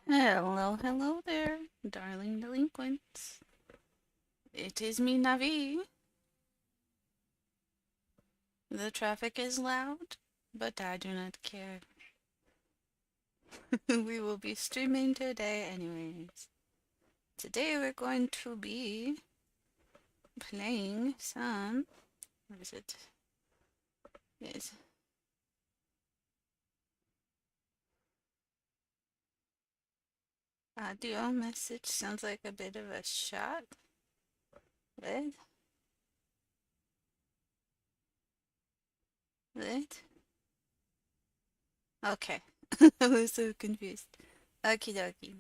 Hello, hello there, darling delinquents. It is me, Navi. The traffic is loud, but I do not care. We will be streaming today anyways. Today we're going to be playing some... What is it? Yes. Audio message sounds like a bit of a shot. What? What? Okay. I was so confused. Okie dokie.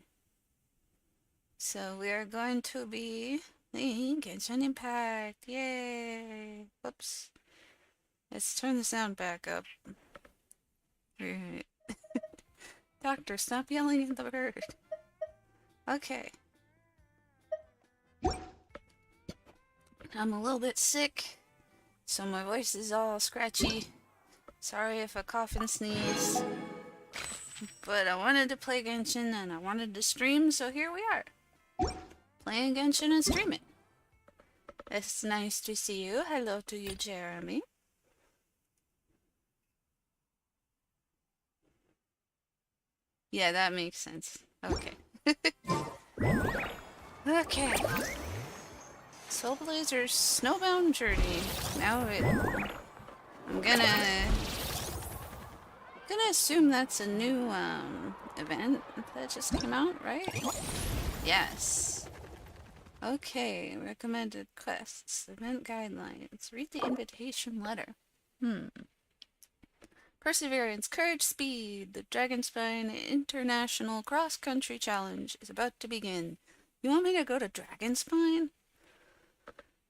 So we are going to be playing Genshin Impact. Yay! Whoops. Let's turn the sound back up. Right. Doctor, stop yelling at the bird. Okay. I'm a little bit sick, so my voice is all scratchy. Sorry if I cough and sneeze. But I wanted to play Genshin and I wanted to stream, so here we are. Playing Genshin and streaming. It's nice to see you. Hello to you, Jeremy. Yeah, that makes sense. Okay. Okay. Soul Blazer's Snowbound Journey. I'm gonna assume that's a new event that just came out, right? Yes. Okay, recommended quests, event guidelines. Read the invitation letter. Perseverance, courage, speed. The Dragonspine International Cross Country Challenge is about to begin. You want me to go to Dragonspine?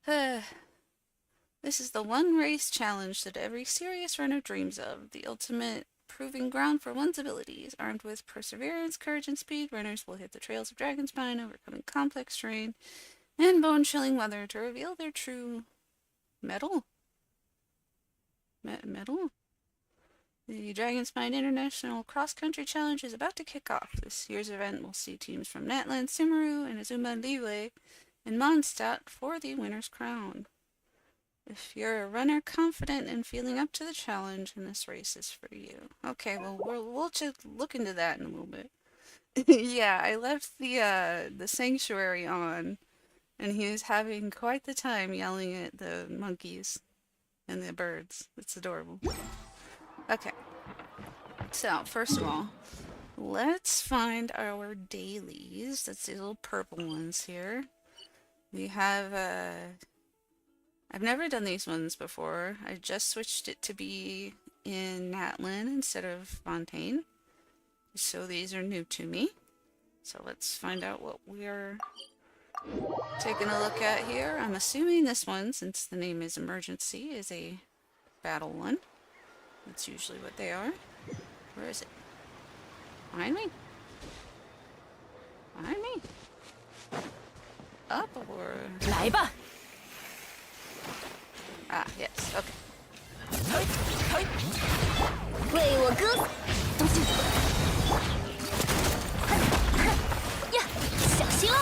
This is the one race challenge that every serious runner dreams of. The ultimate proving ground for one's abilities. Armed with perseverance, courage, and speed, runners will hit the trails of Dragonspine, overcoming complex terrain and bone-chilling weather to reveal their true mettle. Mettle? The Dragonspine International Cross Country Challenge is about to kick off. This year's event will see teams from Natlan, Sumeru, and Azuma Liyue and Mondstadt for the winner's crown. If you're a runner confident and feeling up to the challenge, then this race is for you. Okay, well, we'll just look into that in a little bit. Yeah, I left the sanctuary on, and he was having quite the time yelling at the monkeys and the birds. It's adorable. Okay. So, first of all, let's find our dailies. That's the little purple ones here. We have, I've never done these ones before. I just switched it to be in Natlan instead of Fontaine. So these are new to me. So let's find out what we're taking a look at here. I'm assuming this one, since the name is Emergency, is a battle one. That's usually what they are. Where is it? Behind me? Behind me? Up or... 来吧， Ah, yes, okay. 为我歌东西，呀，小心哦！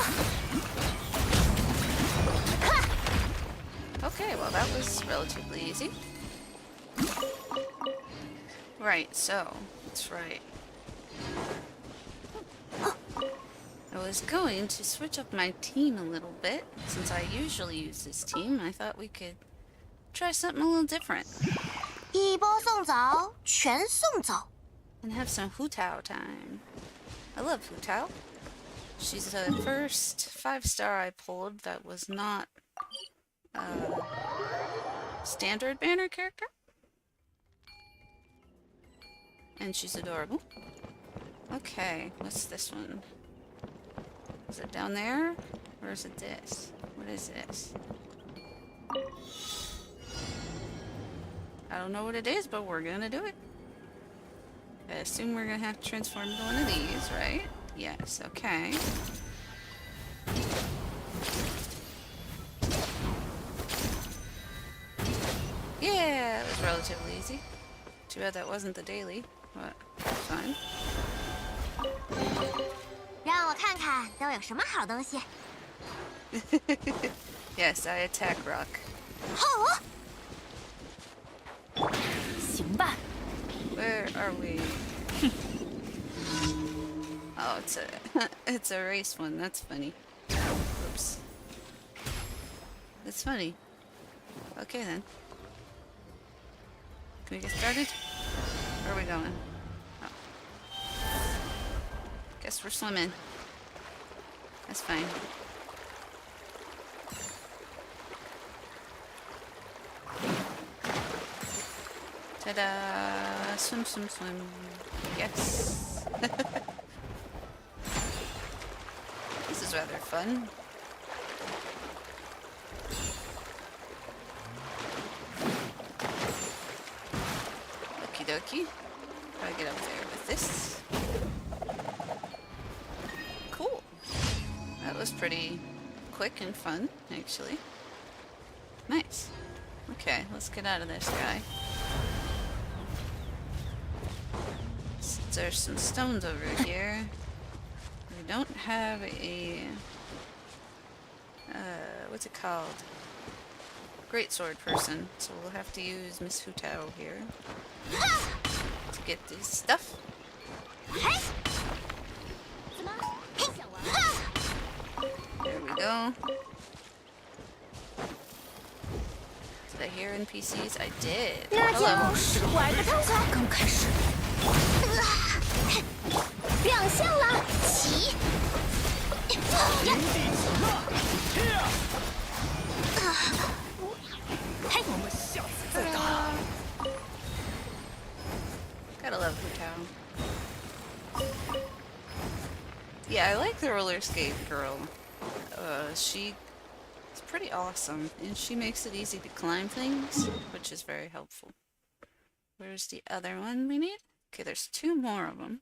Okay, well that was relatively easy. Right, so, that's right. I was going to switch up my team a little bit. Since I usually use this team, I thought we could try something a little different. 一波送走，全送走。 And have some Hu Tao time. I love Hu Tao. She's the first 5-star I pulled that was not a standard banner character. And she's adorable. Okay, what's this one? Is it down there? Or is it this? What is this? I don't know what it is, but we're gonna do it. I assume we're gonna have to transform into one of these, right? Yes, okay. Yeah, it was relatively easy. Too bad that wasn't the daily, but fine. 让我看看都有什么好东西。Yes, I attack rock. 好，行吧。 Where are we? Oh, it's a it's a race one. That's funny. Oops. That's funny. Okay then. Can we get started? Where are we going? Oh. Guess we're swimming. That's fine. Ta-da! Swim, swim, swim. Yes. This is rather fun. Okie dokie. How do I get up there with this? Cool. That was pretty quick and fun, actually. Nice. Okay, let's get out of this guy. There's some stones over here. We don't have a... what's it called? Greatsword person, so we'll have to use Miss Hu Tao here to get this stuff. There we go. Did I hear NPCs? I did. Hello. 玩的刚开始。亮相了，起！嘿，我们下次再打。 Gotta love Hu Tao. Yeah, I like the roller skate girl. She's pretty awesome, and she makes it easy to climb things, which is very helpful. Where's the other one we need? Okay, there's two more of them.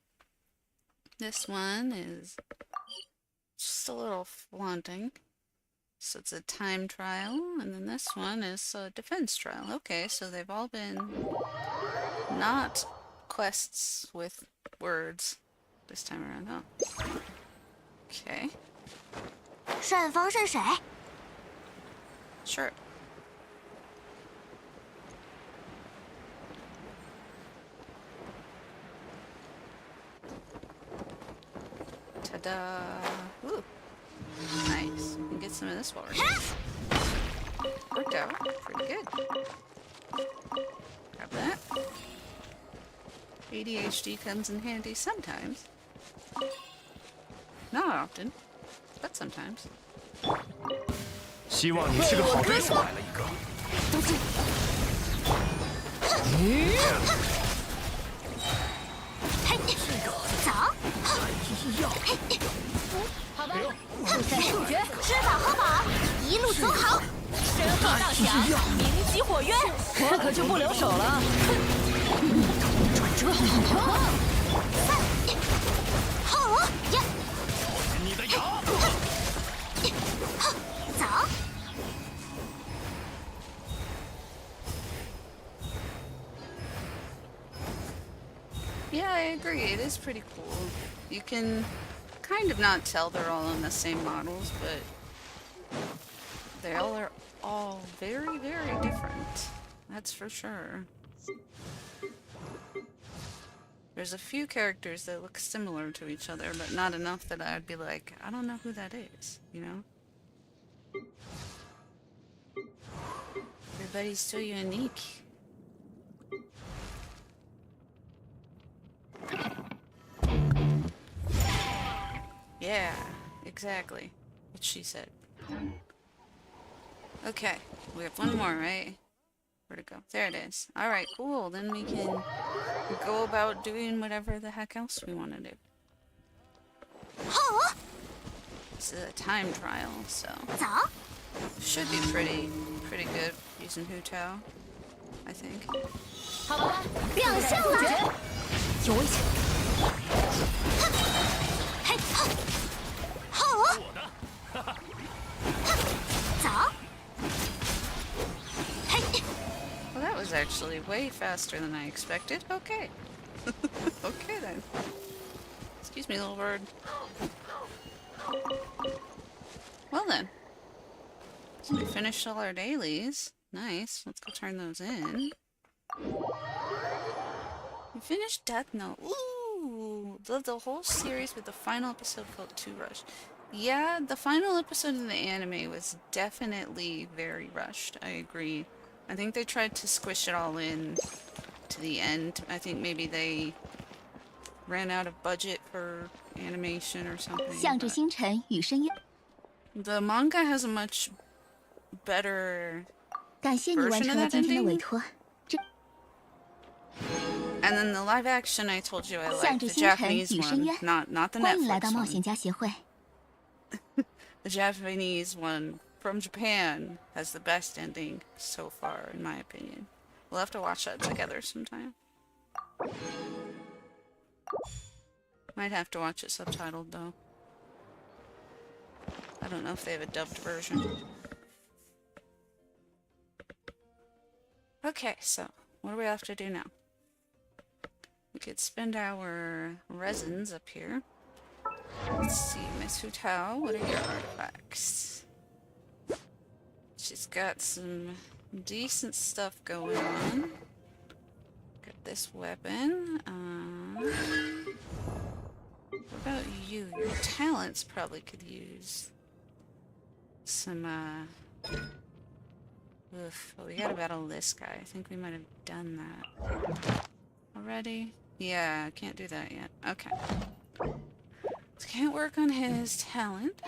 This one is just a little flaunting. So it's a time trial, and then this one is a defense trial. Okay, so they've all been not quests with words this time around, huh? Okay. 顺风顺水。 Sure. Ta-da! Ooh. Nice. We can get some of this water. Worked out pretty good. Grab that. ADHD comes in handy sometimes. Not often, but sometimes. 希望你是个好对手。来了一个。走。好吧，不再处决，吃饱喝饱，一路走好。身后荡漾，明极火渊，我可就不留手了。转折好。好呀！你的牙。走。 Yeah, I agree. It is pretty cool. You can kind of not tell they're all in the same models, but they all are all very, very different. That's for sure. There's a few characters that look similar to each other, but not enough that I'd be like, I don't know who that is, you know? Everybody's so unique. Yeah, exactly. What she said. Okay, we have one more, right? Where'd it go? There it is. Alright, cool. Then we can go about doing whatever the heck else we want to do. This is a time trial, so should be pretty good using Hu Tao, I think. 好吧，亮相了。有危险。嘿，好。走。嘿。 Well, that was actually way faster than I expected. Okay. Okay then. Excuse me, little bird. Well then. So we finished all our dailies. Nice. Let's go turn those in. We finished Death Note. Ooh! The whole series with the final episode felt too rushed. Yeah, the final episode of the anime was definitely very rushed. I agree. I think they tried to squish it all in to the end. I think maybe they ran out of budget for animation or something. 向着 but 星辰与深渊。 The manga has a much better 感谢你完成了今天的委托。这 And then the live action, I told you I 向 like 着 the 星辰 Japanese 与深 one, 渊。 not the 欢迎来 Netflix 到冒 one. 险家协会。 The Japanese one from Japan has the best ending so far, in my opinion. We'll have to watch that together sometime. Might have to watch it subtitled though. I don't know if they have a dubbed version. Okay, so what do we have to do now? We could spend our resins up here. Let's see, Miss Hu Tao, what are your artifacts? She's got some decent stuff going on. Got this weapon. What about you? Your talents probably could use some, oof, well, we gotta battle this guy. I think we might have done that already. Yeah, I can't do that yet. Okay. So can't work on his talent.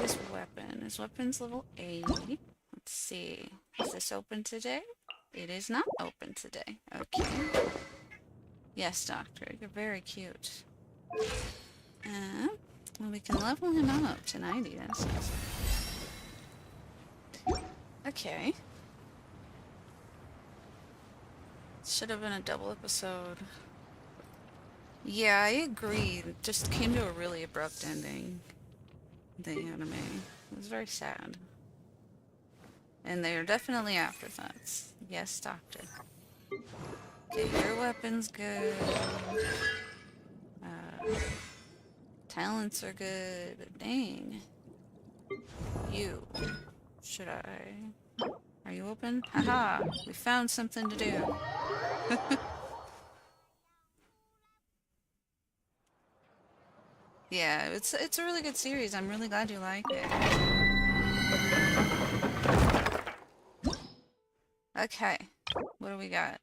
His weapon. His weapon's level 80. Let's see. Is this open today? It is not open today. Okay. Yes, Doctor. You're very cute. Well, we can level him up to 90. That's nice. Okay. Should have been a double episode. Yeah, I agree. It just came to a really abrupt ending. The anime. It was very sad. And they are definitely afterthoughts. Yes, Doctor. Okay, your weapon's good. Talents are good, but dang. You. Should I? Are you open? Haha! We found something to do. Yeah, it's a really good series. I'm really glad you like it. Okay, what do we got?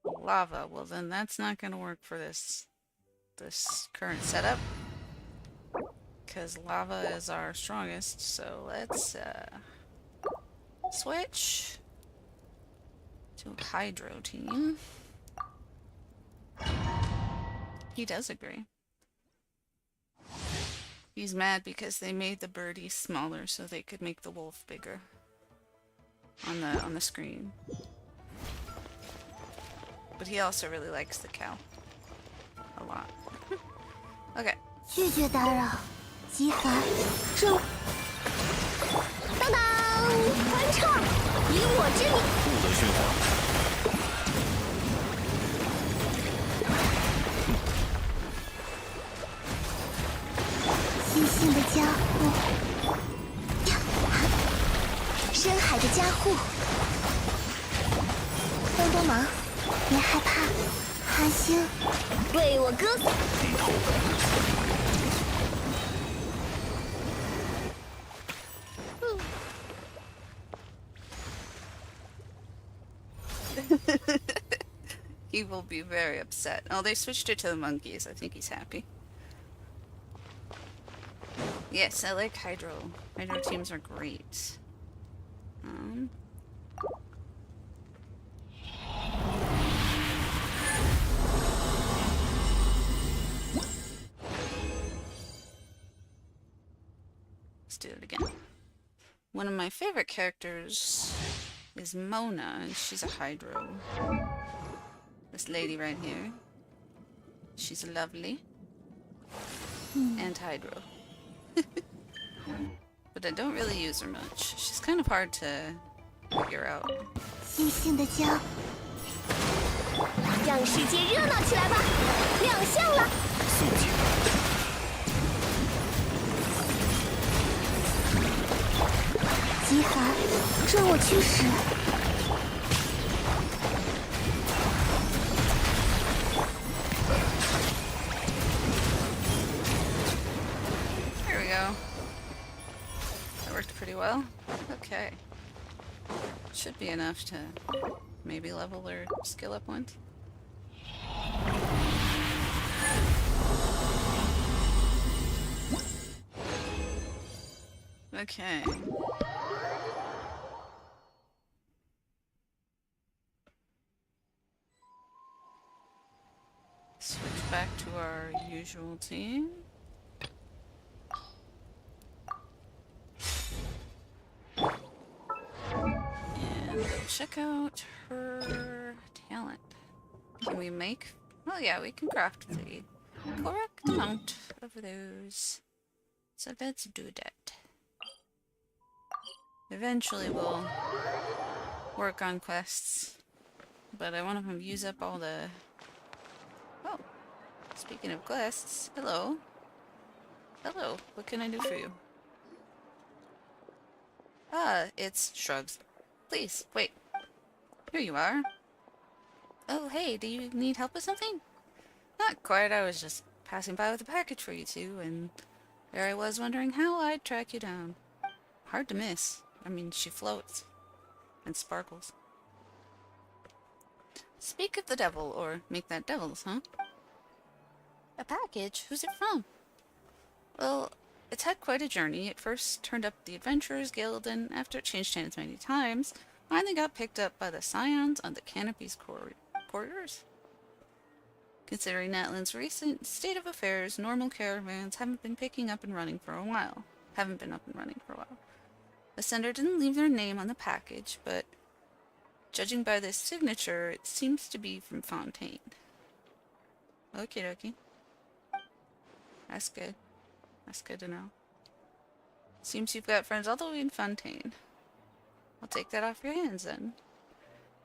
Lava. Well, then that's not gonna work for this current setup, because lava is our strongest. So let's switch to a hydro team. He does agree. He's mad because they made the birdie smaller so they could make the wolf bigger on the screen. But he also really likes the cow a lot. Okay. 拒绝打扰，集合，收。当当，欢唱，以我之名。不得喧哗。 新兴的加护，深海的加护，帮帮忙，别害怕，韩星，为我歌颂。低头。 He will be very upset. Oh, they switched it to the monkeys. I think he's happy. Yes, I like Hydro. Hydro teams are great. Let's do it again. One of my favorite characters is Mona, and she's a Hydro. This lady right here. She's lovely. And Hydro. But I don't really use her much. She's kind of hard to figure out. 新兴的家，让世界热闹起来吧！亮相了，肃静。极寒，这我驱使。There we go. That worked pretty well. Okay. Should be enough to maybe level or skill up once. Okay. Switch back to our usual team. And check out her talent. Can we make... Oh yeah, we can craft the correct amount of those. So let's do that. Eventually we'll work on quests. But I want to use up all the... Oh, speaking of quests, hello. Hello, what can I do for you? Ah, it's shrugs. Please, wait. Here you are. Oh, hey, do you need help with something? Not quite, I was just passing by with a package for you two, and there I was wondering how I'd track you down. Hard to miss. I mean, she floats. And sparkles. Speak of the devil, or make that devil's, huh? A package? Who's it from? Well, it's had quite a journey. It first turned up the Adventurers Guild, and after it changed hands many times, finally got picked up by the Scions on the Canopy's quarters. Considering Natlan's recent state of affairs, normal caravans haven't been up and running for a while. The sender didn't leave their name on the package, but judging by this signature, it seems to be from Fontaine. Okie dokie. That's good. That's good to know. Seems you've got friends all the way in Fontaine. I'll take that off your hands then.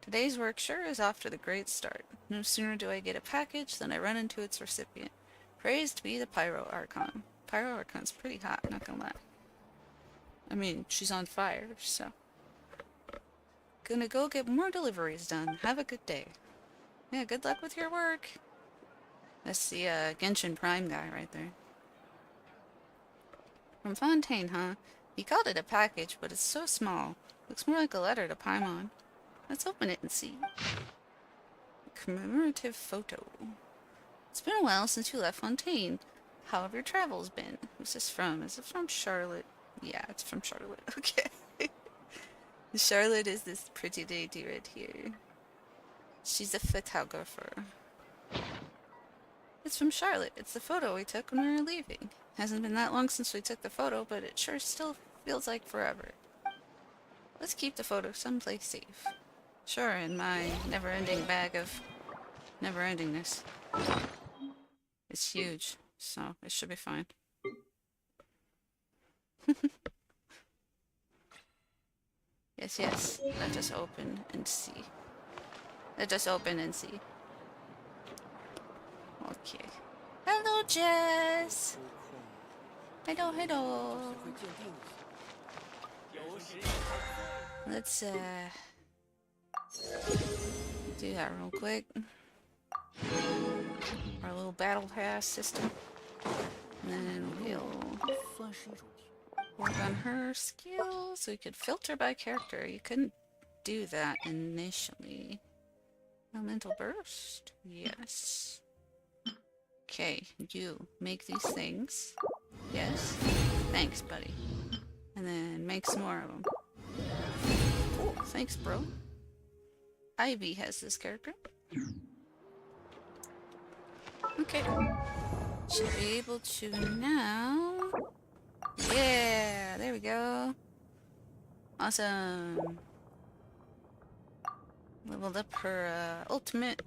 Today's work sure is off to the great start. No sooner do I get a package than I run into its recipient. Praised be the Pyro Archon. Pyro Archon's pretty hot, not gonna lie. I mean, she's on fire, so... Gonna go get more deliveries done. Have a good day. Yeah, good luck with your work. That's the Genshin Prime guy right there. From Fontaine, huh? He called it a package, but it's so small. Looks more like a letter to Paimon. Let's open it and see. Commemorative photo. It's been a while since you left Fontaine. How have your travels been? Who's this from? Is it from Charlotte? Yeah, it's from Charlotte. Okay. Charlotte is this pretty lady right here. She's a photographer. It's from Charlotte. It's the photo we took when we were leaving. Hasn't been that long since we took the photo, but it sure still feels like forever. Let's keep the photo someplace safe. Sure, in my never-ending bag of never-endingness. It's huge, so it should be fine. Yes, yes. Let us open and see. Let us open and see. Okay. Hello, Jess! Hello, hello! Let's, do that real quick. Our little battle pass system. And then we'll work on her skills. We could filter by character. You couldn't do that initially. Elemental burst? Yes. Okay, you make these things. Yes. Thanks, buddy. And then make some more of them. Cool. Thanks, bro. Ivy has this character. Okay. Should be able to now... Yeah! There we go. Awesome. Leveled up her ultimate.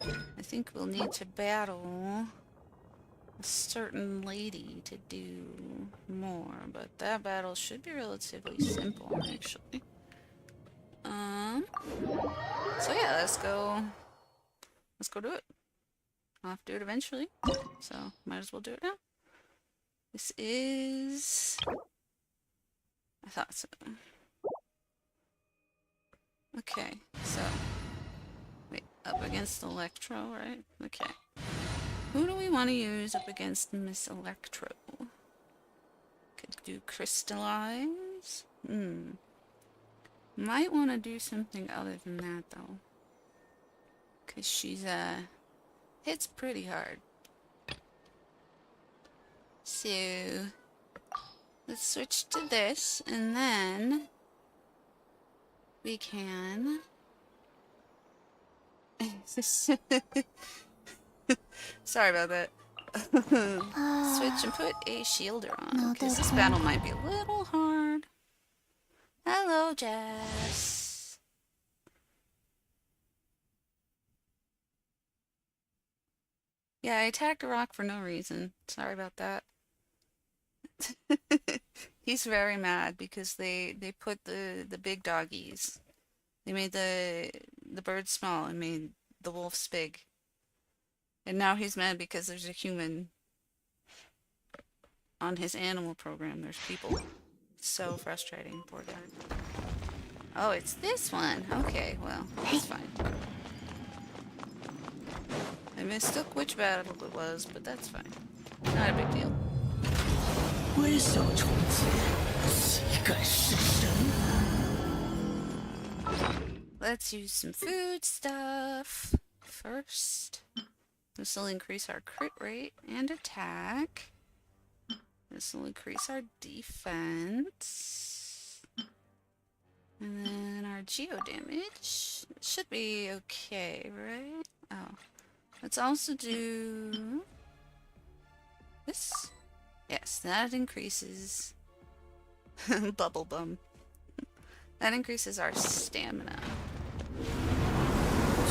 I think we'll need to battle a certain lady to do more, but that battle should be relatively simple, actually. So yeah, let's go do it. I'll have to do it eventually, so might as well do it now. This is I thought so. Okay, so wait, up against Electro, right? Okay. Who do we want to use up against Miss Electro? Could do Crystallize. Might want to do something other than that though. Cause she's hits pretty hard. So let's switch to this and then we can sorry about that. Switch and put a shielder on because this battle might be a little hard. Hello, Jess. Yeah, I attacked a rock for no reason. Sorry about that. He's very mad because they put the big doggies. They made the birds small and made the wolves big. And now he's mad because there's a human on his animal program. There's people. So frustrating, poor guy. Oh, it's this one. Okay, well, that's fine. I mistook which battle it was, but that's fine. Not a big deal. Let's use some food stuff first. This will increase our crit rate and attack. This will increase our defense. And then our geo damage. It should be okay, right? Oh. Let's also do this. Yes, that increases bubble bum. That increases our stamina.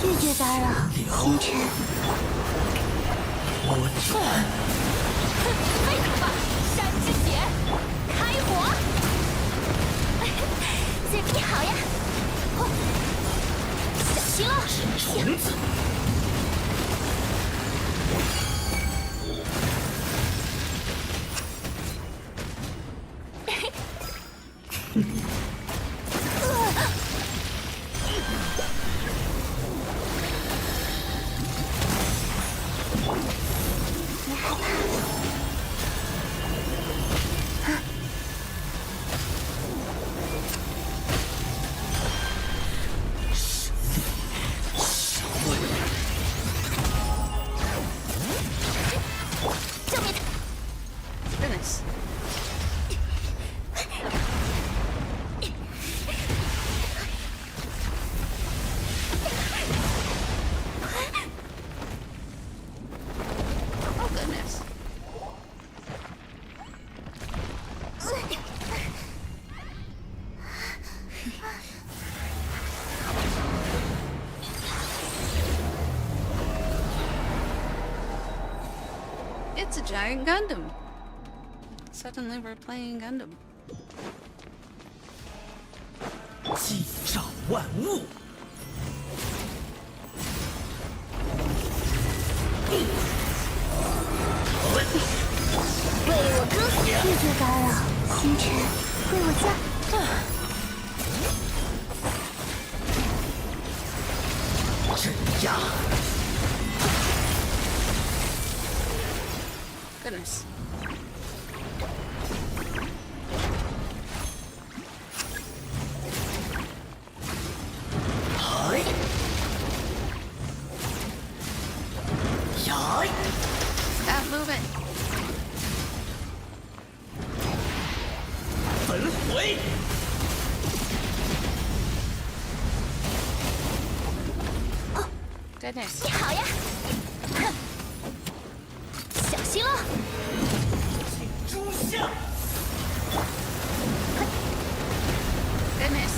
拒绝打扰，星辰。太可怕！山之血，开火！最你好呀！小心了！虫子。Goodness. Oh, goodness. It's a giant Gundam. Suddenly we're playing Gundam. 击炸万物。为我歌，拒绝打扰，星辰，归我家。镇压。 Goodness. Stop moving. 焚毁。 Goodness. 你好呀！哼，小心了！诛下。 Goodness.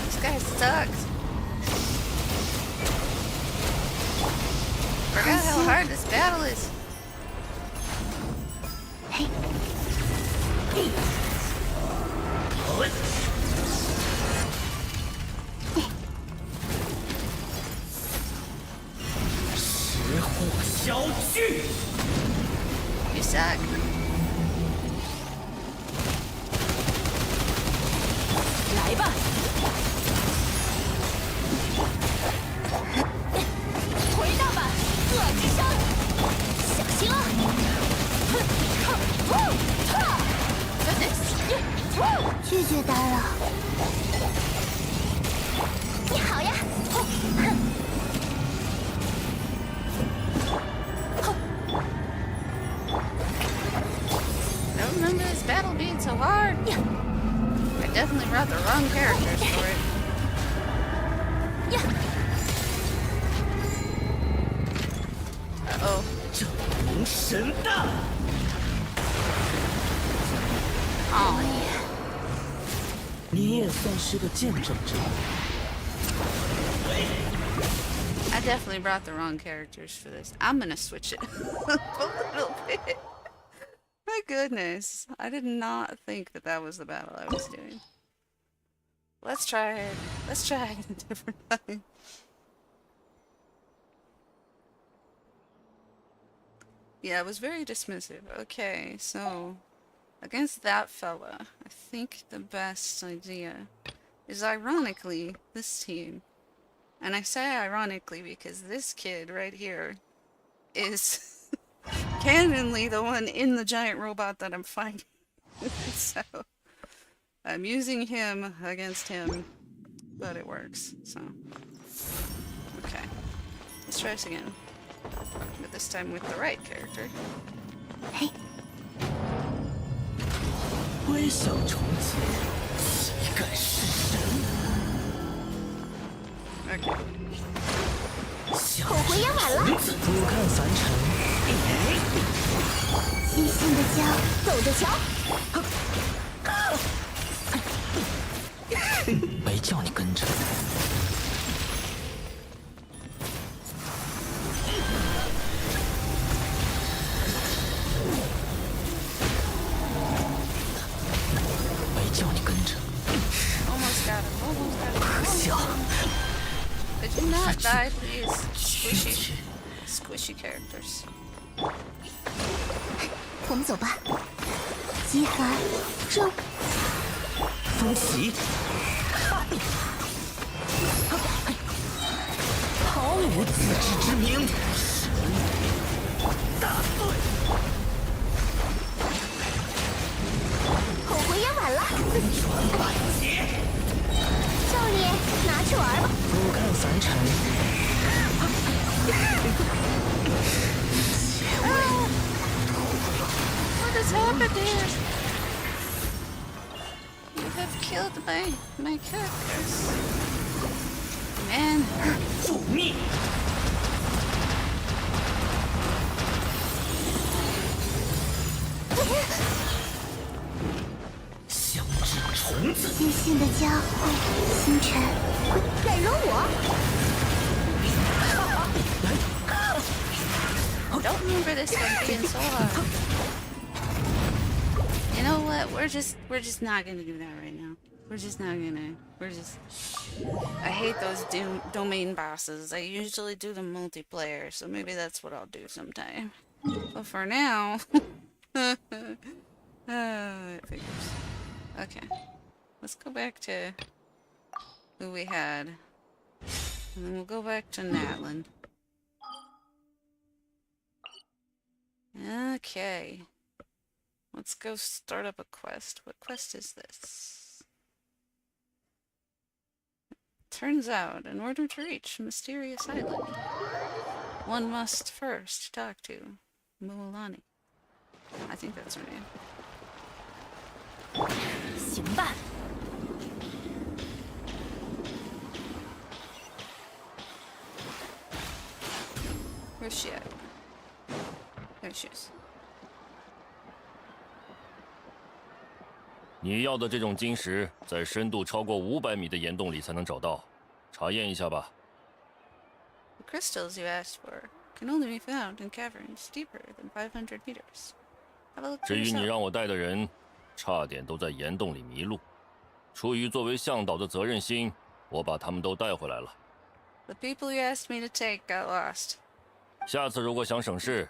This guy sucks. Forgot how hard this battle is. Hey. 石火消去。拒绝打扰。你好呀！I don't remember this battle being so hard. I definitely brought the wrong characters for it. Uh-oh. 正龙神大， Oh. 你也算是个见证者。 I definitely brought the wrong characters for this. I'm gonna switch it a little bit. My goodness. I did not think that that was the battle I was doing. Let's try it. Let's try it a different time. Yeah, it was very dismissive. Okay, so against that fella, I think the best idea is ironically this team. And I say ironically because this kid right here is canonly the one in the giant robot that I'm fighting. So I'm using him against him, but it works, so. Okay. Let's try this again. But this time with the right character. 嘿，微小虫子，谁敢弑神？ Okay. 后悔也晚了。俯瞰凡尘，细心的教，走着瞧。没叫你跟着。没叫你跟着。 Almost got him. Almost got him. 可笑。 Could you not die, please? Squishy. Squishy characters. 我们走吧。集合，正。风起。毫无自知之明。大罪。后悔也晚了。传百劫。 少爷，拿去玩吧。俯瞰凡尘。What has happened here? You have killed my characters. Man. 覆灭。想只虫子。细心的教会，星辰会来惹我。 Don't remember this one being so hard. You know what? We're just not gonna do that right now. We're just not gonna. I hate those domain bosses. I usually do them multiplayer, so maybe that's what I'll do sometime. But for now, it figures. Okay, let's go back to who we had, and then we'll go back to Natlan. Okay. Let's go start up a quest. What quest is this? Turns out, in order to reach Mysterious Island, one must first talk to Mualani. I think that's her name. 行吧。 Where's she at? There she is. 你要的这种晶石，在深度超过500米的岩洞里才能找到，查验一下吧。The crystals you asked for can only be found in caverns deeper than 500 meters. Have a look for 至于你 yourself. 让我带的人，差点都在岩洞里迷路。出于作为向导的责任心，我把他们都带回来了。 The people you asked me to take got lost. 下次如果想省事，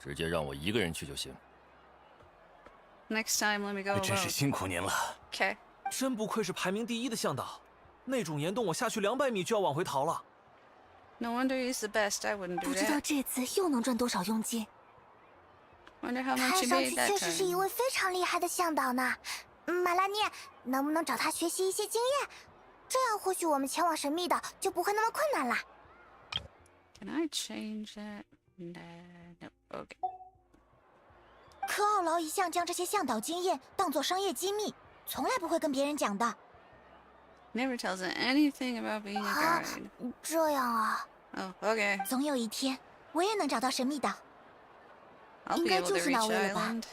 直接让我一个人去就行。 Next time, let me go 真是 alone. 辛苦您了， Okay. 真不愧是排名第1的向导。那种岩洞，我下去200米就要往回逃了。 No wonder he's the best. I wouldn't do 不知道 that. 这次又能赚多少佣金。 Wonder how 看 much you 上 made 去 that 确实是一 time. 位非常厉害的向导呢。马拉涅，能不能找他学习一些经验？这样或许我们前往神秘岛就不会那么困难了。Can I change that? No. Okay. 科奥劳一向将这些向导经验当作商业机密，从来不会跟别人讲的。Never tells her anything about being a 啊 guide. 这样啊， Oh, okay. 总有一天我也能找到神秘岛， I'll 应 be 该 able 就 to 是那 reach 位 the 了吧？ island.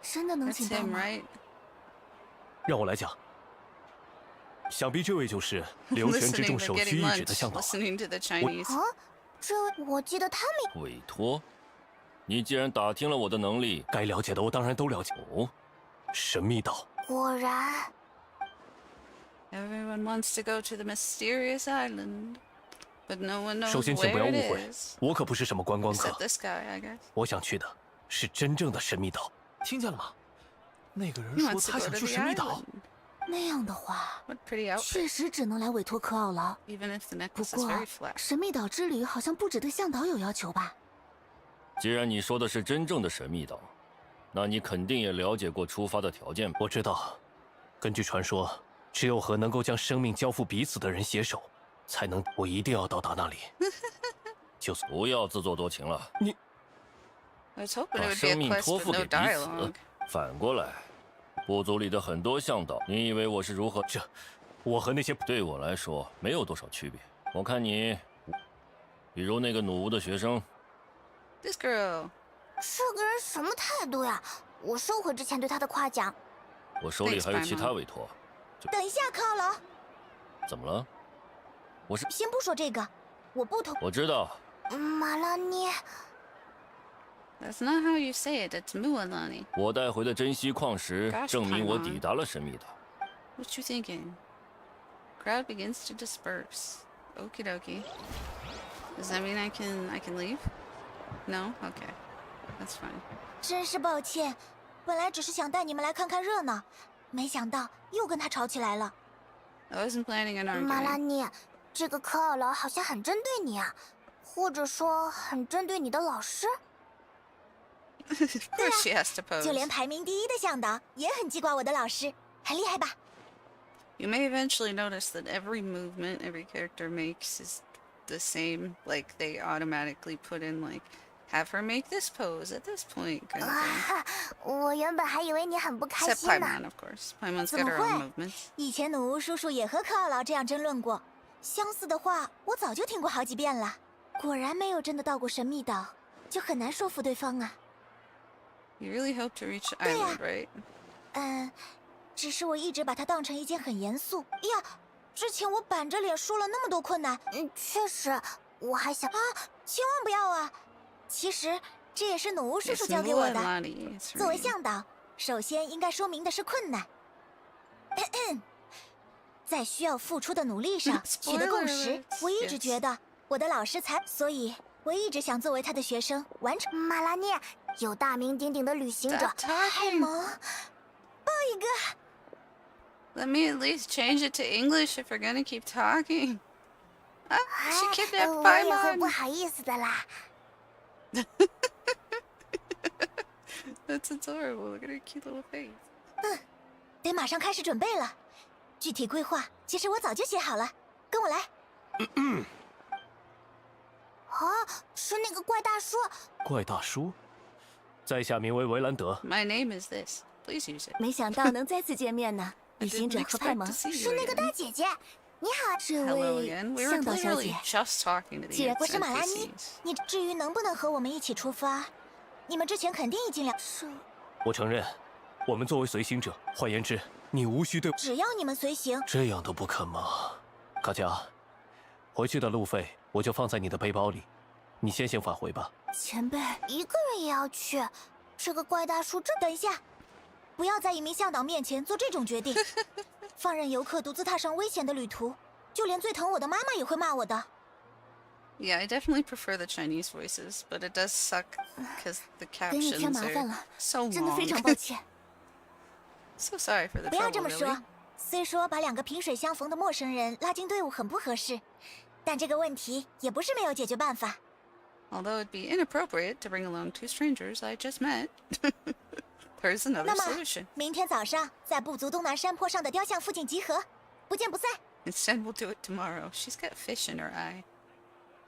真的能 That's 请到 him, 吗？ right? 想必这位就是流泉之 Listening 众 but 首屈 getting 一指 lunch. 的向导。 Listening to the Chinese. 啊，这位我记得他没。委托？你既然打听了我的能力，该了解的我当然都了解。哦，神秘岛，果然， Everyone wants to go to the mysterious island, but no one knows 首先请不要 where 误 it 会， is. 我可不是什么观光客 Except，this guy, I guess. 我想去的是真正的神秘岛。听见了吗？那个人 He 说 wants to 他 go 想 to 去 the 神秘岛。 island. 那样的话， What pretty outfit. 确实只能来委托科奥劳。 Even if the 不 necklace is 过 very flat. 神秘岛之旅好像不只对向导有要求吧？既然你说的是真正的神秘岛，那你肯定也了解过出发的条件吧？我知道，根据传说，只有和能够将生命交付彼此的人携手，才能。我一定要到达那里。就算不要自作多情了， I was hoping 把 it would be 生 a 命 quest 托 with 付 no 给彼此 dialogue.。反过来，部族里的很多向导，你以为我是如何？我和那些对我来说没有多少区别。我看你，比如那个弩巫的学生， This girl. 这个人什么态度呀？我收回之前对他的夸奖。我手里 Thanks, 还有其 Paimon. 他委托。等一下，科奥劳，怎么了？我是先不说这个，我不同。我知道，马拉涅， That's not how you say it. It's Mualani. 我带回的珍稀矿石 Gosh, 证明我 Paimon. 抵达了神秘岛。 What you thinking? Crowd begins to disperse. Okie dokie. Does that mean I can leave? No? Okay. That's fine. 真是抱歉，本来只是想带你们来看看热闹，没想到又跟他吵起来了。 I wasn't planning on 马拉 arguing. 涅，这个科奥劳好像很针对你啊，或者说很针对你的老师。 Of course she has to pose. 就连排名第一的向导也很记挂我的老师，很厉害吧？ You may eventually notice that every movement every character makes is the same. Like they automatically put in like, have her make this pose at this point kind of thing. 啊，我原本还以为你很不开 Except 心呢。 Paimon, of course. Paimon's 怎 got 么 her own 会 movements. 以前努巫叔叔也和科奥劳这样争论过，相似的话我早就听过好几遍了。果然没有真的到过神秘岛，就很难说服对方啊。 You really hope to reach the 对呀。 island, right? 只是我一直把它当成一件很严肃呀。之前我板着脸说了那么多困难，确实，我还想啊，千万不要啊！其实这也是努巫叔 It's 叔教给我的。 Mualani. It's 作为 Furina. 向导，首先应该说明的是困难。在需要付出的努力上取得共识 Spoiler，我一直 yes 觉得我的老师才，所以我一直想作为他的学生完成。马拉涅，有大名鼎鼎的旅行者 Stop talking. 派蒙，抱一个。 Let me at least change it to English if we're gonna keep talking. Ah, she kidnapped 我也会不 Paimon. 好意思的啦。 That's adorable. Look at her cute little face. 得马上开始准备了。具体规划其实我早就写好了，跟我来。啊，是那个怪大叔。怪大叔，在下名为维兰德， My name is this. Please use it. 没想到能再次见面呢， I 旅行 didn't 者和派 expect 蒙 to see 是 you 那个 again. 大姐姐。你好，这 Hello 位 again. We were 向导小 literally 姐， just talking to the 既然不是 innocent 马拉妮 NPCs.，你至于能不能和我们一起出发？你们之前肯定已经是，我承认，我们作为随行者，换言之，你无需对只要你们随行。这样都不肯吗？卡佳，回去的路费我就放在你的背包里，你先行返回吧。前辈，一个人也要去？这个怪大叔等一下，不要在一名向导面前做这种决定，放任游客独自踏上危险的旅途，就连最疼我的妈妈也会骂我的。 Yeah, I definitely prefer the Chinese voices, but it does suck because the 给你添 captions 麻烦 are 了， so 真的非常 long. 抱歉。 So sorry for the 不要 trouble, 这么 really. 说，虽说把两个萍水相逢的陌生人拉进队伍很不合适，但这个问题也不是没有解决办法。 Although it'd be inappropriate to bring along two strangers I just met. There's another 那么 solution. 明天早上在部族东南山坡上的雕像附近集合，不见不散。 Instead, we'll do it tomorrow. She's got fish in her eye.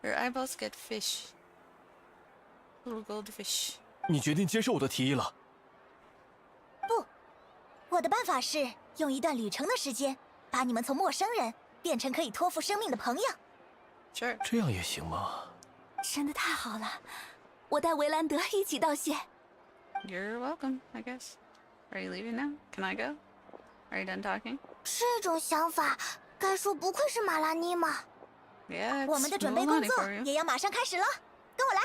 Her eyeballs get fish. Little goldfish. 你决定接受我的提议了？不，我的办法是用一段旅程的时间，把你们从陌生人变成可以托付生命的朋友。 Sure. 这样也行吗？真的太好了，我带维兰德一起道谢。 You're welcome, I guess. Are you leaving now? Can I go? Are you done talking? 这种想法，该说不愧是马拉妮嘛。 Yeah, 我们 it's 的准备工 Milani 作 for you. 也要马上开始了，跟我来。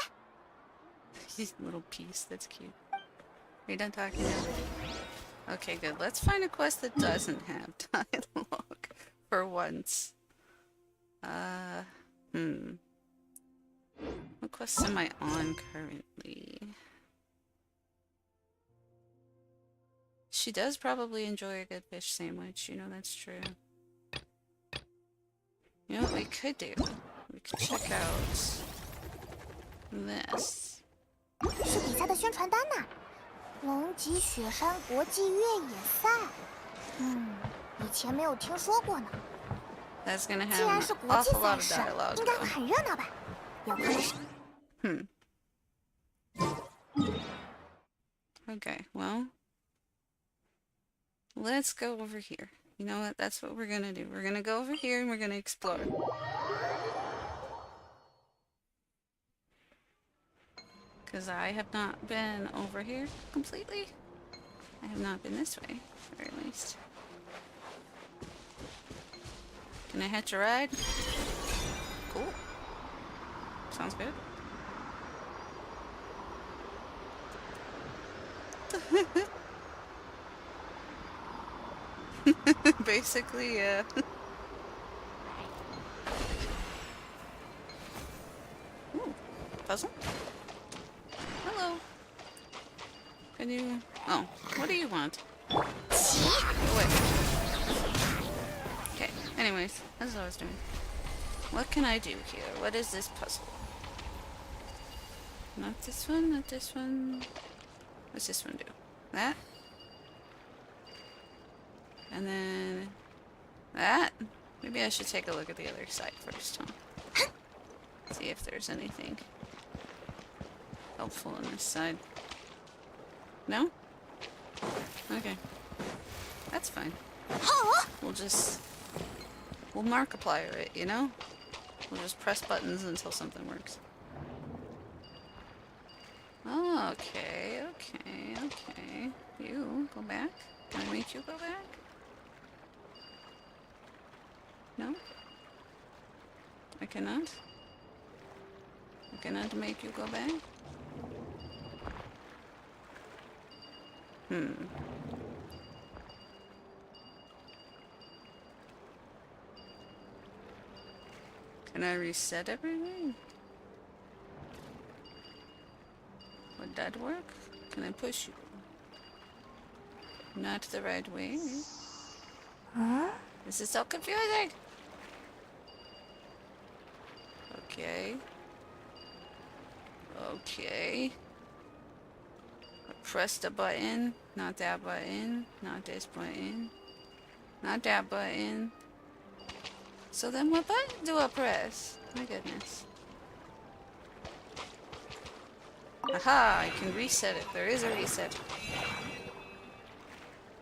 Little piece, that's cute. Are you done talking now? Okay, good. Let's find a quest that doesn't have dialogue for once. What quests am I on currently? She does probably enjoy a good fish sandwich, you know that's true. You know what we could do? We could check out this. 是比赛的宣传单呢，龙脊雪山国际越野赛。以前没有听说过呢。 That's gonna 既 have 然 an 是国际 awful 赛 lot of 事， dialogue. 应该会很热闹吧？要看是 Okay, well, let's go over here. You know what? That's what we're gonna do. We're gonna go over here and we're gonna explore. Because I have not been over here completely. I have not been this way, at the very least. Can I hitch a ride? Cool. Sounds good. Basically, yeah. Ooh, puzzle? Hello. Can you... Oh, what do you want? Oh, wait. Okay, anyways, that's what I was doing. What can I do here? What is this puzzle? Not this one, not this one. What's this one do? That? And then... that? Maybe I should take a look at the other side first, huh? See if there's anything helpful on this side. No? Okay. That's fine. We'll Markiplier it, you know? We'll just press buttons until something works. Oh, okay, okay, okay. You, go back. Can I make you go back? No? I cannot? I cannot make you go back? Can I reset everything? Would that work? Can I push you? Not the right way. Huh? This is so confusing! Okay. Okay. I pressed the button. Not that button. Not this button. Not that button. So then what button do I press? My goodness. Aha! I can reset it. There is a reset.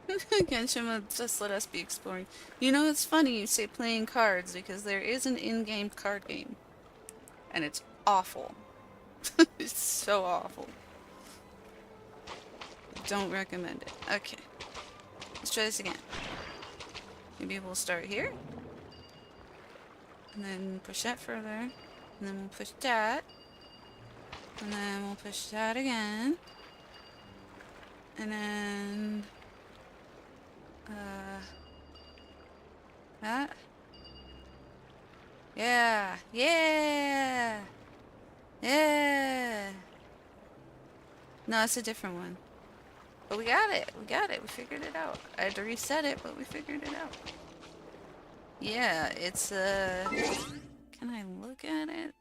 Genshin will just let us be exploring. You know, it's funny you say playing cards because there is an in-game card game. And it's awful. It's so awful. Don't recommend it. Okay. Let's try this again. Maybe we'll start here. And then push that further. And then we'll push that. And then we'll push that again. And then... that. Yeah! Yeah! Yeah! No, it's a different one. But we got it! We got it! We figured it out. I had to reset it, but we figured it out. Yeah, it's Can I look at it?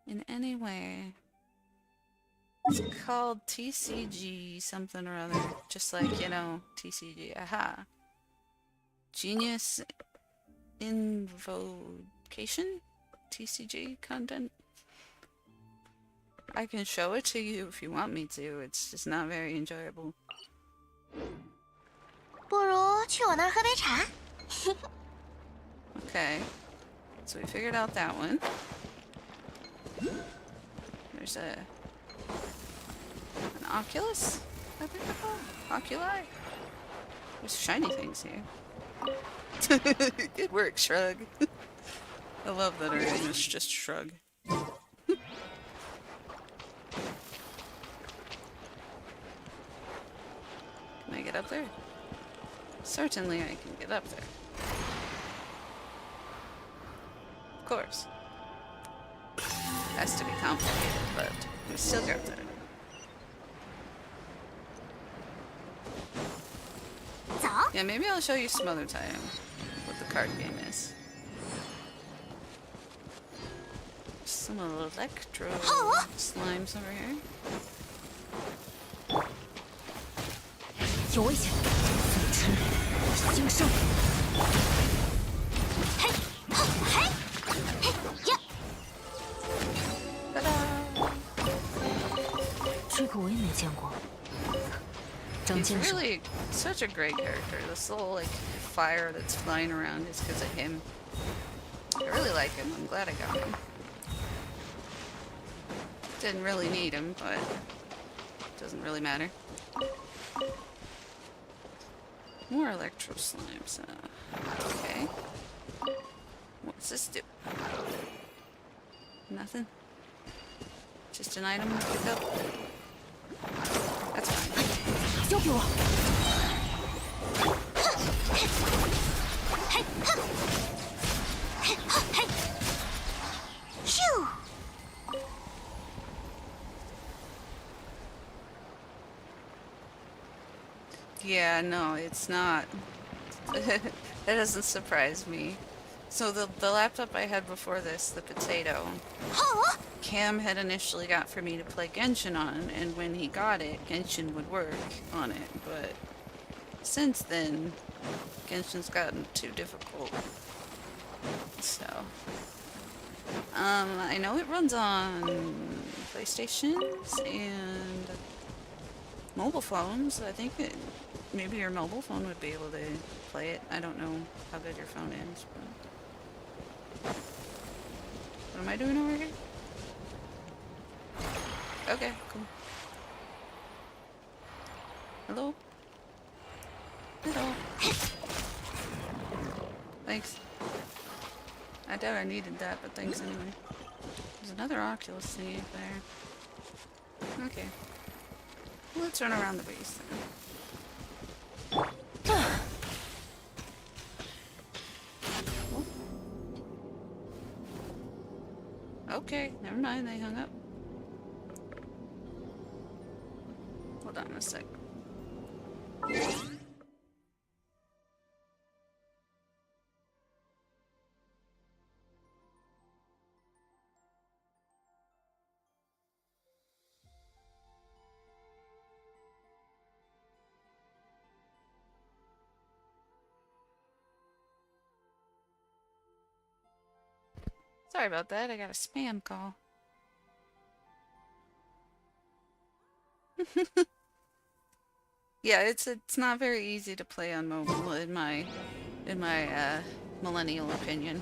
In any way? It's called TCG something or other. Just like, you know, TCG. Aha. Genius Invocation? TCG content? I can show it to you if you want me to. It's just not very enjoyable. 不如去我那儿喝杯茶。 Okay. So we figured out that one. There's an Oculus? I think they're called Oculi. There's shiny things here. Good work, Shrug. I love that her name is just Shrug. Can I get up there? Certainly I can get up there. Of course. Has to be complicated, but we still got there. 走。 Yeah, maybe I'll show you some other time what the card game is. Some electro slimes over here. 有危险！自知兴盛。嘿，哼，嘿，嘿呀！ Ta-da! 这个我也没见过。长 He's 见识。 really such a great character. This little like fire that's flying around is because of him. I really like him. I'm glad I got him. Didn't really need him, but it doesn't really matter. More electro slimes. Okay. What's this do? Nothing. Just an item to pick up. That's fine. 交给我。嘿，哼，嘿，哼，嘿，咻！ Yeah, no, it's not. That doesn't surprise me. So the laptop I had before this, the Potato, Cam had initially got for me to play Genshin on, and when he got it, Genshin would work on it, but since then, Genshin's gotten too difficult. So, I know it runs on PlayStations and mobile phones. I think maybe your mobile phone would be able to play it. I don't know how good your phone is, but... What am I doing over here? Okay, cool. Hello? Hello. Thanks. I doubt I needed that, but thanks anyway. There's another Oculus thingy up there. Okay. Let's run around the base then. Okay, never mind, they hung up. Hold on a sec. Sorry about that, I got a spam call. Yeah, it's not very easy to play on mobile in my millennial opinion.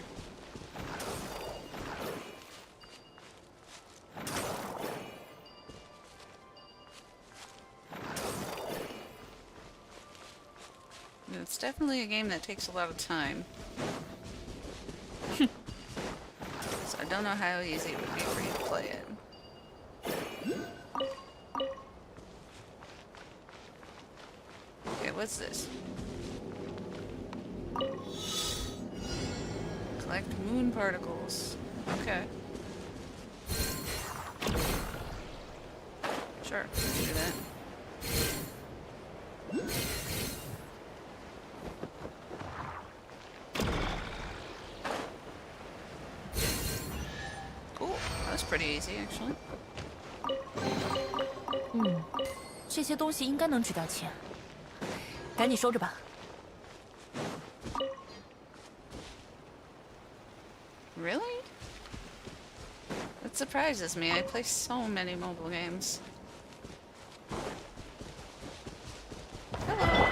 It's definitely a game that takes a lot of time. So I don't know how easy it would be for you to play it. Okay, what's this? Collect moon particles. Okay. Sure, do that. Cool. That was pretty easy, actually. 这些东西应该能值点钱，赶紧收着吧。 Really? That surprises me. I play so many mobile games. Hello.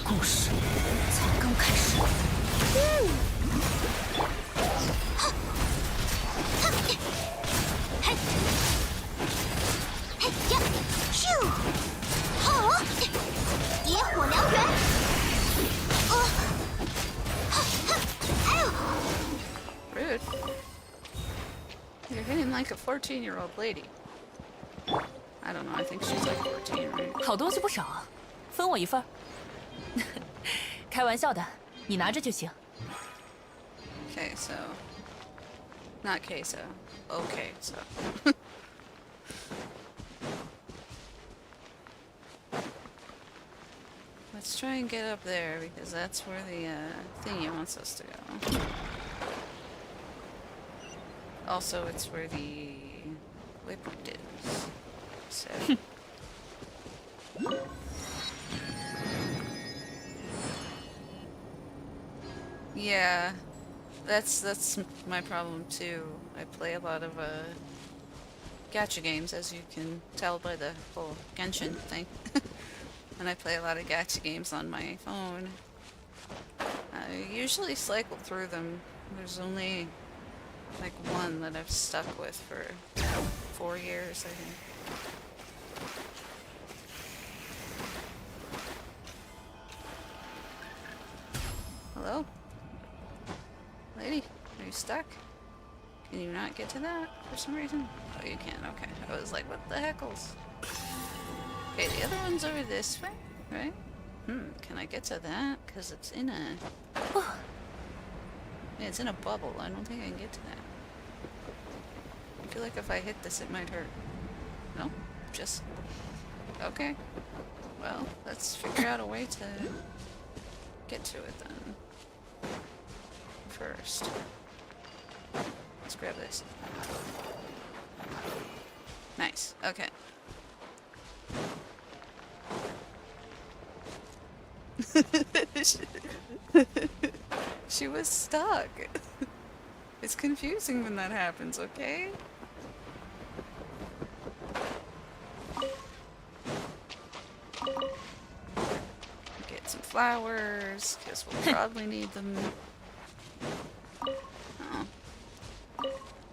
故事才刚开始。嘿，嘿呀，咻，好，野火燎原。哎呦！ Rude. You're hitting like a 14-year-old lady. I don't know. I think she's like 14, right? 好东西不少啊，分我一份儿。开玩笑的，你拿着就行。 Okay, so not queso. Okay, so. Let's try and get up there because that's where the thingy wants us to go. Also, it's where the whip is. So. Yeah, that's my problem too. I play a lot of gacha games, as you can tell by the whole Genshin thing. And I play a lot of gacha games on my phone. I usually cycle through them. There's only like one that I've stuck with for 4 years, I think. Hello? Lady, are you stuck? Can you not get to that for some reason? Oh, you can. Okay. I was like, what the heckles? Okay, the other one's over this way, right? Can I get to that? Because it's in a... Yeah, it's in a bubble. I don't think I can get to that. I feel like if I hit this, it might hurt. No? Just... Okay. Well, let's figure out a way to get to it then. First. Let's grab this. Nice. Okay. She was stuck. It's confusing when that happens, okay? Get some flowers, because we'll probably need them. Oh.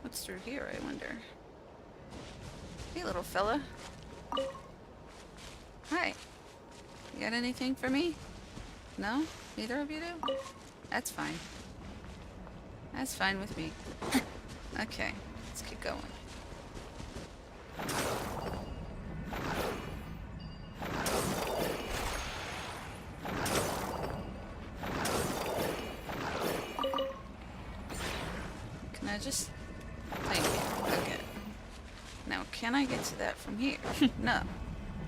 What's through here, I wonder? Hey, little fella. Hi. You got anything for me? No? Neither of you do? That's fine. That's fine with me. Okay, let's keep going. Can I just... Thank you. Okay. Now, can I get to that from here? No.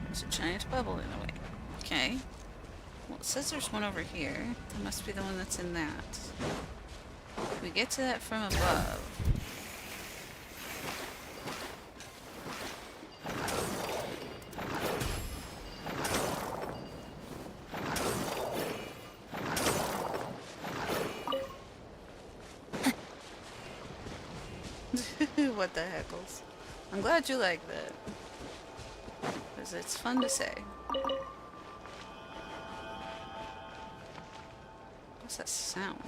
There's a giant bubble in the way. Okay. Well, it says there's one over here. That must be the one that's in that. Can we get to that from above? What the heckles? I'm glad you like that. Because it's fun to say. What's that sound?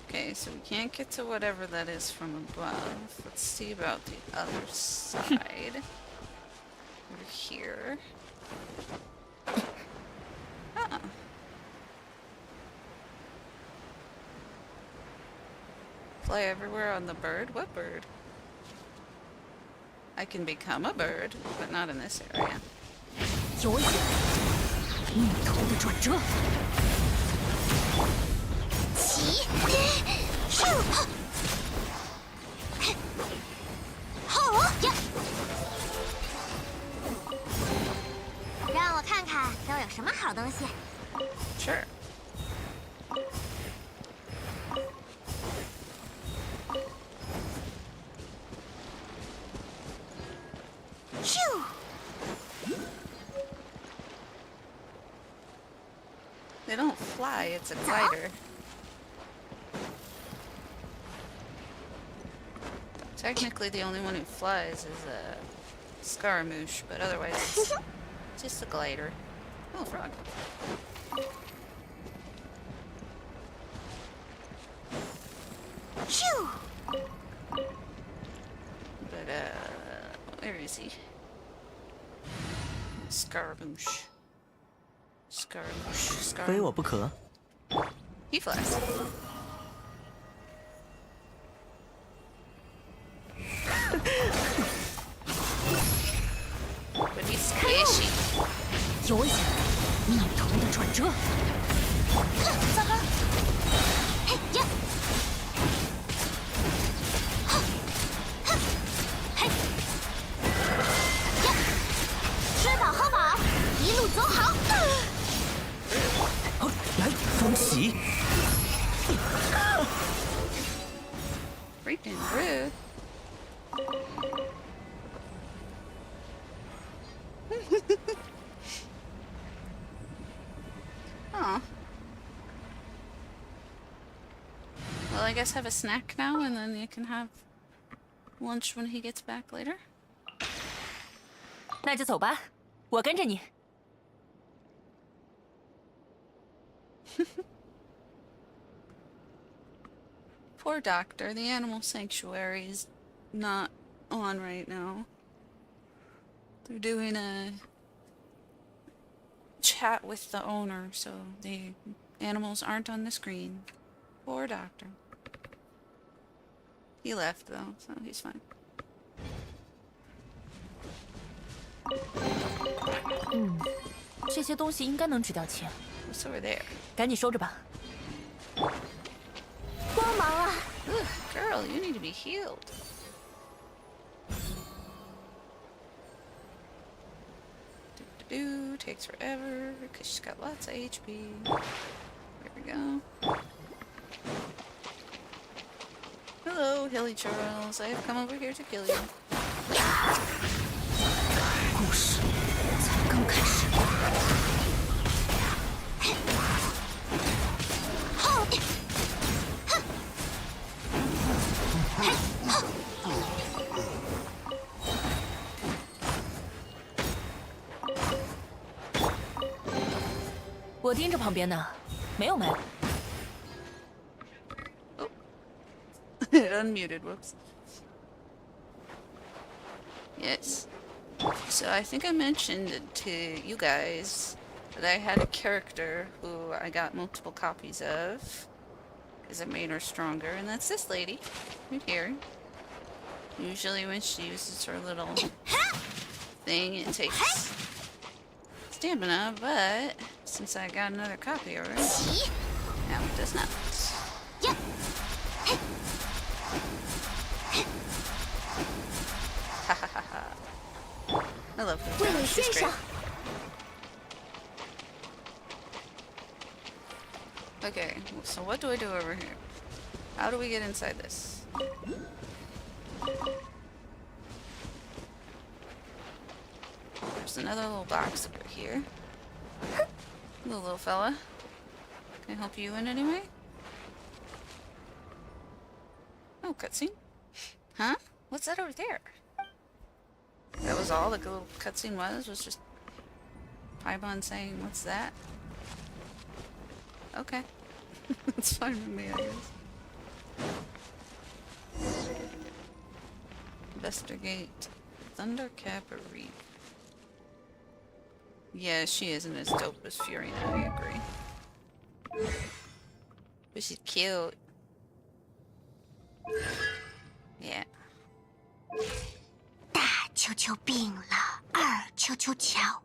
Okay, so we can't get to whatever that is from above. Let's see about the other side. Over here. Ah. Fly everywhere on the bird? What bird? I can become a bird, but not in this area. 有眼，芋头的转折。起，咻，好呀！让我看看都有什么好东西。Sure. They don't fly, it's a glider. Technically, the only one who flies is a Scaramouche, but otherwise it's just a glider. Oh, frog. Phew! But, where is he? Scaramouche. Scaramouche. 非我 Scaramouche. 不可。 He flies. But he's squishy. 有危险！逆头的转折。糟糕！嘿呀！嘿呀！吃饱喝饱，一路走好。来，风袭！ Freaking rude. Aw. Well, I guess have a snack now, and then you can have lunch when he gets back later. 那就走吧，我跟着你。 Poor doctor, the animal sanctuary is not on right now. They're doing a chat with the owner, so the animals aren't on the screen. Poor doctor. He left though, so he's fine. 这些东西应该能止掉气， What's over there? 赶紧收着吧。 光芒啊！ Ugh, girl, you need to be healed. Do takes forever because she's got lots of HP. There we go. Hello, Hilly Charles. I have come over here to kill you. 故事才刚开始。 我盯着旁边呢，没有麦。 It unmuted, whoops. Yes. So I think I mentioned to you guys that I had a character who I got multiple copies of because it made her stronger, and that's this lady right here. Usually when she uses her little thing, it takes stamina, but since I got another copy of her, now it does not. Ha ha ha ha. I love her. 为你 She's 欣 great. 赏。 Okay, so what do I do over here? How do we get inside this? There's another little box over here. Little fella. Can I help you in any way? Oh, cutscene. Huh? What's that over there? That was all the little cutscene was just Paimon saying, "What's that?" Okay. It's fine with me, I guess. Investigate Thundercap Reef. Yeah, she isn't as dope as Furina, I agree. But she's cute. Yeah. 大球球病了，二球球巧，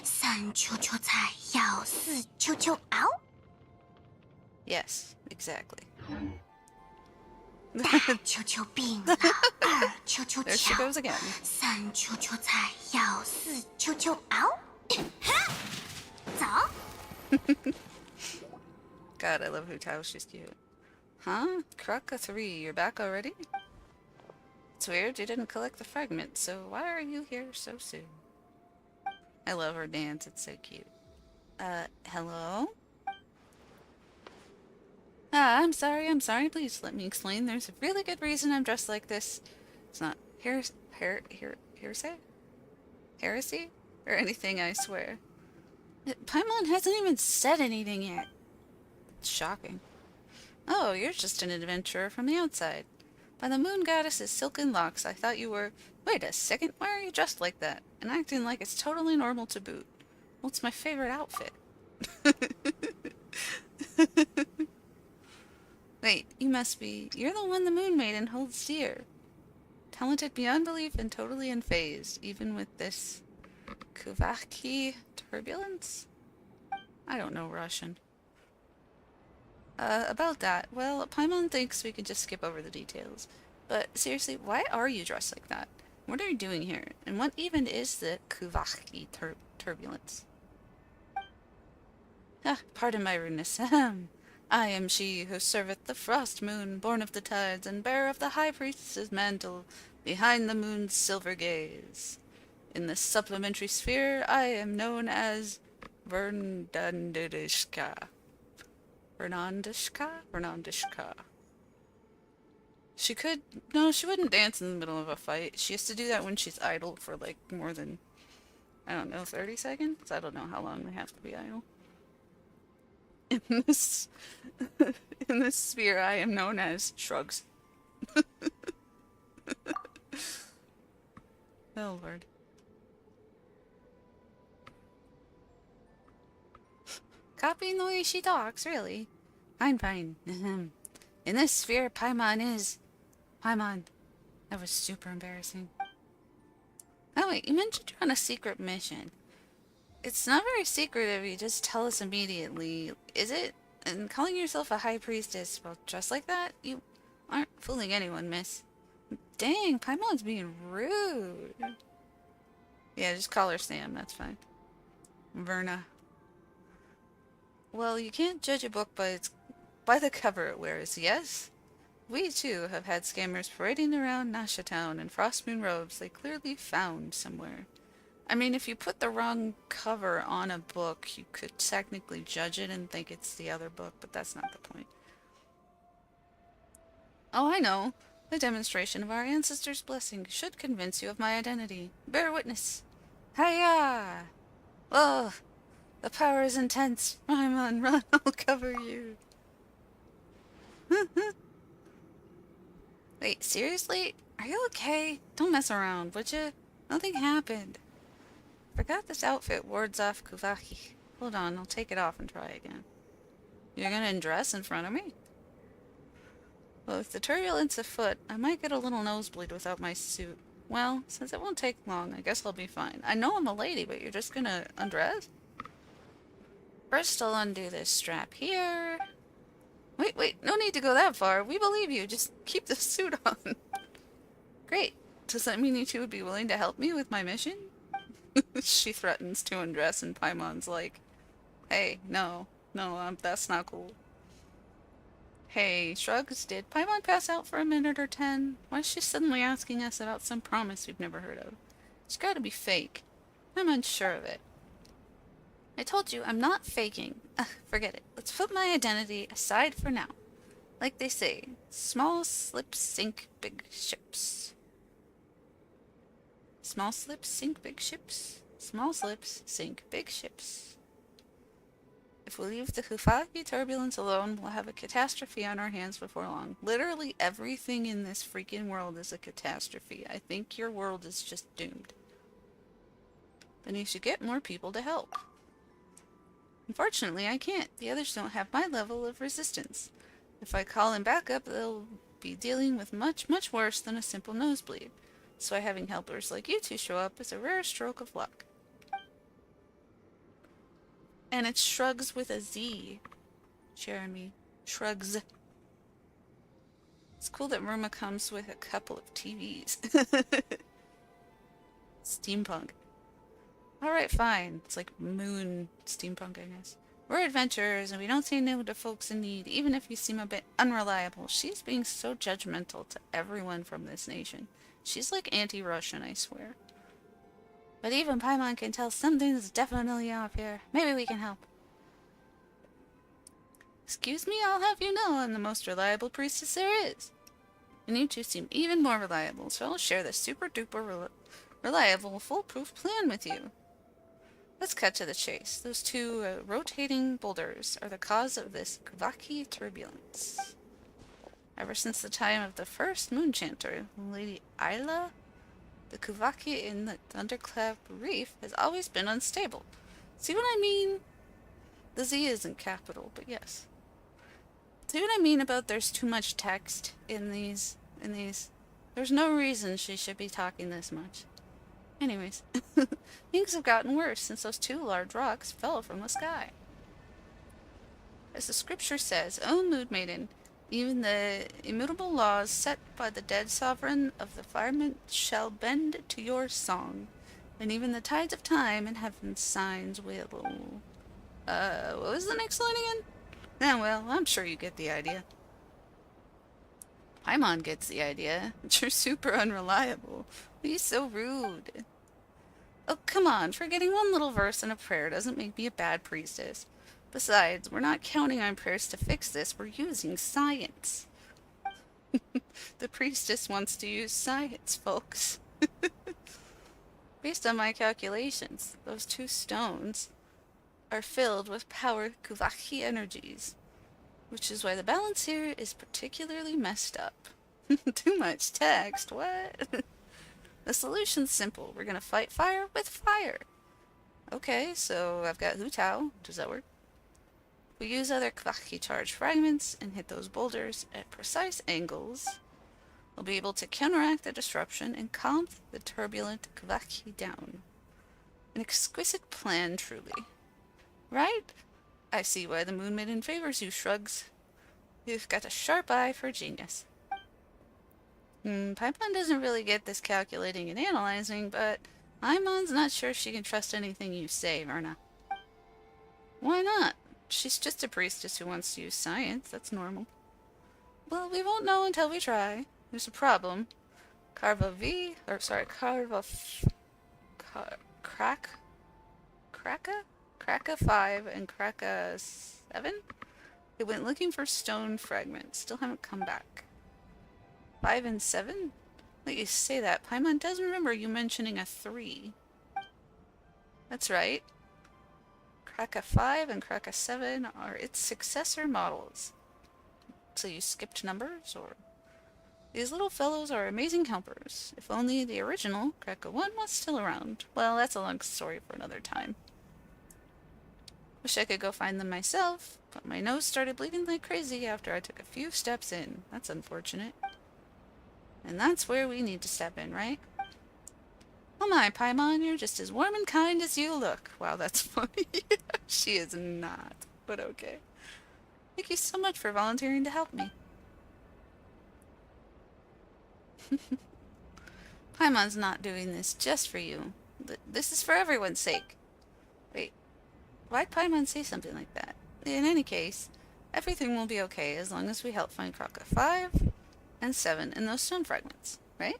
三球球菜要，四球球熬。 Yes, exactly. 大球球病了，二球球 There she 巧， goes again. 三球球菜要，四球球熬。走。 God, I love Hu Tao, she's cute. Huh? Kraka 3, you're back already? It's weird you didn't collect the fragment, so why are you here so soon? I love her dance, it's so cute. Hello? I'm sorry, please let me explain. There's a really good reason I'm dressed like this. It's not heresy? Heresy? Or anything, I swear. Paimon hasn't even said anything yet. It's shocking. Oh, you're just an adventurer from the outside. By the moon goddess's silken locks, I thought you were... Wait a second, why are you dressed like that? And acting like it's totally normal to boot. Well, it's my favorite outfit. Wait, you must be... You're the one the Moon Maiden holds dear. Talented beyond belief and totally unfazed, even with this... Kuvaki turbulence? I don't know Russian. About that, well, Paimon thinks we could just skip over the details. But seriously, why are you dressed like that? What are you doing here? And what even is the Kuvaki turbulence? Ah, pardon my rudeness. I am she who serveth the frost moon, born of the tides, and bearer of the high priestess's mantle, behind the moon's silver gaze. In this supplementary sphere, I am known as Vernandishka. Vernandishka? She could... No, she wouldn't dance in the middle of a fight. She has to do that when she's idle for, like, more than, I don't know, 30 seconds? I don't know how long they have to be idle. In this... in this sphere, I am known as Shrugs. Oh, Lord. Copying the way she talks, really. Fine. In this sphere, Paimon is... Paimon. That was super embarrassing. Oh wait, you mentioned you're on a secret mission. It's not very secret if you just tell us immediately, is it? And calling yourself a high priestess, well, dressed like that? You aren't fooling anyone, miss. Dang, Paimon's being rude. Yeah, just call her Sam, that's fine. Verna. Well, you can't judge a book by the cover it wears, yes? We, too, have had scammers parading around Nasha Town in Frostmoon robes they clearly found somewhere. I mean, if you put the wrong cover on a book, you could technically judge it and think it's the other book, but that's not the point. Oh, I know. The demonstration of our ancestors' blessing should convince you of my identity. Bear witness. Hiya! Oh, the power is intense. Paimon, run, I'll cover you. Wait, seriously? Are you okay? Don't mess around, would you? Nothing happened. Forgot this outfit wards off Kuvaki. Hold on, I'll take it off and try again. You're gonna undress in front of me? Well, with the turbulence afoot, I might get a little nosebleed without my suit. Well, since it won't take long, I guess I'll be fine. I know I'm a lady, but you're just gonna undress? First, I'll undo this strap here. Wait, no need to go that far. We believe you. Just keep the suit on. Great. Does that mean you two would be willing to help me with my mission? She threatens to undress, and Paimon's like, hey, no, that's not cool. Hey, Shrugs, did Paimon pass out for a minute or 10? Why is she suddenly asking us about some promise we've never heard of? It's gotta be fake. I'm unsure of it. I told you, I'm not faking. Forget it. Let's put my identity aside for now. Like they say, small slips sink big ships. Small slips sink big ships. Small slips sink big ships. If we leave the Kuvaki turbulence alone, we'll have a catastrophe on our hands before long. Literally everything in this freaking world is a catastrophe. I think your world is just doomed. Then you should get more people to help. Unfortunately, I can't. The others don't have my level of resistance. If I call in backup, they'll be dealing with much, much worse than a simple nosebleed. So having helpers like you two show up is a rare stroke of luck. And it's Shrugs with a Z. Jeremy. Shrugs. It's cool that Murma comes with a couple of TVs. Steampunk. Alright, fine. It's like moon steampunk, I guess. We're adventurers, and we don't say no to folks in need, even if you seem a bit unreliable. She's being so judgmental to everyone from this nation. She's like anti-Russian, I swear. But even Paimon can tell something's definitely off here. Maybe we can help. Excuse me, I'll have you know I'm the most reliable priestess there is. And you two seem even more reliable, so I'll share this super duper reliable, foolproof plan with you. Let's cut to the chase. Those two rotating boulders are the cause of this Kavaki turbulence. Ever since the time of the first moon chanter, Lady Isla, the Kavaki in the Thunderclap Reef has always been unstable. See what I mean? The Z isn't capital, but yes. See what I mean about there's too much text in these? There's no reason she should be talking this much. Anyways, things have gotten worse since those two large rocks fell from the sky. As the scripture says, O Moon Maiden, even the immutable laws set by the dead sovereign of the firmament shall bend to your song, and even the tides of time and heaven's signs will. What was the next line again? Ah, well, I'm sure you get the idea. Paimon gets the idea. You're super unreliable. He's so rude. Oh, come on. Forgetting one little verse in a prayer doesn't make me a bad priestess. Besides, we're not counting on prayers to fix this. We're using science. The priestess wants to use science, folks. Based on my calculations, those two stones are filled with power Kuvaki energies, which is why the balance here is particularly messed up. Too much text, what? The solution's simple. We're gonna fight fire with fire. Okay, so I've got Hu Tao. Does that work? We use other Kavaki charge fragments and hit those boulders at precise angles. We'll be able to counteract the disruption and calm the turbulent Kavaki down. An exquisite plan, truly. Right? I see why the Moon Maiden favors you, shrugs. You've got a sharp eye for genius. Paimon doesn't really get this calculating and analyzing, but Paimon's not sure she can trust anything you say, Verna. Why not? She's just a priestess who wants to use science. That's normal. Well, we won't know until we try. There's a problem. Kraka 5 and Kraka 7? They went looking for stone fragments. Still haven't come back. 5 and 7? Let you say that. Paimon does remember you mentioning a 3. That's right. Kraka 5 and Kraka 7 are its successor models. So you skipped numbers, or? These little fellows are amazing helpers. If only the original, Kraka 1, was still around. Well, that's a long story for another time. Wish I could go find them myself, but my nose started bleeding like crazy after I took a few steps in. That's unfortunate. And that's where we need to step in, right? Oh my, Paimon, you're just as warm and kind as you look. Wow, that's funny. She is not, but okay. Thank you so much for volunteering to help me. Paimon's not doing this just for you. This is for everyone's sake. Wait, why'd Paimon say something like that? In any case, everything will be okay as long as we help find Kraka 5 and 7 in those stone fragments, right?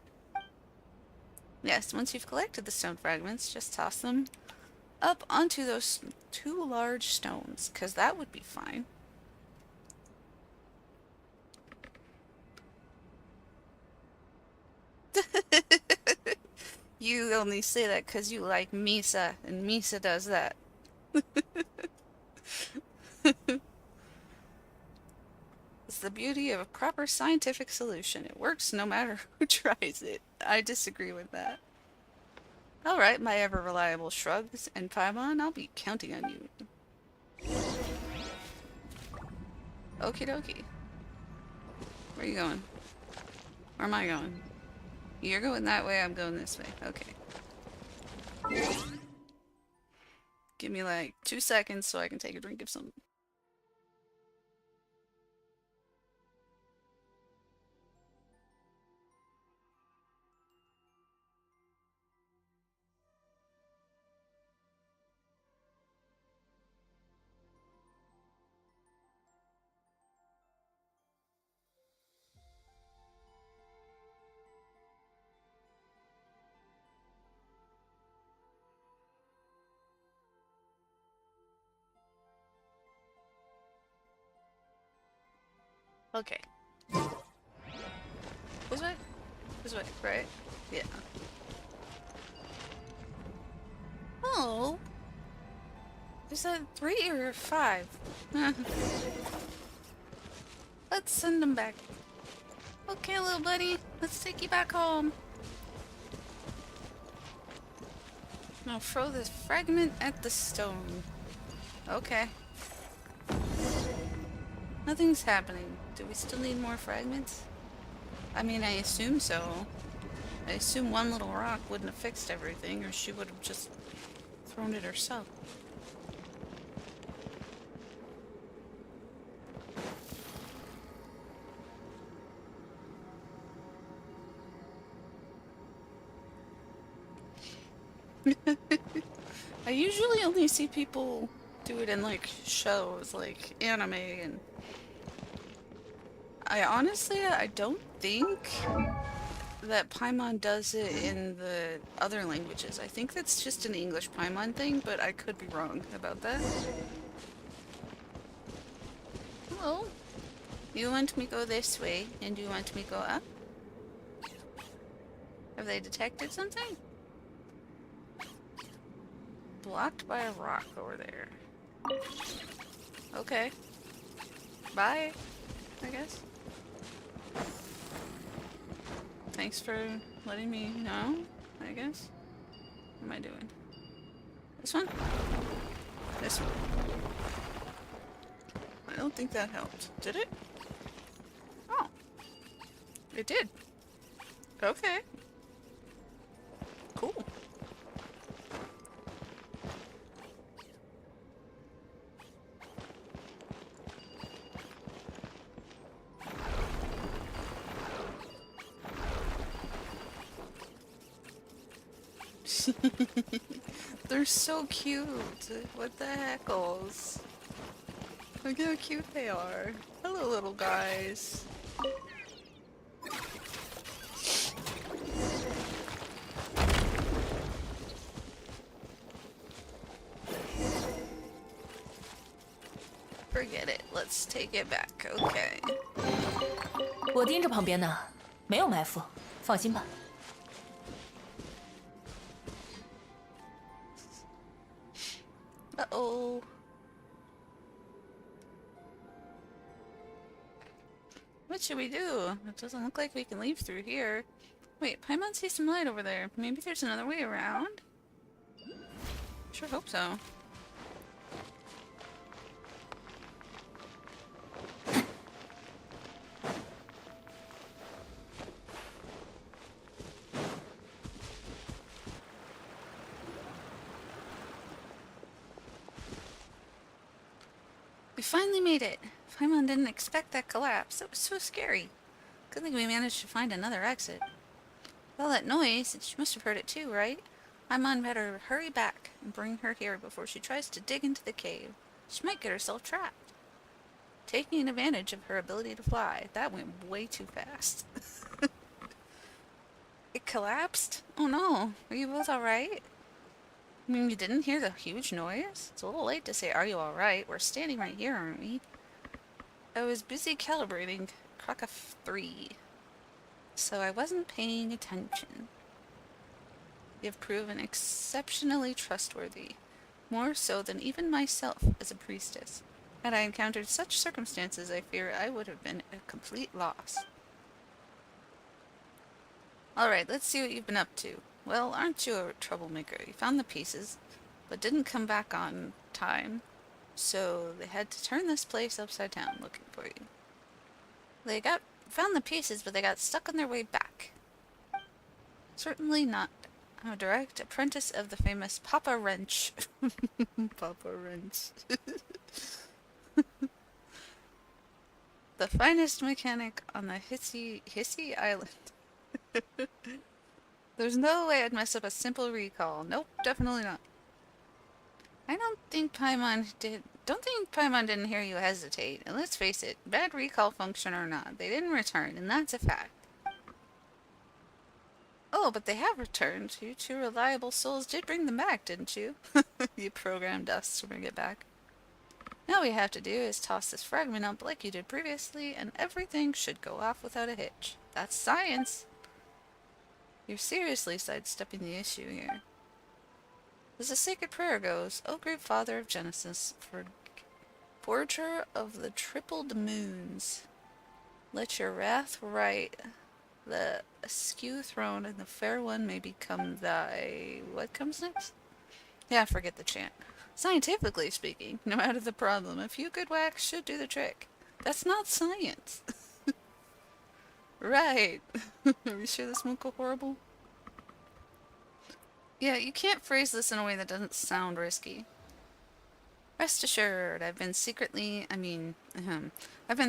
Yes, once you've collected the stone fragments, just toss them up onto those 2 large stones, because that would be fine. You only say that because you like Misa, and Misa does that. It's the beauty of a proper scientific solution. It works no matter who tries it. I disagree with that. Alright, my ever-reliable shrugs, and Paimon, I'll be counting on you. Okie dokie. Where are you going? Where am I going? You're going that way, I'm going this way. Okay. Give me like 2 seconds so I can take a drink of something. Okay. This way? This way, right? Yeah. Oh! Is that 3 or 5? Let's send them back. Okay, little buddy. Let's take you back home. Now throw this fragment at the stone. Okay. Nothing's happening. Do we still need more fragments? I mean, I assume so. I assume one little rock wouldn't have fixed everything, or she would have just thrown it herself. I usually only see people do it in like shows, like anime, and I don't think that Paimon does it in the other languages. I think that's just an English Paimon thing, but I could be wrong about that. Hello. You want me go this way, and you want me go up? Have they detected something? Blocked by a rock over there. Okay. Bye, I guess. Thanks for letting me know, I guess. What am I doing? This one? This one. I don't think that helped. Did it? Oh. It did. Okay. Cool. They're so cute. What the heckles? Look how cute they are. Hello, little guys. Forget it. Let's take it back. Okay. 我盯着旁边呢，没有埋伏，放心吧。Uh-oh. What should we do? It doesn't look like we can leave through here. Wait, Paimon sees some light over there. Maybe there's another way around? Sure hope so. We finally made it. Paimon didn't expect that collapse. That was so scary. Good thing we managed to find another exit. All that noise, she must have heard it too, right? Paimon better hurry back and bring her here before she tries to dig into the cave. She might get herself trapped. Taking advantage of her ability to fly. That went way too fast. It collapsed? Oh no. Are you both alright? I mean, you didn't hear the huge noise? It's a little late to say, are you alright? We're standing right here, aren't we? I was busy calibrating Croc of 3, so I wasn't paying attention. You've proven exceptionally trustworthy, more so than even myself as a priestess. Had I encountered such circumstances, I fear I would have been at a complete loss. Alright, let's see what you've been up to. Well, aren't you a troublemaker? You found the pieces, but didn't come back on time, so they had to turn this place upside down looking for you. They found the pieces, but they got stuck on their way back. Certainly not. I'm a direct apprentice of the famous Papa Wrench. Papa Wrench. The finest mechanic on the Hissy Island. There's no way I'd mess up a simple recall. Nope, definitely not. I don't think Paimon didn't hear you hesitate. And let's face it, bad recall function or not, they didn't return, and that's a fact. Oh, but they have returned. You two reliable souls did bring them back, didn't you? You programmed us to bring it back. Now all we have to do is toss this fragment up like you did previously, and everything should go off without a hitch. That's science! You're seriously sidestepping the issue here. As the sacred prayer goes, O great Father of Genesis, forger of the tripled moons, let your wrath right the askew throne, and the fair one may become thy... What comes next? Yeah, forget the chant. Scientifically speaking, no matter the problem, a few good whacks should do the trick. That's not science. Right. Are we sure this won't go horrible? Yeah, you can't phrase this in a way that doesn't sound risky. Rest assured, I've been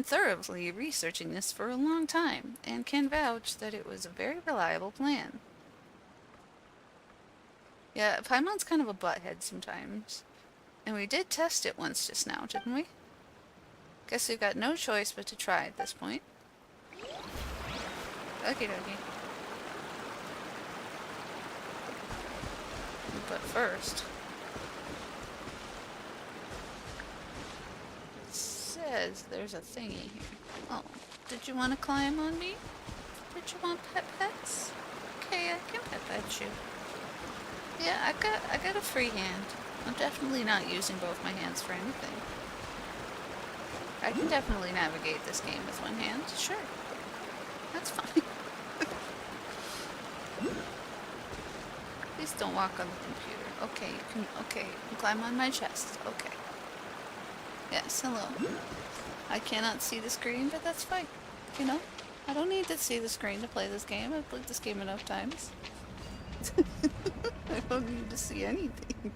thoroughly researching this for a long time, and can vouch that it was a very reliable plan. Yeah, Paimon's kind of a butthead sometimes. And we did test it once just now, didn't we? Guess we've got no choice but to try at this point. Okie dokie. But first... It says there's a thingy here. Oh, did you want to climb on me? Did you want pets? Okay, I can pet you. Yeah, I got a free hand. I'm definitely not using both my hands for anything. I can definitely navigate this game with one hand, sure. That's fine. Please don't walk on the computer. Okay, you can climb on my chest. Okay. Yes, hello. I cannot see the screen, but that's fine. You know, I don't need to see the screen to play this game. I've played this game enough times. I don't need to see anything.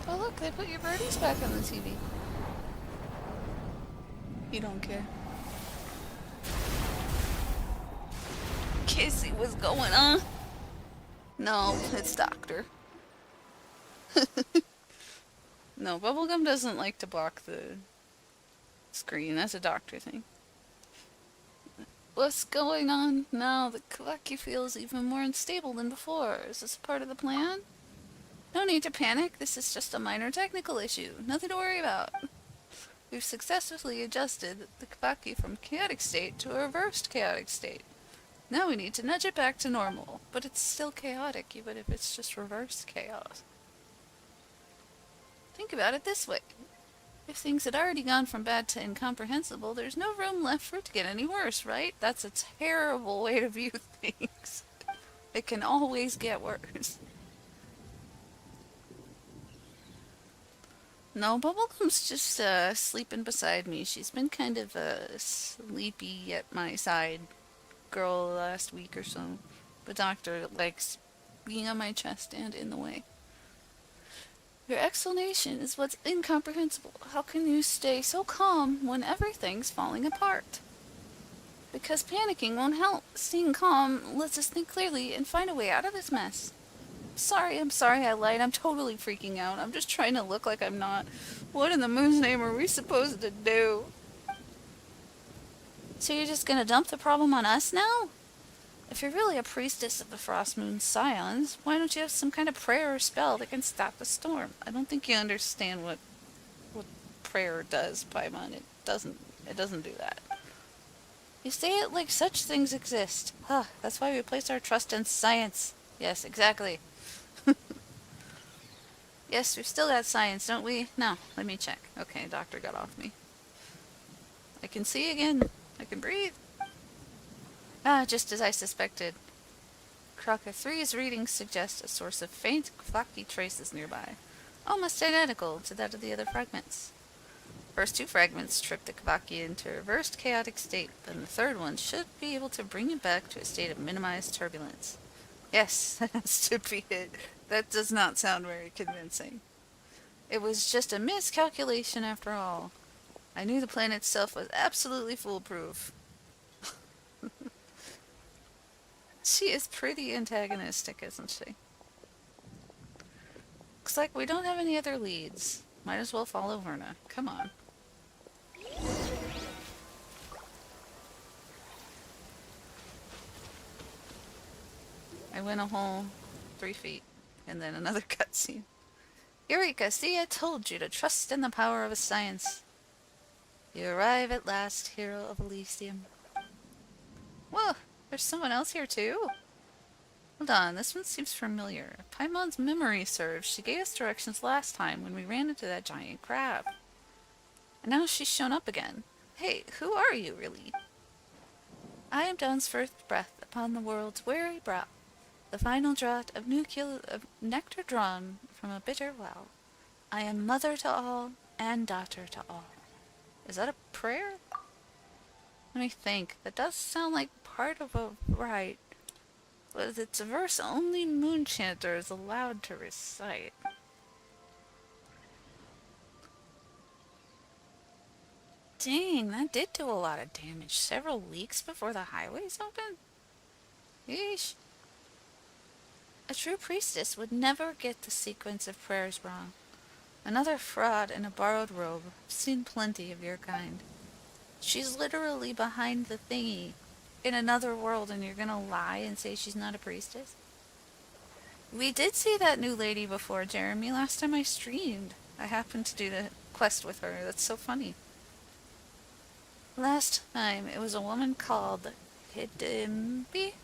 Oh look, they put your birdies back on the TV. You don't care. Casey, what's going on? No, it's Doctor. No, Bubblegum doesn't like to block the screen. That's a Doctor thing. What's going on now? The Kawaki feels even more unstable than before. Is this part of the plan? No need to panic. This is just a minor technical issue. Nothing to worry about. We've successfully adjusted the Kawaki from chaotic state to a reversed chaotic state. Now we need to nudge it back to normal. But it's still chaotic, even if it's just reversed chaos. Think about it this way. If things had already gone from bad to incomprehensible, there's no room left for it to get any worse, right? That's a terrible way to view things. It can always get worse. No, Bubblegum's just sleeping beside me. She's been kind of sleepy at my side girl the last week or so. The Doctor likes being on my chest and in the way. Your explanation is what's incomprehensible. How can you stay so calm when everything's falling apart? Because panicking won't help. Staying calm lets us think clearly and find a way out of this mess. I'm sorry I lied. I'm totally freaking out. I'm just trying to look like I'm not. What in the moon's name are we supposed to do? So you're just gonna dump the problem on us now? If you're really a priestess of the Frost Moon's scions, why don't you have some kind of prayer or spell that can stop the storm? I don't think you understand what prayer does, Paimon. It doesn't do that. You say it like such things exist. Huh, that's why we place our trust in science. Yes, exactly. Yes, we've still got science, don't we? No, let me check. Okay, Doctor got off me. I can see again. I can breathe. Ah, just as I suspected. Kraka 3's readings suggest a source of faint Kawaki traces nearby, almost identical to that of the other fragments. First two fragments trip the Kawaki into a reversed chaotic state, but the third one should be able to bring it back to a state of minimized turbulence. Yes, that has to be it. That does not sound very convincing. It was just a miscalculation after all. I knew the plan itself was absolutely foolproof. She is pretty antagonistic, isn't she? Looks like we don't have any other leads. Might as well follow Verna. Come on. I went a whole 3 feet, and then another cutscene. Eureka, see, I told you to trust in the power of a science. You arrive at last, hero of Elysium. Whoa, there's someone else here too? Hold on, this one seems familiar. Paimon's memory serves. She gave us directions last time when we ran into that giant crab. And now she's shown up again. Hey, who are you, really? I am Dawn's first breath upon the world's weary brow, the final draught of nectar drawn from a bitter well. I am mother to all and daughter to all. Is that a prayer? Let me think. That does sound like part of a rite, but it's a verse only Moonchanter is allowed to recite. Dang, that did do a lot of damage. Several weeks before the highways open? Yeesh. A true priestess would never get the sequence of prayers wrong. Another fraud in a borrowed robe. I've seen plenty of your kind. She's literally behind the thingy in another world, and you're gonna lie and say she's not a priestess? We did see that new lady before, Jeremy, last time I streamed. I happened to do the quest with her. That's so funny. Last time, it was a woman called Hidimbi.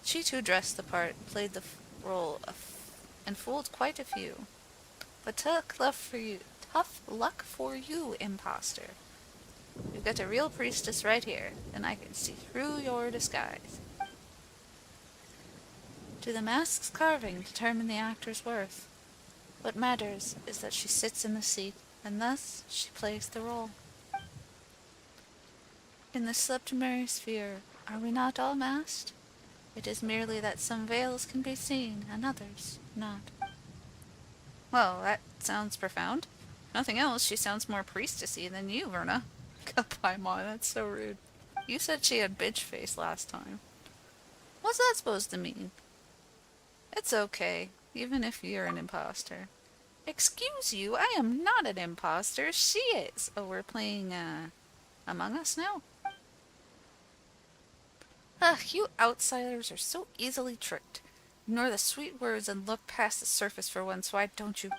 She too dressed the part, played the role, and fooled quite a few. But tough luck for you, imposter. You've got a real priestess right here, and I can see through your disguise. Do the mask's carving determine the actor's worth? What matters is that she sits in the seat, and thus she plays the role. In the sublunary sphere, are we not all masked? It is merely that some veils can be seen, and others not. Well, that sounds profound. Nothing else, she sounds more priestessy than you, Verna. Paimon, that's so rude. You said she had bitch face last time. What's that supposed to mean? It's okay, even if you're an imposter. Excuse you, I am not an imposter, she is. Oh, we're playing, Among Us now? Ugh, you outsiders are so easily tricked. Ignore the sweet words and look past the surface for once, why don't you?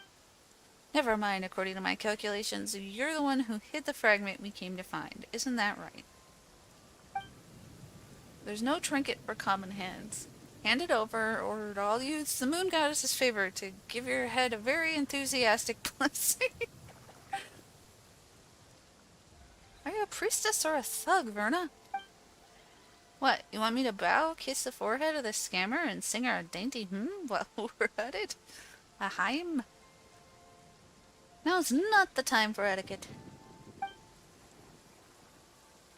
Never mind, according to my calculations, you're the one who hid the fragment we came to find. Isn't that right? There's no trinket for common hands. Hand it over, or I'll use the moon goddess's favor to give your head a very enthusiastic blessing. Are you a priestess or a thug, Verna? What, you want me to bow, kiss the forehead of the scammer, and sing her a dainty while we're at it? A hymn? Now's not the time for etiquette.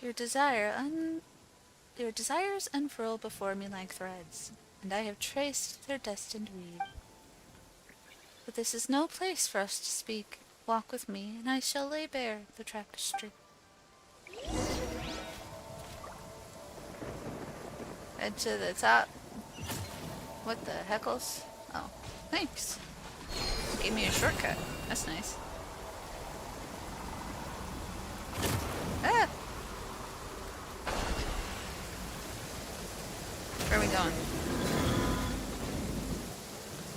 Your desires unfurl before me like threads, and I have traced their destined weave. But this is no place for us to speak. Walk with me, and I shall lay bare the tapestry. Head to the top. What the heckles? Oh, thanks. Gave me a shortcut. That's nice. Ah! Where are we going?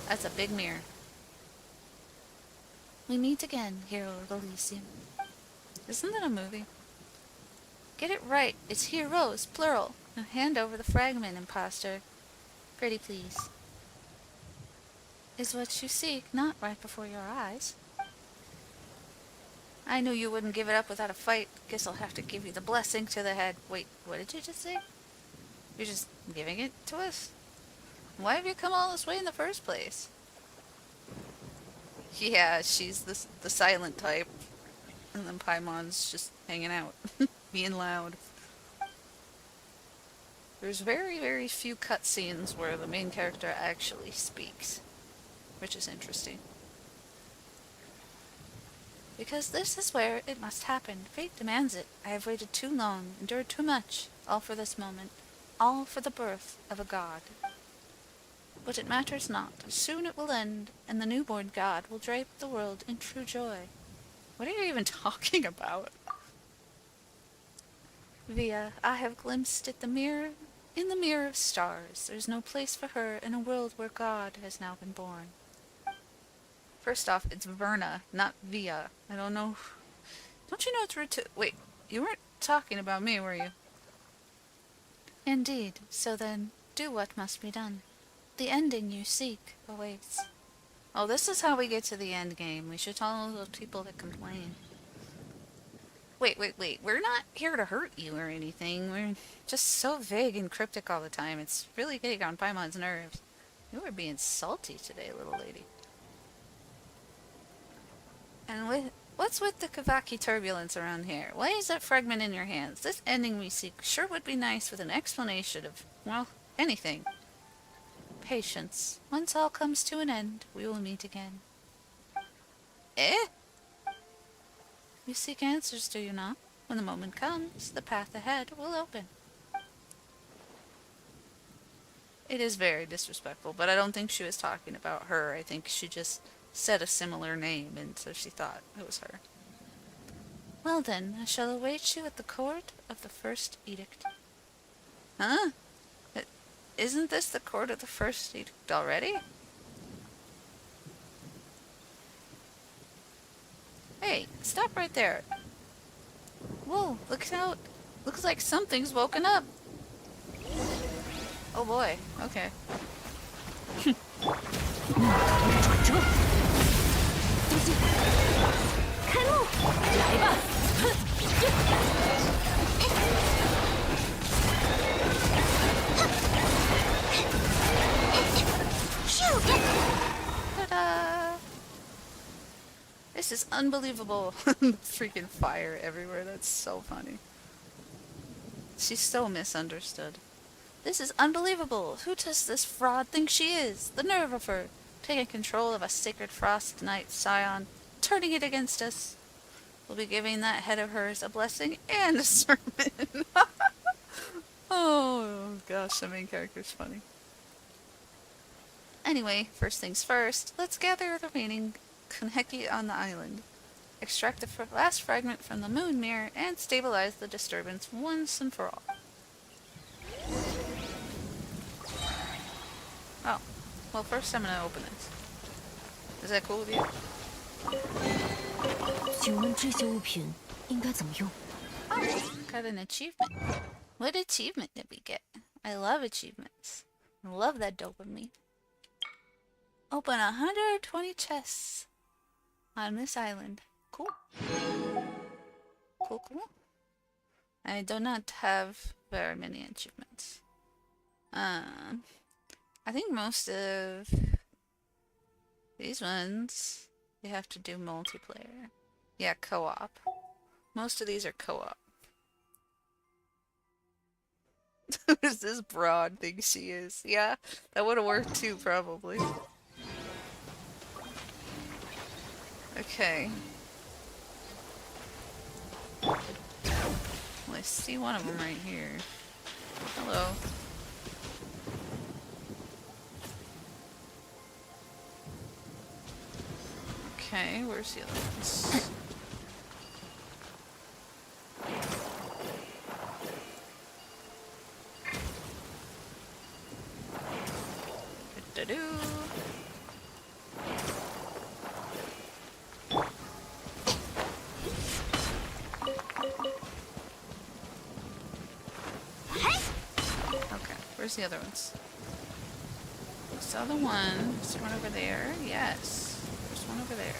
That's a big mirror. We meet again, hero of Elysium. Isn't that a movie? Get it right. It's heroes, plural. Now hand over the fragment, imposter. Pretty please. Is what you seek not right before your eyes? I knew you wouldn't give it up without a fight. Guess I'll have to give you the blessing to the head. Wait, what did you just say? You're just giving it to us? Why have you come all this way in the first place? Yeah, she's the silent type. And then Paimon's just hanging out. Being loud. There's very, very few cutscenes where the main character actually speaks. Which is interesting. Because this is where it must happen. Fate demands it. I have waited too long, endured too much, all for this moment. All for the birth of a god. But it matters not. Soon it will end, and the newborn god will drape the world in true joy. What are you even talking about? Via, I have glimpsed at the mirror In the mirror of stars, there's no place for her in a world where God has now been born. First off, it's Verna, not Via. I don't know. Don't you know it's rude to... Wait, you weren't talking about me, were you? Indeed. So then, do what must be done. The ending you seek awaits. Oh, this is how we get to the end game. We should tell all those people that complain. Wait. We're not here to hurt you or anything. We're just so vague and cryptic all the time. It's really getting on Paimon's nerves. You were being salty today, little lady. And what's with the Kavaki turbulence around here? Why is that fragment in your hands? This ending we seek sure would be nice with an explanation of, well, anything. Patience. Once all comes to an end, we will meet again. Eh? You seek answers, do you not? When the moment comes, the path ahead will open. It is very disrespectful, but I don't think she was talking about her. I think she just said a similar name, and so she thought it was her. Well then, I shall await you at the court of the first edict. Huh? Isn't this the court of the first edict already? Hey, stop right there. Whoa, look out. Looks like something's woken up. Oh boy, okay. 开幕，来吧！Ta-da! This is unbelievable. Freaking fire everywhere. That's so funny. She's so misunderstood. This is unbelievable. Who does this fraud think she is? The nerve of her. Taking control of a sacred frost knight scion, turning it against us. We'll be giving that head of hers a blessing and a sermon. Oh gosh, the main character's funny. Anyway, first things first, let's gather the remaining Kaneki on the island. Extract the last fragment from the moon mirror and stabilize the disturbance once and for all. Oh. Well, first I'm gonna open this. Is that cool with you? 请问这些物品应该怎么用？ Got an achievement. What achievement did we get? I love achievements. I love that dopamine. Open 120 chests on this island. Cool. Cool. I do not have very many achievements. I think most of these ones, you have to do multiplayer. Yeah, co-op. Most of these are co-op. Who does this broad think she is? Yeah, that would have worked too, probably. Okay. Well, I see one of them right here. Hello. Okay, where's the other ones? Do-do-do. Okay, where's the other ones? Saw the one. Is there one over there? Yes. There's one over there.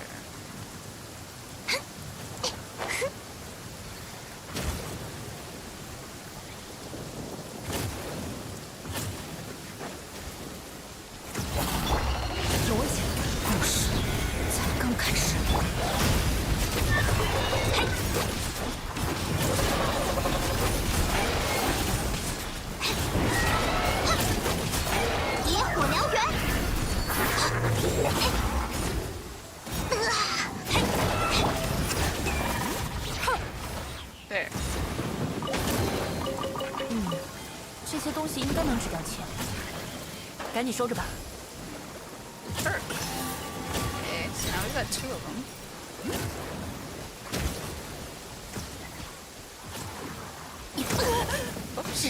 There. 这些东西应该能值点钱，赶紧收着吧。 Sure. Okay, so now we've got 2 of them. Oops.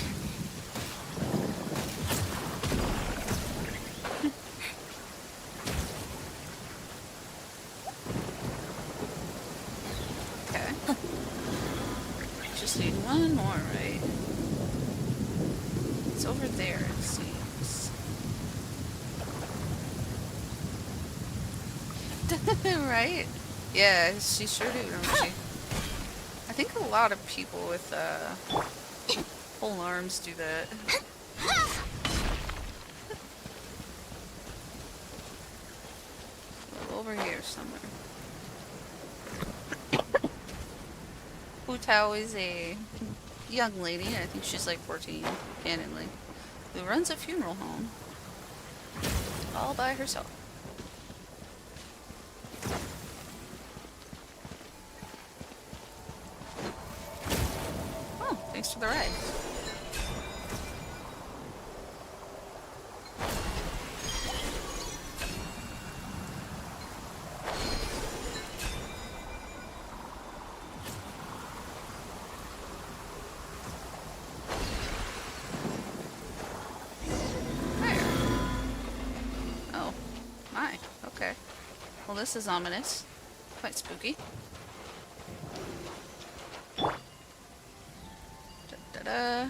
It's over there, it seems. Right? Yeah, she sure do, don't she? I think a lot of people with pole arms do that. Well, over here somewhere. Hu Tao is a young lady, I think she's like 14, canonly, who runs a funeral home all by herself. Oh, thanks for the ride. Oh, my. Okay. Well, this is ominous. Quite spooky. Da-da-da.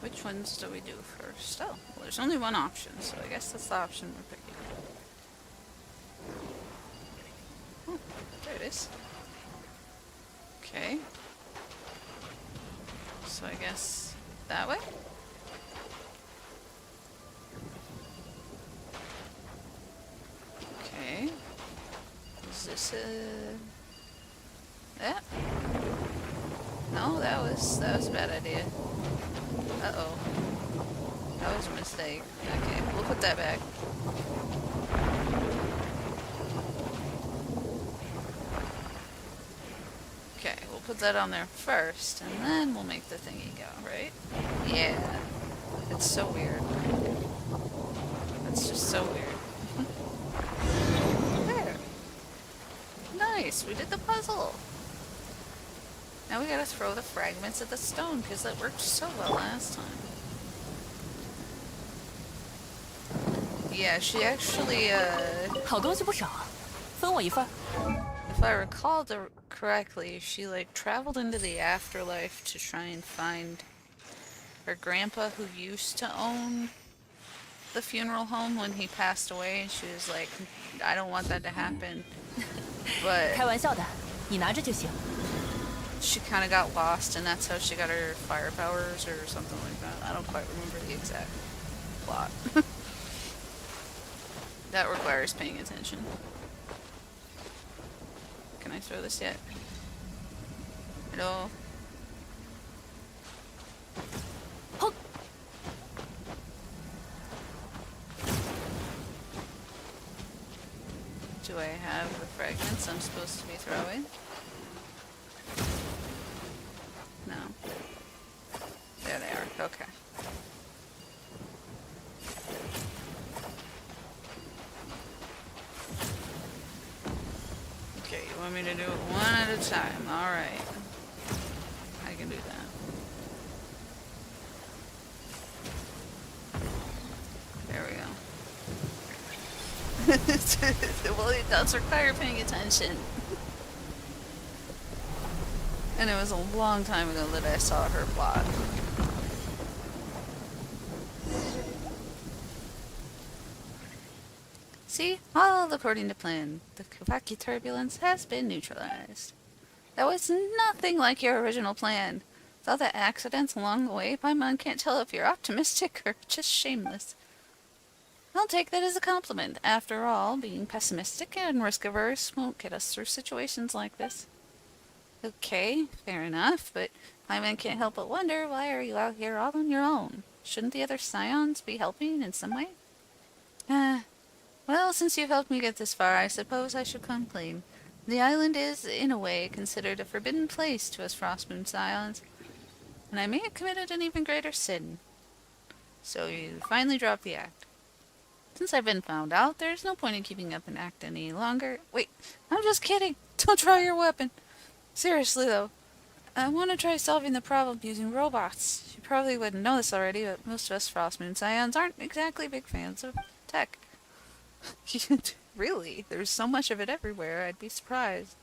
Which ones do we do first? Oh, well, there's only one option, so I guess that's the option we're picking. Oh, there it is. Okay. So I guess that way? Okay. Is this that? No, that was a bad idea. Uh-oh. That was a mistake. Okay, we'll put that back. Okay, we'll put that on there first, and then we'll make the thingy go, right? Yeah. It's so weird. That's just so weird. There. Nice, we did the puzzle. Now we gotta throw the fragments at the stone, because that worked so well last time. Yeah, she actually, 好东西不少啊，分我一份。 if I recall correctly, she like traveled into the afterlife to try and find her grandpa who used to own the funeral home when he passed away, and she was like, I don't want that to happen. But 开玩笑的，你拿着就行。 she kind of got lost, and that's how she got her fire powers or something like that. I don't quite remember the exact plot. That requires paying attention. Can I throw this yet? Hello? Huh. Do I have the fragments I'm supposed to be throwing? No. There they are. Okay. Okay, you want me to do it one at a time. Alright. I can do that. There we go. Well, it does require paying attention. And it was a long time ago that I saw her plot. See? All according to plan. The Kavaki turbulence has been neutralized. That was nothing like your original plan. With all the accidents along the way, Paimon can't tell if you're optimistic or just shameless. I'll take that as a compliment. After all, being pessimistic and risk-averse won't get us through situations like this. Okay, fair enough, but Paimon can't help but wonder, why are you out here all on your own? Shouldn't the other scions be helping in some way? Well, since you've helped me get this far, I suppose I should come clean. The island is, in a way, considered a forbidden place to us Frostmoon scions, and I may have committed an even greater sin. So you finally dropped the act. Since I've been found out, there's no point in keeping up an act any longer. Wait, I'm just kidding. Don't draw your weapon. Seriously, though, I want to try solving the problem using robots. You probably wouldn't know this already, but most of us Frostmoon scions aren't exactly big fans of tech. Really? There's so much of it everywhere, I'd be surprised.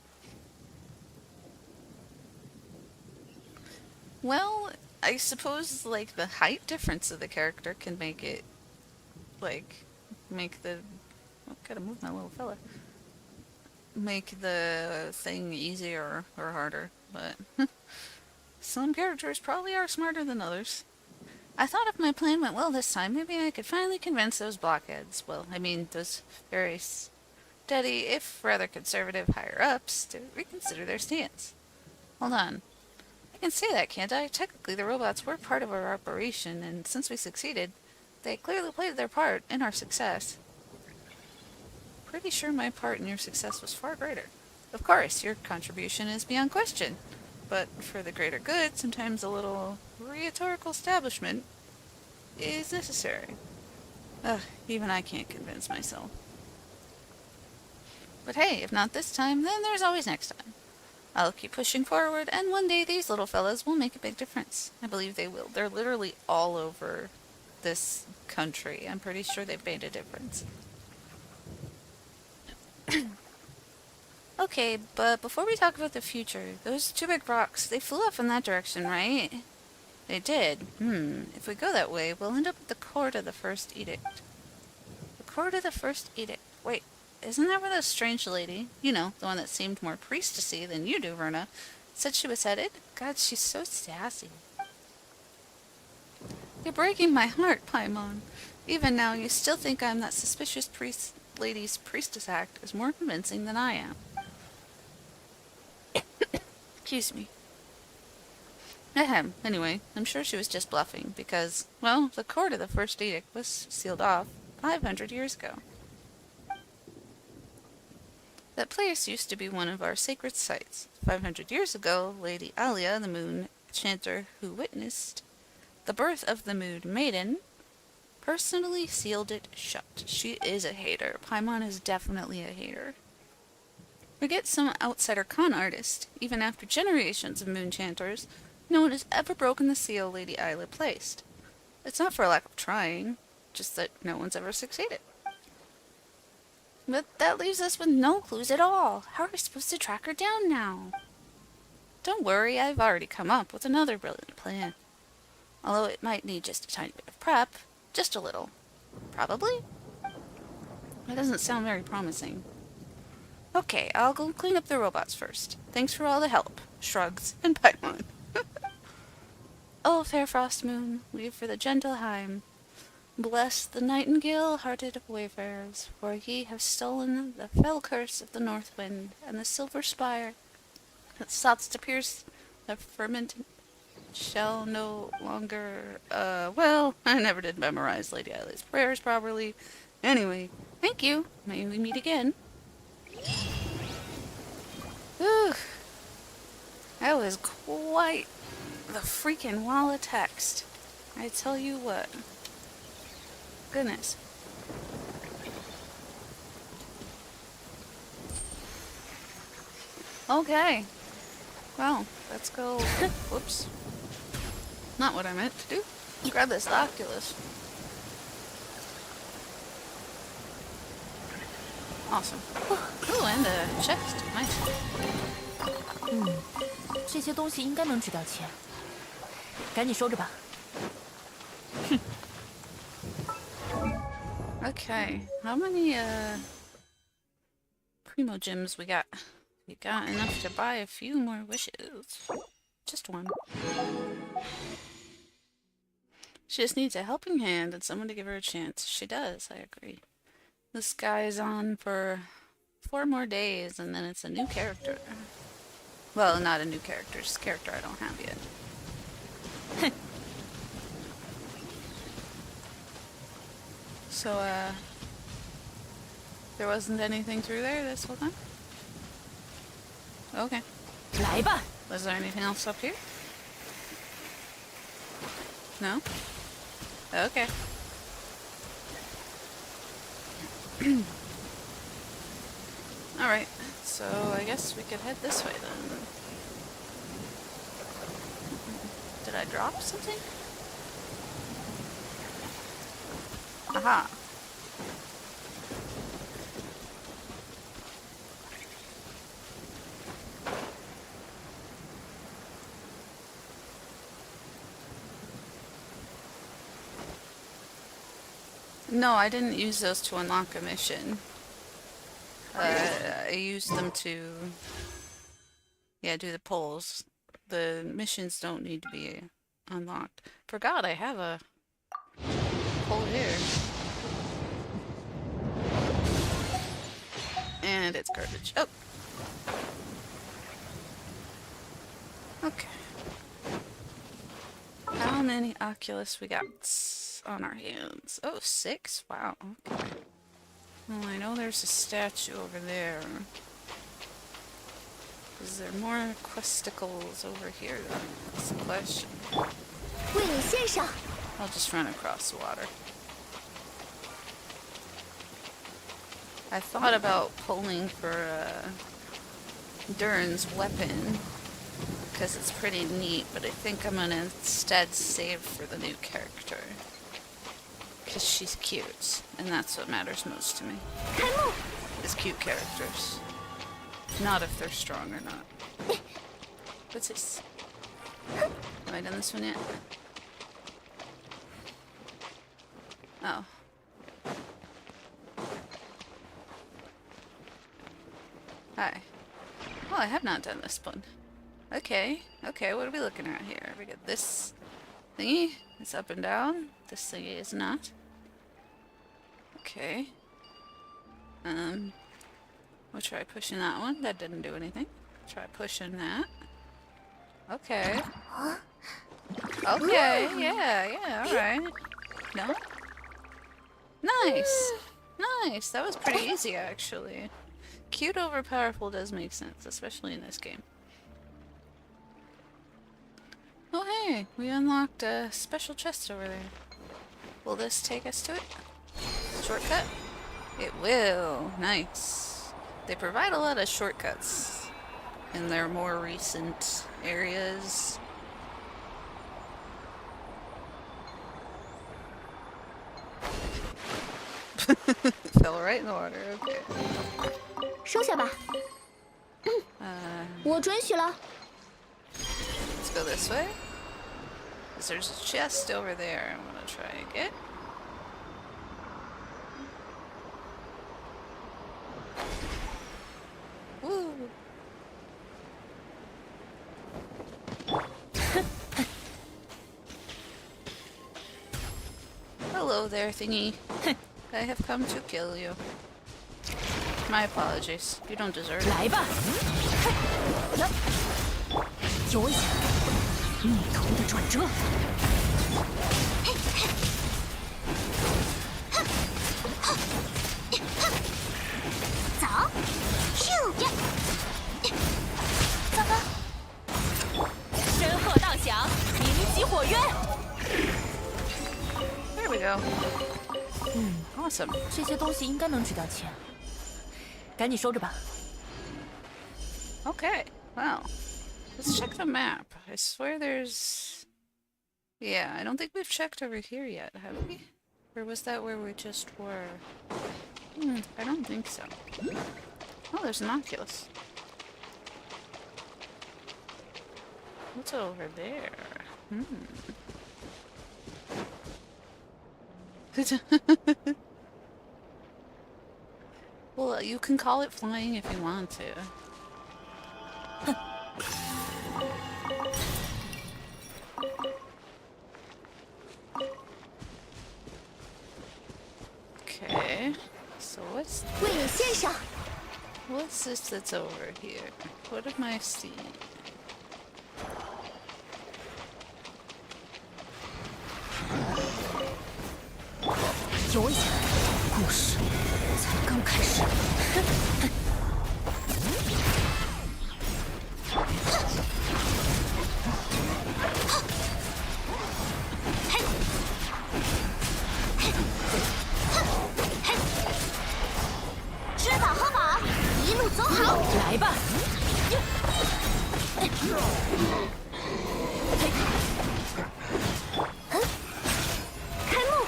Well, I suppose, like, the height difference of the character can make it, like, make the... Oh, gotta move my little fella. Make the thing easier or harder, but some characters probably are smarter than others. I thought if my plan went well this time, maybe I could finally convince those blockheads, well, I mean, those very steady, if rather conservative higher-ups, to reconsider their stance. Hold on. I can say that, can't I? Technically, the robots were part of our operation, and since we succeeded, they clearly played their part in our success. Pretty sure my part in your success was far greater. Of course, your contribution is beyond question, but for the greater good, sometimes a little rhetorical establishment is necessary. Ugh, even I can't convince myself. But hey, if not this time, then there's always next time. I'll keep pushing forward, and one day these little fellas will make a big difference. I believe they will. They're literally all over this country. I'm pretty sure they've made a difference. Okay, but before we talk about the future, those two big rocks, they flew off in that direction, right? They did. If we go that way, we'll end up at the court of the First Edict. The court of the First Edict. Wait, isn't that where the strange lady, you know, the one that seemed more priestessy than you do, Verna, said she was headed? God, she's so sassy. You're breaking my heart, Paimon. Even now, you still think I'm that suspicious lady's priestess act is more convincing than I am. Excuse me. Ahem. Anyway, I'm sure she was just bluffing, because, well, the court of the First Edict was sealed off 500 years ago. That place used to be one of our sacred sites. 500 years ago, Lady Alia, the moon chanter who witnessed the birth of the Moon Maiden, personally sealed it shut. She is a hater. Paimon is definitely a hater. Forget some outsider con artist. Even after generations of moon chanters, no one has ever broken the seal Lady Isla placed. It's not for a lack of trying, just that no one's ever succeeded. But that leaves us with no clues at all. How are we supposed to track her down now? Don't worry, I've already come up with another brilliant plan. Although it might need just a tiny bit of prep. Just a little. Probably? That doesn't sound very promising. Okay, I'll go clean up the robots first. Thanks for all the help. Shrugs and Paimon. Oh, fair frost moon, leave for the gentle Heim. Bless the nightingale-hearted wayfarers, for ye have stolen the fell curse of the north wind, and the silver spire that sought to pierce the firmament shall no longer, well, I never did memorize Lady Isla's prayers properly. Anyway, thank you. May we meet again. Whew. That was quite the freaking wall of text. I tell you what. Goodness. Okay. Well, let's go. Whoops. Not what I meant to do. Let's grab this Oculus. Awesome. Ooh, and a chest. Nice. 这些东西应该能值点钱，赶紧收着吧。 Okay, how many primo gems we got? We got enough to buy a few more wishes. Just one. She just needs a helping hand and someone to give her a chance. She does, I agree. This guy's on for 4 more days and then it's a new character. Well, not a new character, just a character I don't have yet. So, there wasn't anything through there this whole time? Okay. 来吧。 Was there anything else up here? No? Okay. Alright, so I guess we could head this way then. Did I drop something? Aha. No, I didn't use those to unlock a mission. I used them to, yeah, do the polls. The missions don't need to be unlocked. Forgot I have a poll here. And it's garbage. Oh! Okay. How many Oculus we got on our hands? Oh, 6? Wow, okay. Well, I know there's a statue over there. Is there more questicles over here, though? That's the question. 为你献上。 I'll just run across the water. I thought about pulling for Durin's weapon, because it's pretty neat, but I think I'm gonna instead save for the new character. Because she's cute, and that's what matters most to me. 开幕。 Is cute characters. Not if they're strong or not. What's this? Have I done this one yet? Oh. Hi. Oh, I have not done this one. Okay, okay, what are we looking at here? We get this thingy. It's up and down. This thingy is not. Okay. We'll try pushing that one. That didn't do anything. Try pushing that. Okay. Okay, yeah, alright. No? Nice! Nice! That was pretty easy, actually. Cute over powerful does make sense, especially in this game. Oh hey! We unlocked a special chest over there. Will this take us to it? Shortcut? It will. Nice. They provide a lot of shortcuts in their more recent areas. Fell right in the water, okay. 收下吧。我准许了。 Let's go this way. 'Cause there's a chest over there I'm gonna try and get. Woo! Hello there, thingy. I have come to kill you. My apologies. You don't deserve it. 来吧，游一下，逆头的转折。走。咻呀！糟糕。身鹤荡响，鸣击火渊。 There we go. Awesome. 这些东西应该能值点钱，赶紧收着吧。 Okay. Well, let's check the map. I swear there's... Yeah, I don't think we've checked over here yet, have we? Or was that where we just were? I don't think so. Oh, there's an Oculus. What's over there? Well, you can call it flying if you want to. Okay, so what's 为你献上。 what's this that's over here? What am I seeing? 游一下，故事才刚开始。知法合法，一路走好。来吧，开幕。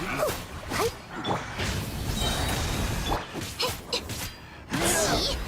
起。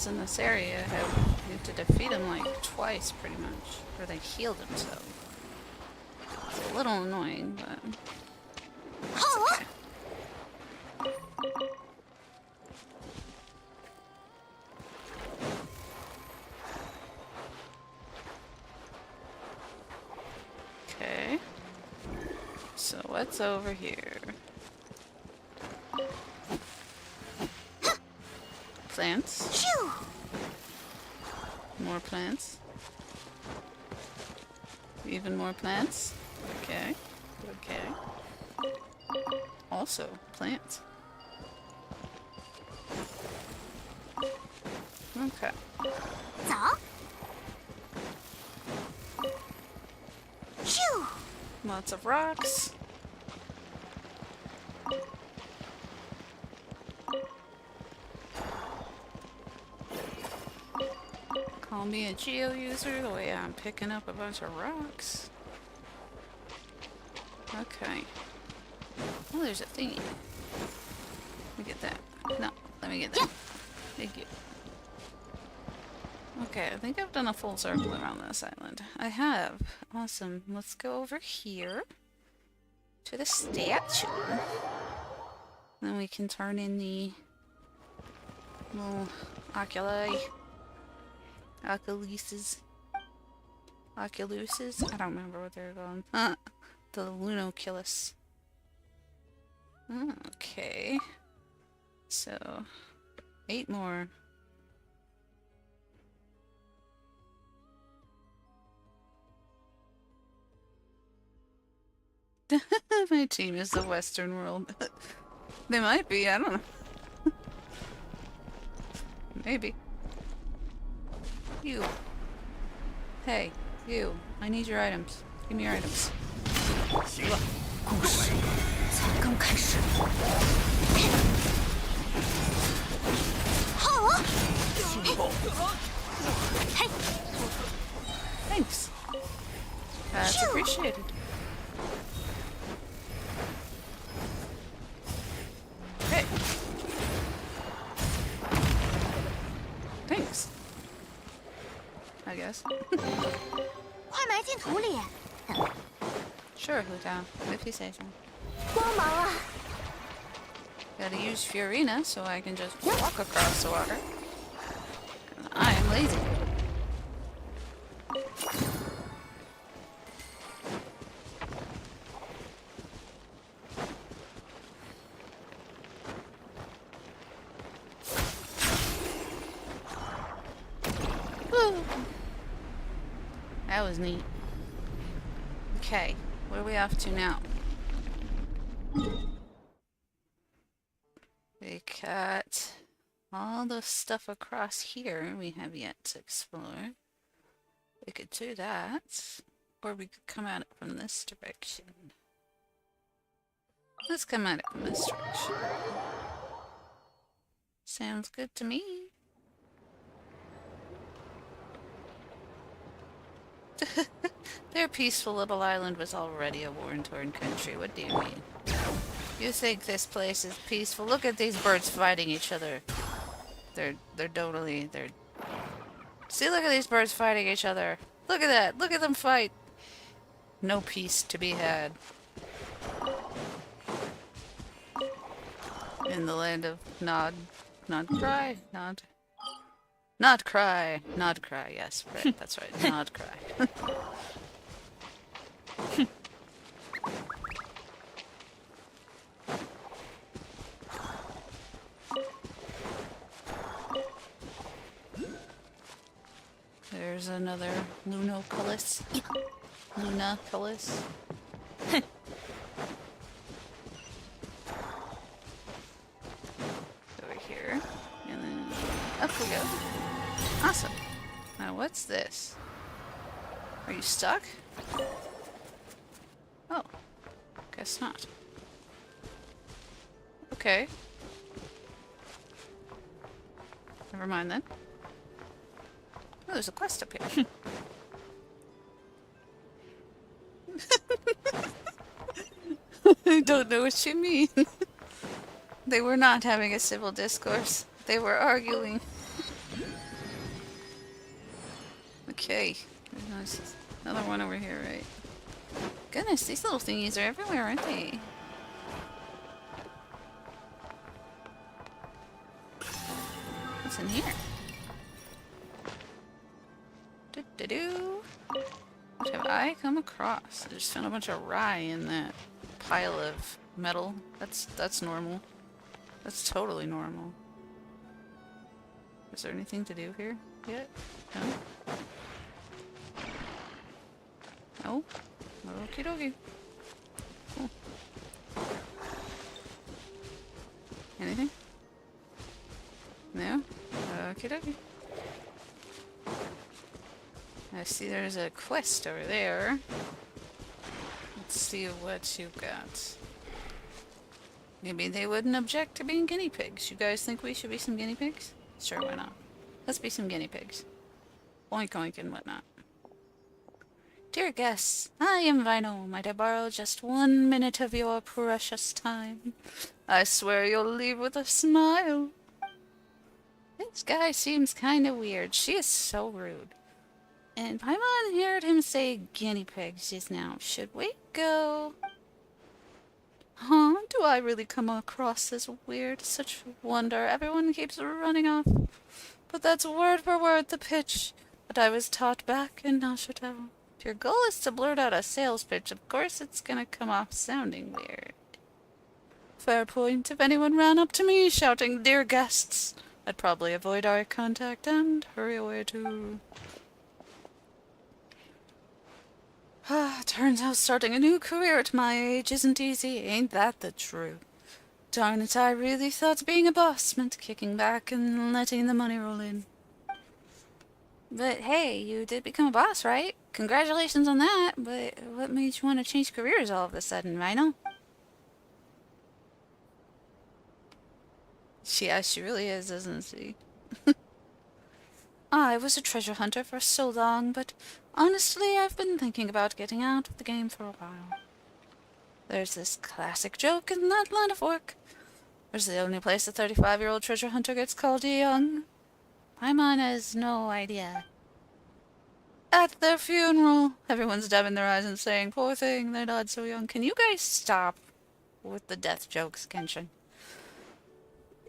enemies in this area you have to defeat them like twice pretty much, or they heal themselves. It's a little annoying, but it's okay. Okay. So what's over here? Plants. Phew! More plants. Even more plants. Okay. Okay. Also, plants. Okay. 走。Phew! Lots of rocks. Call me a geo user the way I'm picking up a bunch of rocks. Okay. Oh, there's a thingy. Let me get that. No, let me get that. Thank you. Okay, I think I've done a full circle around this island. I have. Awesome. Let's go over here to the statue. Then we can turn in the little oculi. Oculuses. Oculuses? I don't remember what they're called. The Lunoculus. Okay. So, 8 more. My team is the Western world. They might be, I don't know. Maybe. You. Hey, you. I need your items. Give me your items. 行了，故事才刚开始。好啊！ Thanks. That's appreciated. Okay. Thanks. I guess. 快埋进土里！ Sure, Hu Tao, if you say so. 光芒啊！ Gotta use Furina so I can just walk across the water. 'Cause I am lazy. Woo. That was neat. Okay, what are we off to now? We got all the stuff across here we have yet to explore. We could do that, or we could come at it from this direction. Let's come at it from this direction. Sounds good to me. Their peaceful little island was already a war-torn country. What do you mean? You think this place is peaceful? Look at these birds fighting each other. They're totally, See, look at these birds fighting each other. Look at that. Look at them fight. No peace to be had. In the land of Nod cry? Nod cry. Yes, right. That's right. Nod cry. There's another Lunoculus. Lunoculus. Over here. And then up we go. Awesome. Now what's this? Are you stuck? Oh. Guess not. Okay. Never mind then. Oh, there's a quest up here. I don't know what you mean. They were not having a civil discourse. They were arguing. Okay. There's another one over here, right? Goodness, these little thingies are everywhere, aren't they? What's in here? Do-do-do. What have I come across? I just found a bunch of rye in that pile of metal. That's normal. That's totally normal. Is there anything to do here yet? No? No? Okie dokie. Cool. Anything? No? Okie dokie. I see there's a quest over there. Let's see what you got. Maybe they wouldn't object to being guinea pigs. You guys think we should be some guinea pigs? Sure, why not? Let's be some guinea pigs. Oink oink and whatnot. Dear guests, I am Vino. Might I borrow just 1 minute of your precious time? I swear you'll leave with a smile. This guy seems kind of weird. She is so rude. And Paimon heard him say guinea pigs just now. Should we go? Huh? Do I really come across as weird? Such wonder. Everyone keeps running off. But that's word for word the pitch that I was taught back in Nashotao. If your goal is to blurt out a sales pitch, of course it's gonna come off sounding weird. Fair point. If anyone ran up to me shouting, "Dear guests," I'd probably avoid eye contact and hurry away too. Turns out starting a new career at my age isn't easy. Ain't that the truth? Darn it, I really thought being a boss meant kicking back and letting the money roll in. But hey, you did become a boss, right? Congratulations on that, but what made you want to change careers all of a sudden, Rhino? Yeah, she really is, isn't she? I was a treasure hunter for so long, but honestly, I've been thinking about getting out of the game for a while. There's this classic joke in that line of work. There's the only place a 35-year-old treasure hunter gets called young. Paimon has no idea. At their funeral, everyone's dabbing their eyes and saying, "Poor thing, they died so young." Can you guys stop with the death jokes, Genshin?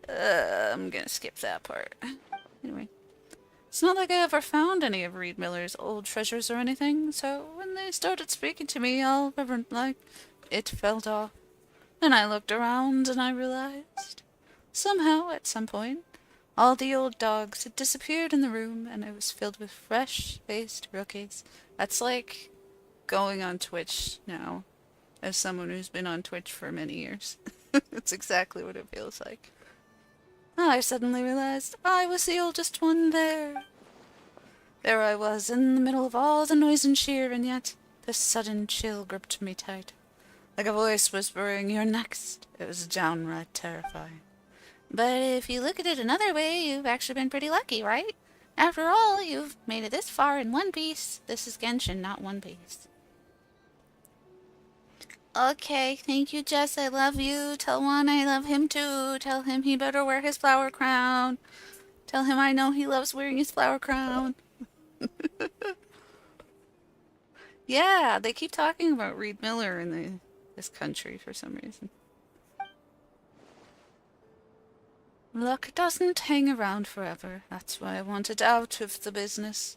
I'm gonna skip that part. Anyway. It's not like I ever found any of Reed Miller's old treasures or anything, so when they started speaking to me all reverent-like, it felt off. Then I looked around and I realized, somehow, at some point, all the old dogs had disappeared in the room and it was filled with fresh-faced rookies. That's like going on Twitch now, as someone who's been on Twitch for many years. It's exactly what it feels like. I suddenly realized I was the oldest one there. There I was, in the middle of all the noise and cheer, and yet this sudden chill gripped me tight. Like a voice whispering, "You're next." It was downright terrifying. But if you look at it another way, you've actually been pretty lucky, right? After all, you've made it this far in One Piece. This is Genshin, not One Piece. Okay, thank you, Jess. I love you. Tell Juan I love him too. Tell him he better wear his flower crown. Tell him I know he loves wearing his flower crown. Yeah, they keep talking about Reed Miller in this country for some reason. Luck doesn't hang around forever. That's why I wanted out of the business.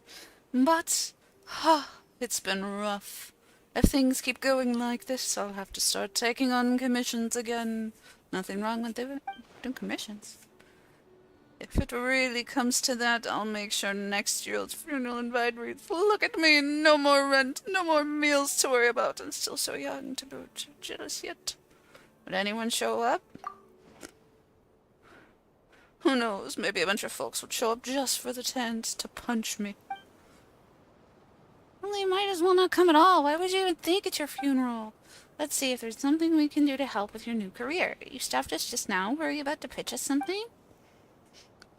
But, it's been rough. If things keep going like this, I'll have to start taking on commissions again. Nothing wrong with doing commissions. If it really comes to that, I'll make sure next year's funeral invite reads, "Look at me, no more rent, no more meals to worry about, and still so young to boot. Jealous yet. Would anyone show up? Who knows, maybe a bunch of folks would show up just for the chance to punch me. Well, you might as well not come at all. Why would you even think it's your funeral? Let's see if there's something we can do to help with your new career. You stopped us just now. Were you about to pitch us something?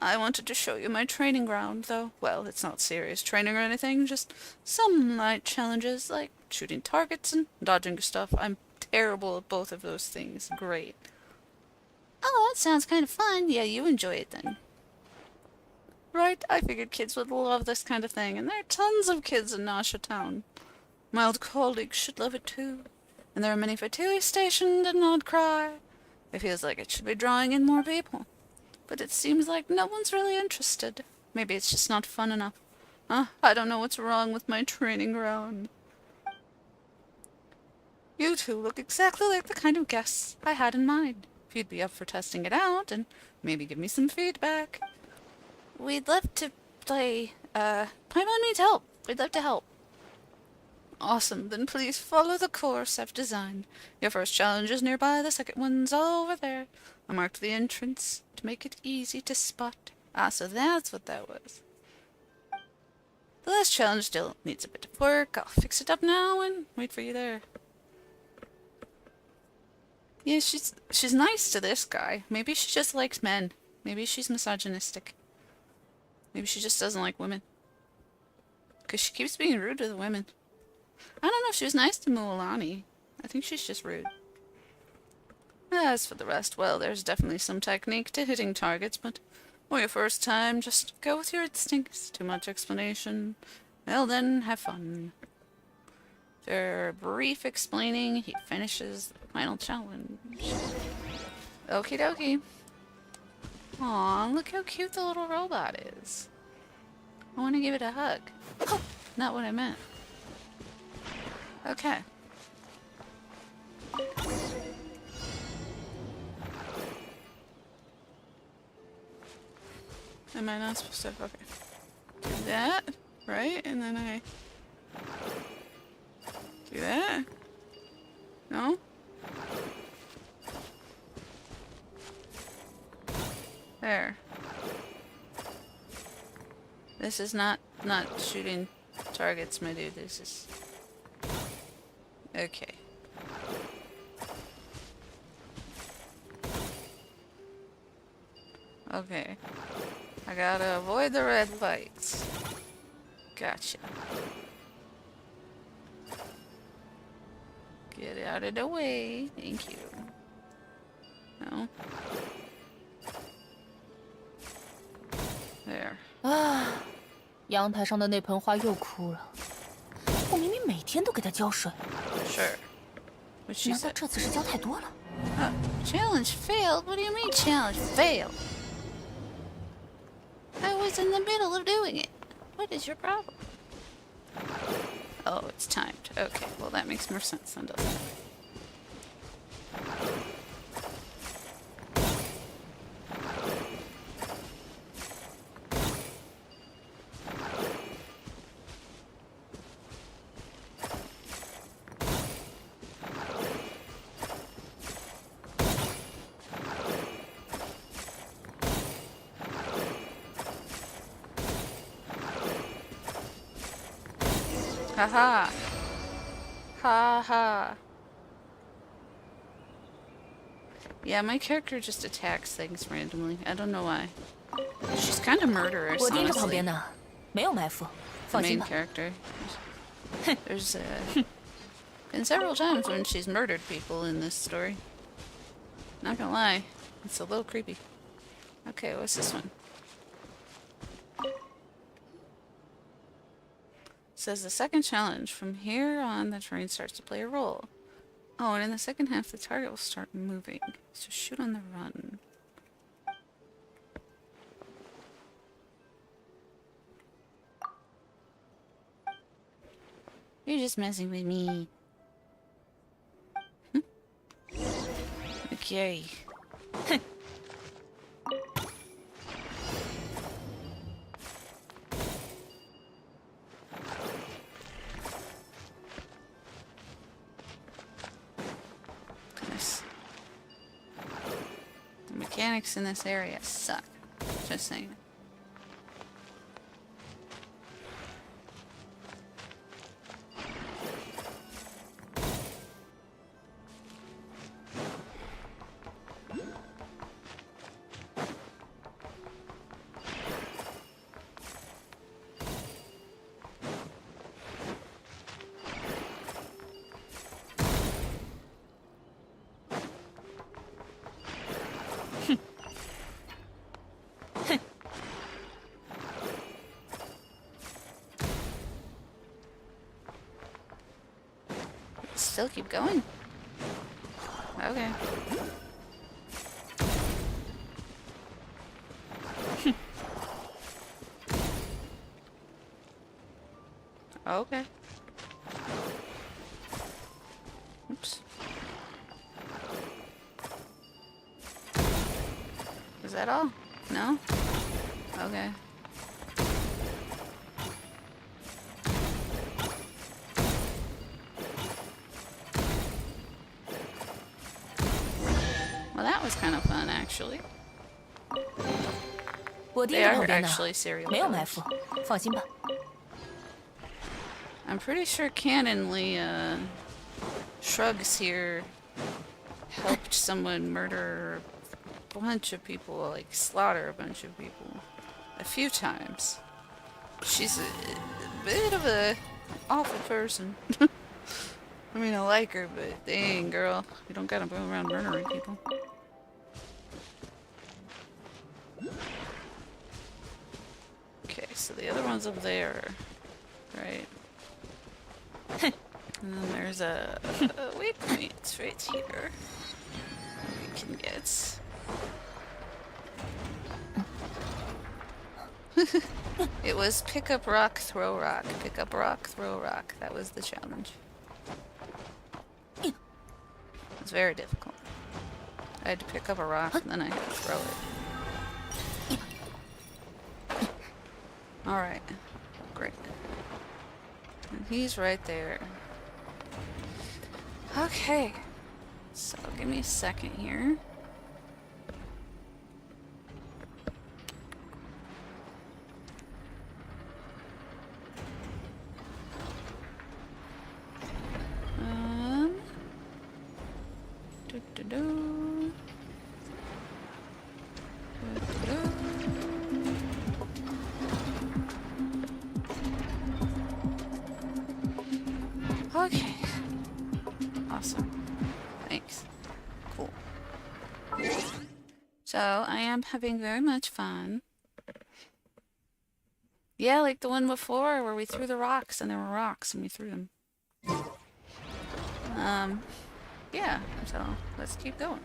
I wanted to show you my training ground, though. Well, it's not serious training or anything, just some light challenges, like shooting targets and dodging stuff. I'm terrible at both of those things. Great. Oh, that sounds kind of fun. Yeah, you enjoy it then. Right? I figured kids would love this kind of thing, and there are tons of kids in Nasha Town. My old colleagues should love it too. And there are many Fatui stationed and Nod Cry. It feels like it should be drawing in more people. But it seems like no one's really interested. Maybe it's just not fun enough. I don't know what's wrong with my training ground. You two look exactly like the kind of guests I had in mind. If you'd be up for testing it out and maybe give me some feedback. We'd love to play, Paimon needs help. We'd love to help. Awesome, then please follow the course I've designed. Your first challenge is nearby, the second one's over there. I marked the entrance to make it easy to spot. So that's what that was. The last challenge still needs a bit of work. I'll fix it up now and wait for you there. Yeah, she's nice to this guy. Maybe she just likes men. Maybe she's misogynistic. Maybe she just doesn't like women. Because she keeps being rude to the women. I don't know if she was nice to Mualani. I think she's just rude. As for the rest, well, there's definitely some technique to hitting targets, but for your first time, just go with your instincts. Too much explanation. Well then, have fun. After brief explaining, he finishes the final challenge. Okie dokie. Aw, look how cute the little robot is. I want to give it a hug. Oh, not what I meant. Okay. Am I not supposed to? Okay. Do that, right? And then I do that? No? There. This is not shooting targets, my dude. This is... Okay. Okay. I gotta avoid the red lights. Gotcha. Get out of the way. Thank you. No. There. 啊，阳台上的那盆花又枯了。我明明每天都给它浇水。Sure. What she 难道 said. 这次是浇太多了？ Challenge failed? What do you mean challenge failed? I was in the middle of doing it. What is your problem? Oh, it's timed. Okay, well that makes more sense then, doesn't it? Haha. Ha ha. Yeah, my character just attacks things randomly. I don't know why. She's kind of murderous, 我盯着旁 honestly. 边呢，没有埋伏， The 放心 main 吧。 character. There's been several times when she's murdered people in this story. Not gonna lie, it's a little creepy. Okay, what's this one? Says the second challenge. From here on, the terrain starts to play a role. Oh, and in the second half, the target will start moving. So shoot on the run. You're just messing with me. Okay. Goodness. The mechanics in this area suck. Just saying. still keep going? Okay. Okay. Oops. Is that all? No? Okay. Well, that was kind of fun, actually. 我盯 They 着 are 旁边呢， actually serial 没有埋 killers. 伏，放心吧。 I'm pretty sure canonly, Shrugs here helped someone murder a bunch of people, like slaughter a bunch of people a few times. She's a bit of a awful person. I mean, I like her, but dang, girl, you don't gotta go around murdering people. Okay, so the other one's up there, right? And then there's a waypoint right here we can get. It was pick up rock, throw rock. Pick up rock, throw rock. That was the challenge. It was very difficult. I had to pick up a rock, and then I had to throw it. Alright. Great. And he's right there. Okay. So, give me a second here. Do-do-do. Do-do-do. Okay. Awesome. Thanks. Cool. So, I am having very much fun. Yeah, like the one before where we threw the rocks and there were rocks and we threw them. Yeah, so let's keep going.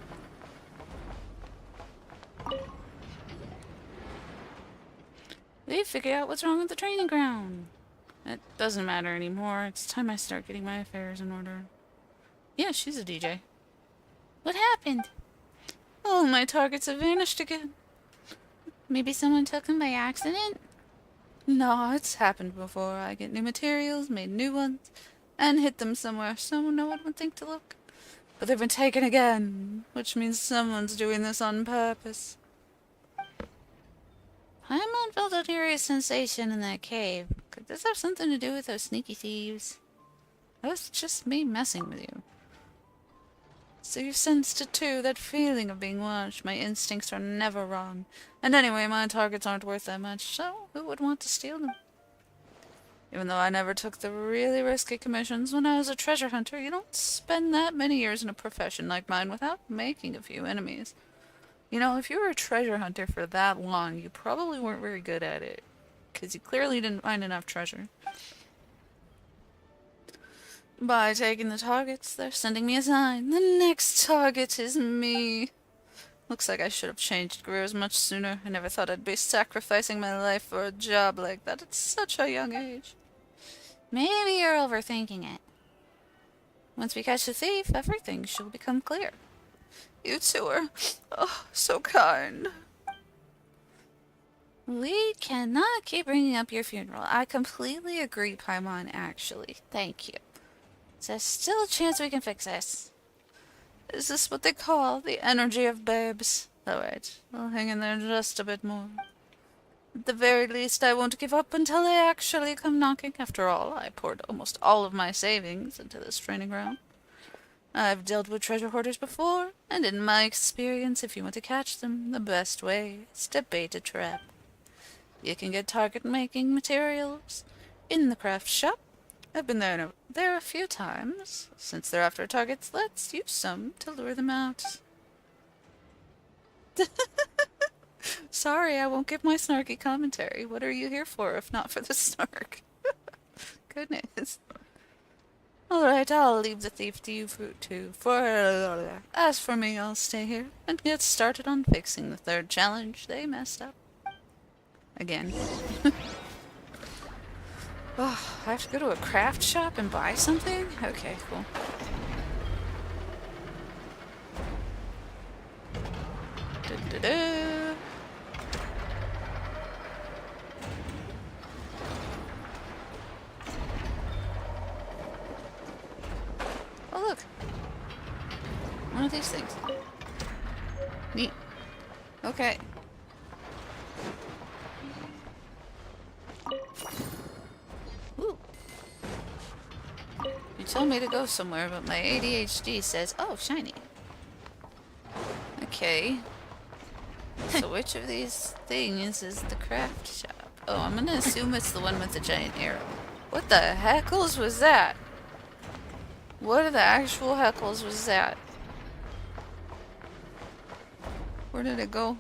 We figured out what's wrong with the training ground. It doesn't matter anymore. It's time I start getting my affairs in order. Yeah, she's a DJ. What happened? Oh, my targets have vanished again. Maybe someone took them by accident? No, it's happened before. I get new materials, made new ones, and hit them somewhere so no one would think to look. But they've been taken again, which means someone's doing this on purpose. Paimon felt a curious sensation in that cave. Could this have something to do with those sneaky thieves? That was just me messing with you. So you sensed it too, that feeling of being watched. My instincts are never wrong. And anyway, my targets aren't worth that much, so who would want to steal them? Even though I never took the really risky commissions when I was a treasure hunter, you don't spend that many years in a profession like mine without making a few enemies. You know, if you were a treasure hunter for that long, you probably weren't very good at it. Because you clearly didn't find enough treasure. By taking the targets, they're sending me a sign. The next target is me. Looks like I should have changed careers much sooner. I never thought I'd be sacrificing my life for a job like that at such a young age. Maybe you're overthinking it. Once we catch the thief, everything shall become clear. You two are, oh, so kind. We cannot keep bringing up your funeral. I completely agree, Paimon, actually. Thank you. There's still a chance we can fix this. Is this what they call the energy of babes? Alright, I'll hang in there just a bit more. At the very least, I won't give up until they actually come knocking. After all, I poured almost all of my savings into this training ground. I've dealt with treasure hoarders before, and in my experience, if you want to catch them, the best way is to bait a trap. You can get target-making materials in the craft shop. I've been there a few times. Since they're after targets, let's use some to lure them out. Sorry, I won't give my snarky commentary. What are you here for if not for the snark? Goodness. Alright, I'll leave the thief to you for as for me, I'll stay here and get started on fixing the third challenge they messed up. Again. Oh, I have to go to a craft shop and buy something? Okay, cool. Da-da-da. Oh, look. One of these things. Neat. Okay. Ooh. You told me to go somewhere, but my ADHD says, oh, shiny. Okay. So which of these things is the craft shop? Oh, I'm gonna assume it's the one with the giant arrow. What the heckles was that? What the actual heckles was that? Where did it go?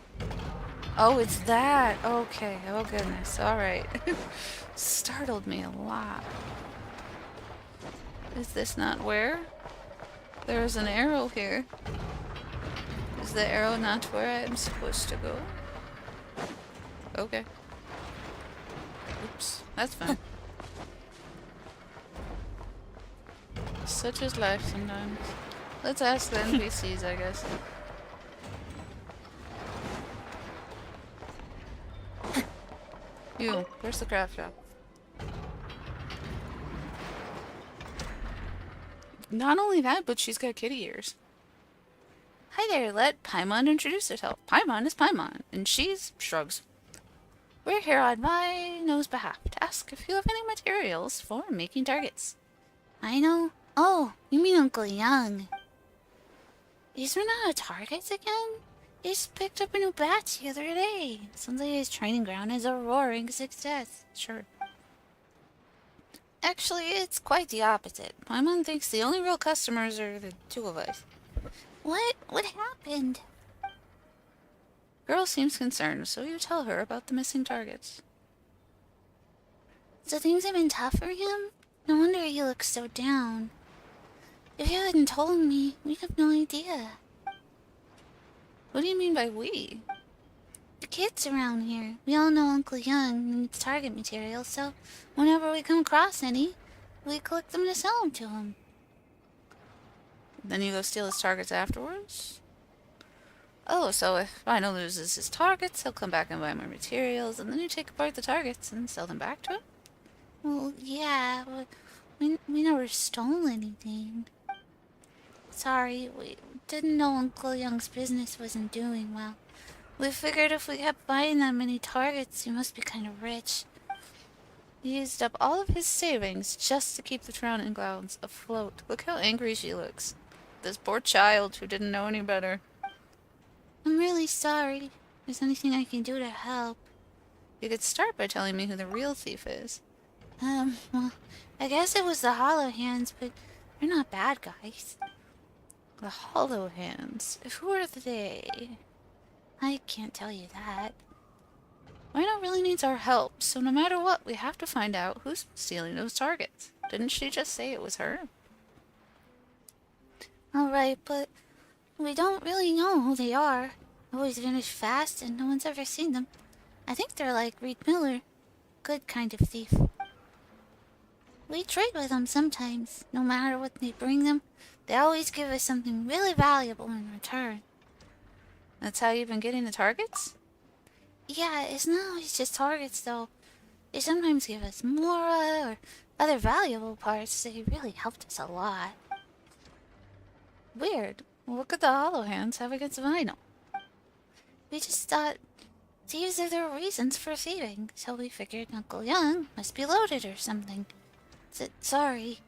Oh, it's that. Okay. Oh, goodness. Alright. Startled me a lot. Is this not where? There's an arrow here. Is the arrow not where I'm supposed to go? Okay. Oops. That's fine. Such is life sometimes. Let's ask the NPCs, I guess. You, where's the craft shop? Not only that, but she's got kitty ears. Hi there, let Paimon introduce herself. Paimon is Paimon, and she's shrugs. We're here on my nose behalf to ask if you have any materials for making targets. I know. Oh, you mean Uncle Young. He's run out of targets again? He just picked up a new batch the other day. Sounds like his training ground is a roaring success. Sure. Actually, it's quite the opposite. Paimon thinks the only real customers are the two of us. What? What happened? Girl seems concerned, so you tell her about the missing targets. So things have been tough for him? No wonder he looks so down. If you hadn't told me, we'd have no idea. What do you mean by we? The kids around here. We all know Uncle Young needs target materials, so whenever we come across any, we collect them to sell them to him. Then you go steal his targets afterwards? Oh, so if Rhino loses his targets, he'll come back and buy more materials, and then you take apart the targets and sell them back to him? Well, yeah, but we never stole anything. Sorry, we didn't know Uncle Young's business wasn't doing well. We figured if we kept buying that many targets, he must be kind of rich. He used up all of his savings just to keep the surrounding grounds afloat. Look how angry she looks. This poor child who didn't know any better. I'm really sorry. If there's anything I can do to help. You could start by telling me who the real thief is. Well, I guess it was the Hollow Hands, but they're not bad guys. The Hollow Hands? Who are they? I can't tell you that. Rhino really needs our help, so no matter what, we have to find out who's stealing those targets. Didn't she just say it was her? Alright, but we don't really know who they are. Always vanish fast and no one's ever seen them. I think they're like Reed Miller. Good kind of thief. We trade with them sometimes. No matter what they bring them, they always give us something really valuable in return. That's how you've been getting the targets? Yeah, it's not always just targets though. They sometimes give us Mora or other valuable parts. They really helped us a lot. Weird. Look at the Hollow Hands have against Vinyl. We just thought thieves are their reasons for thieving, so we figured Uncle Young must be loaded or something. Sorry.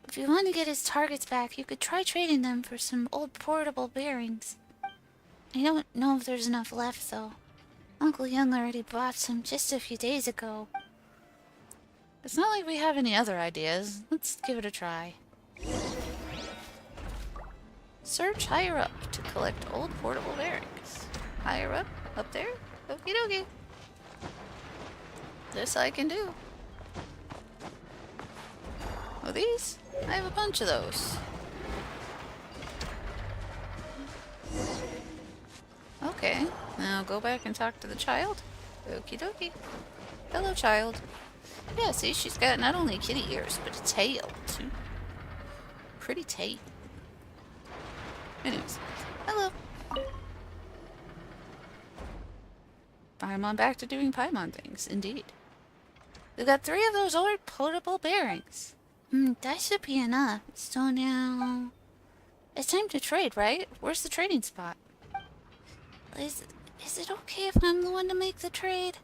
If you want to get his targets back, you could try trading them for some old portable bearings. I don't know if there's enough left, though. Uncle Young already bought some just a few days ago. It's not like we have any other ideas. Let's give it a try. Search higher up to collect old portable bearings. Higher up? Up there? Okie dokie. This I can do. Oh, these? I have a bunch of those. Okay, now go back and talk to the child. Okie dokie. Hello, child. Yeah, see, she's got not only kitty ears, but a tail, too. Pretty tail. Anyways, hello. Paimon back to doing Paimon things, indeed. We've got 3 of those old portable bearings. That should be enough. So now... It's time to trade, right? Where's the trading spot? Is it okay if I'm the one to make the trade?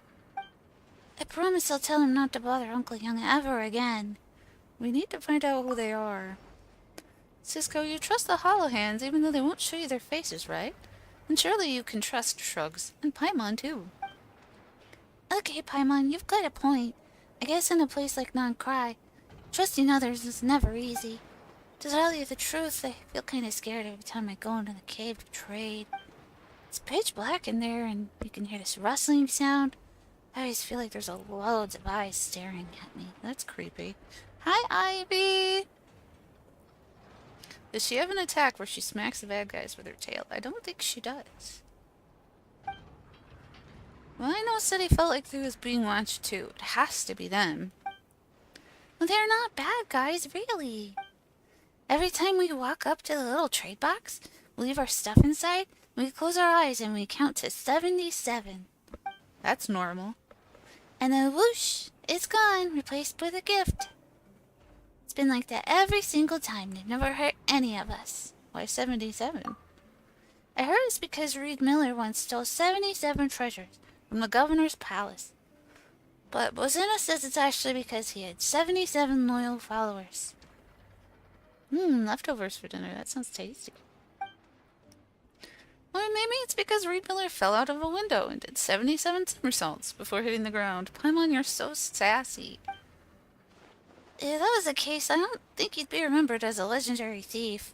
I promise I'll tell him not to bother Uncle Young ever again. We need to find out who they are. Cisco, you trust the Hollow Hands even though they won't show you their faces, right? And surely you can trust Shrugs, and Paimon too. Okay, Paimon, you've got a point. I guess in a place like Non-Cry, trusting others is never easy. To tell you the truth, I feel kinda scared every time I go into the cave to trade. It's pitch black in there, and you can hear this rustling sound. I always feel like there's loads of eyes staring at me. That's creepy. Hi, Ivy! Does she have an attack where she smacks the bad guys with her tail? I don't think she does. Well, I know said he felt like he was being watched too. It has to be them. Well, they're not bad guys, really. Every time we walk up to the little trade box, we leave our stuff inside, we close our eyes and we count to 77. That's normal. And then whoosh, it's gone, replaced with a gift. It's been like that every single time. They've never hurt any of us. Why 77? I heard it's because Reed Miller once stole 77 treasures from the governor's palace. But Bozena says it's actually because he had 77 loyal followers. Leftovers for dinner. That sounds tasty. Or maybe it's because Reed Miller fell out of a window and did 77 somersaults before hitting the ground. Paimon, you're so sassy. If that was the case, I don't think he'd be remembered as a legendary thief.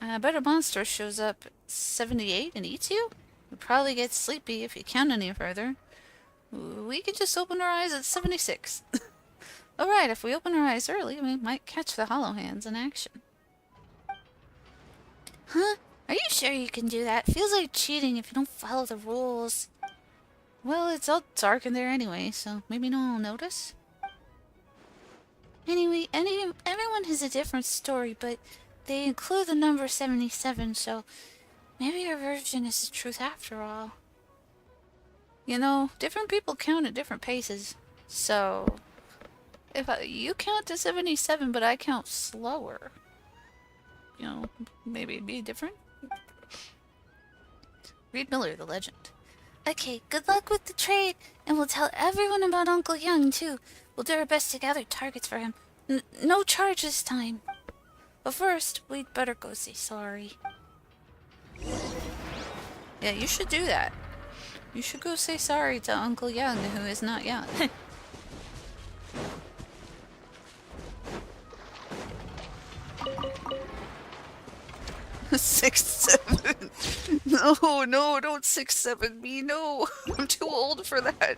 I bet a monster shows up at 78 and eats you? You'll probably get sleepy if you count any further. We could just open our eyes at 76. Alright, if we open our eyes early, we might catch the Hollow Hands in action. Huh? Are you sure you can do that? Feels like cheating if you don't follow the rules. Well, it's all dark in there anyway, so maybe no one will notice. Anyway, everyone has a different story, but they include the number 77, so maybe your version is the truth after all. You know, different people count at different paces, so if you count to 77, but I count slower, you know, maybe it'd be different. Reed Miller, the legend. Okay, good luck with the trade, and we'll tell everyone about Uncle Young, too. We'll do our best to gather targets for him. No charge this time. But first, we'd better go say sorry. Yeah, you should do that. You should go say sorry to Uncle Young, who is not young. 6'7". No, don't 6'7" me. No, I'm too old for that.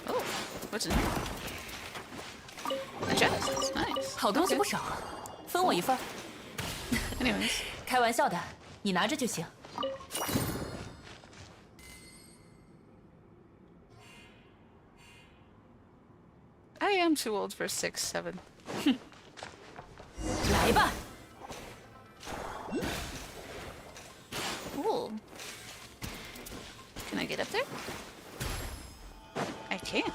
Oh, what's in here? A chest. Nice. 好东西不少，分我一份。Anyways. 开玩笑的，你拿着就行。I am too old for 6'7". 来吧。 Cool. Can I get up there? I can.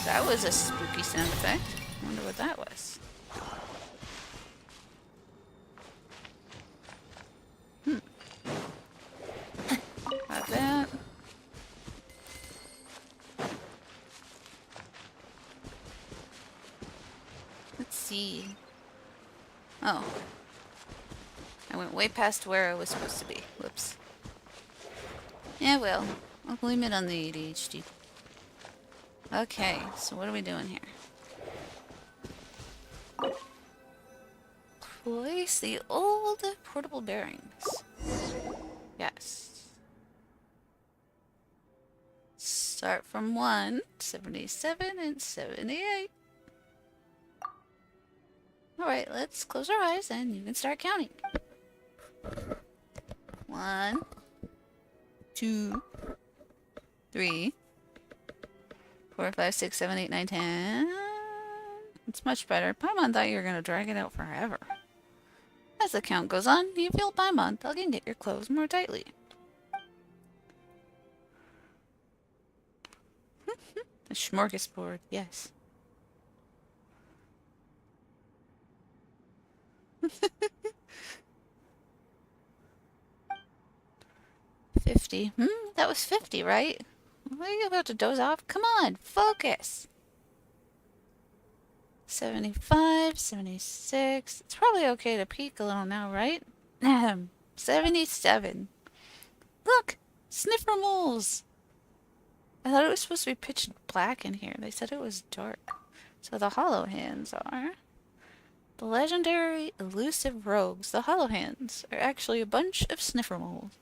That was a spooky sound effect. I wonder what that was. Got that. Let's see. Oh. I went way past where I was supposed to be. Whoops. Yeah, well. I'll blame it on the ADHD. Okay, so what are we doing here? Place the old portable bearings. Yes. Start from 1, 77, and 78. Alright, let's close our eyes and you can start counting. 1, 2, 3, 4, 5, 6, 7, 8, 9, 10. It's much better. Paimon thought you were going to drag it out forever. As the count goes on, you feel Paimon tugging at your clothes more tightly. A smorgasbord, yes. $50. That was 50, right? Are you about to doze off? Come on, focus. 75, 76. It's probably okay to peek a little now, right? 77. Look! Sniffer moles! I thought it was supposed to be pitch black in here. They said it was dark. So the hollow hands are... The legendary elusive rogues, the hollow hands, are actually a bunch of sniffer moles.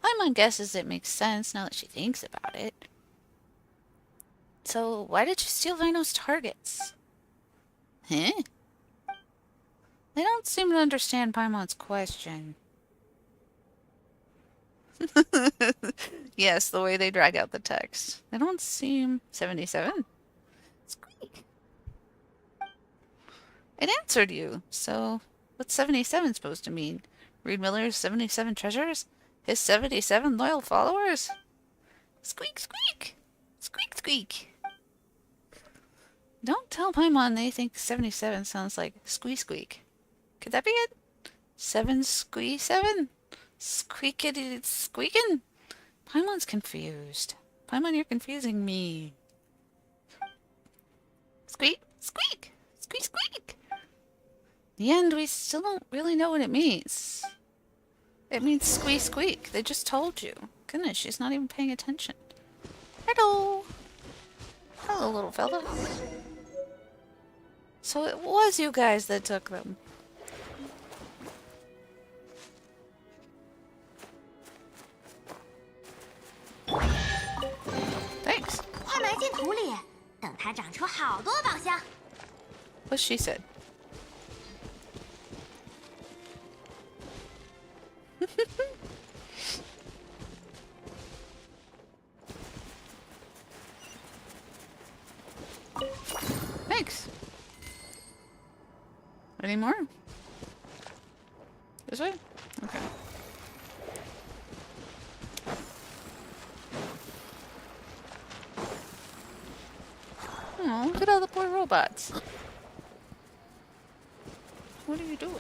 Paimon guesses it makes sense now that she thinks about it. So why did you steal Vino's targets? Huh? They don't seem to understand Paimon's question. Yes, the way they drag out the text. They don't seem... 77? Squeak. It answered you, so what's 77 supposed to mean? Reed Miller's 77 treasures? His 77 loyal followers? Squeak, squeak! Squeak, squeak! Don't tell Paimon they think 77 sounds like squee squeak. Could that be it? 7 squee 7? Squeakity squeaking? Paimon's confused. Paimon, you're confusing me. Squeak, squeak, squeak, squeak. In the end, we still don't really know what it means. It means squee squeak. They just told you. Goodness, she's not even paying attention. Hello. Hello, little fella. So it was you guys that took them. Thanks. 快埋进土里，等它长出好多宝箱。 What she said. Thanks. Any more? This way? Okay. Oh, look at all the poor robots. What are you doing?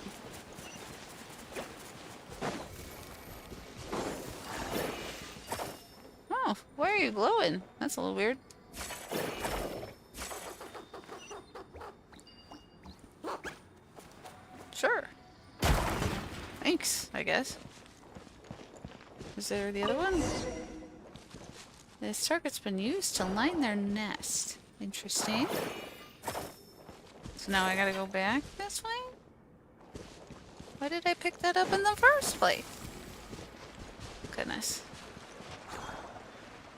Oh, why are you glowing? That's a little weird. Sure. Thanks, I guess. Is there the other one? This target's been used to line their nest. Interesting. So now I gotta go back this way? Why did I pick that up in the first place? Goodness.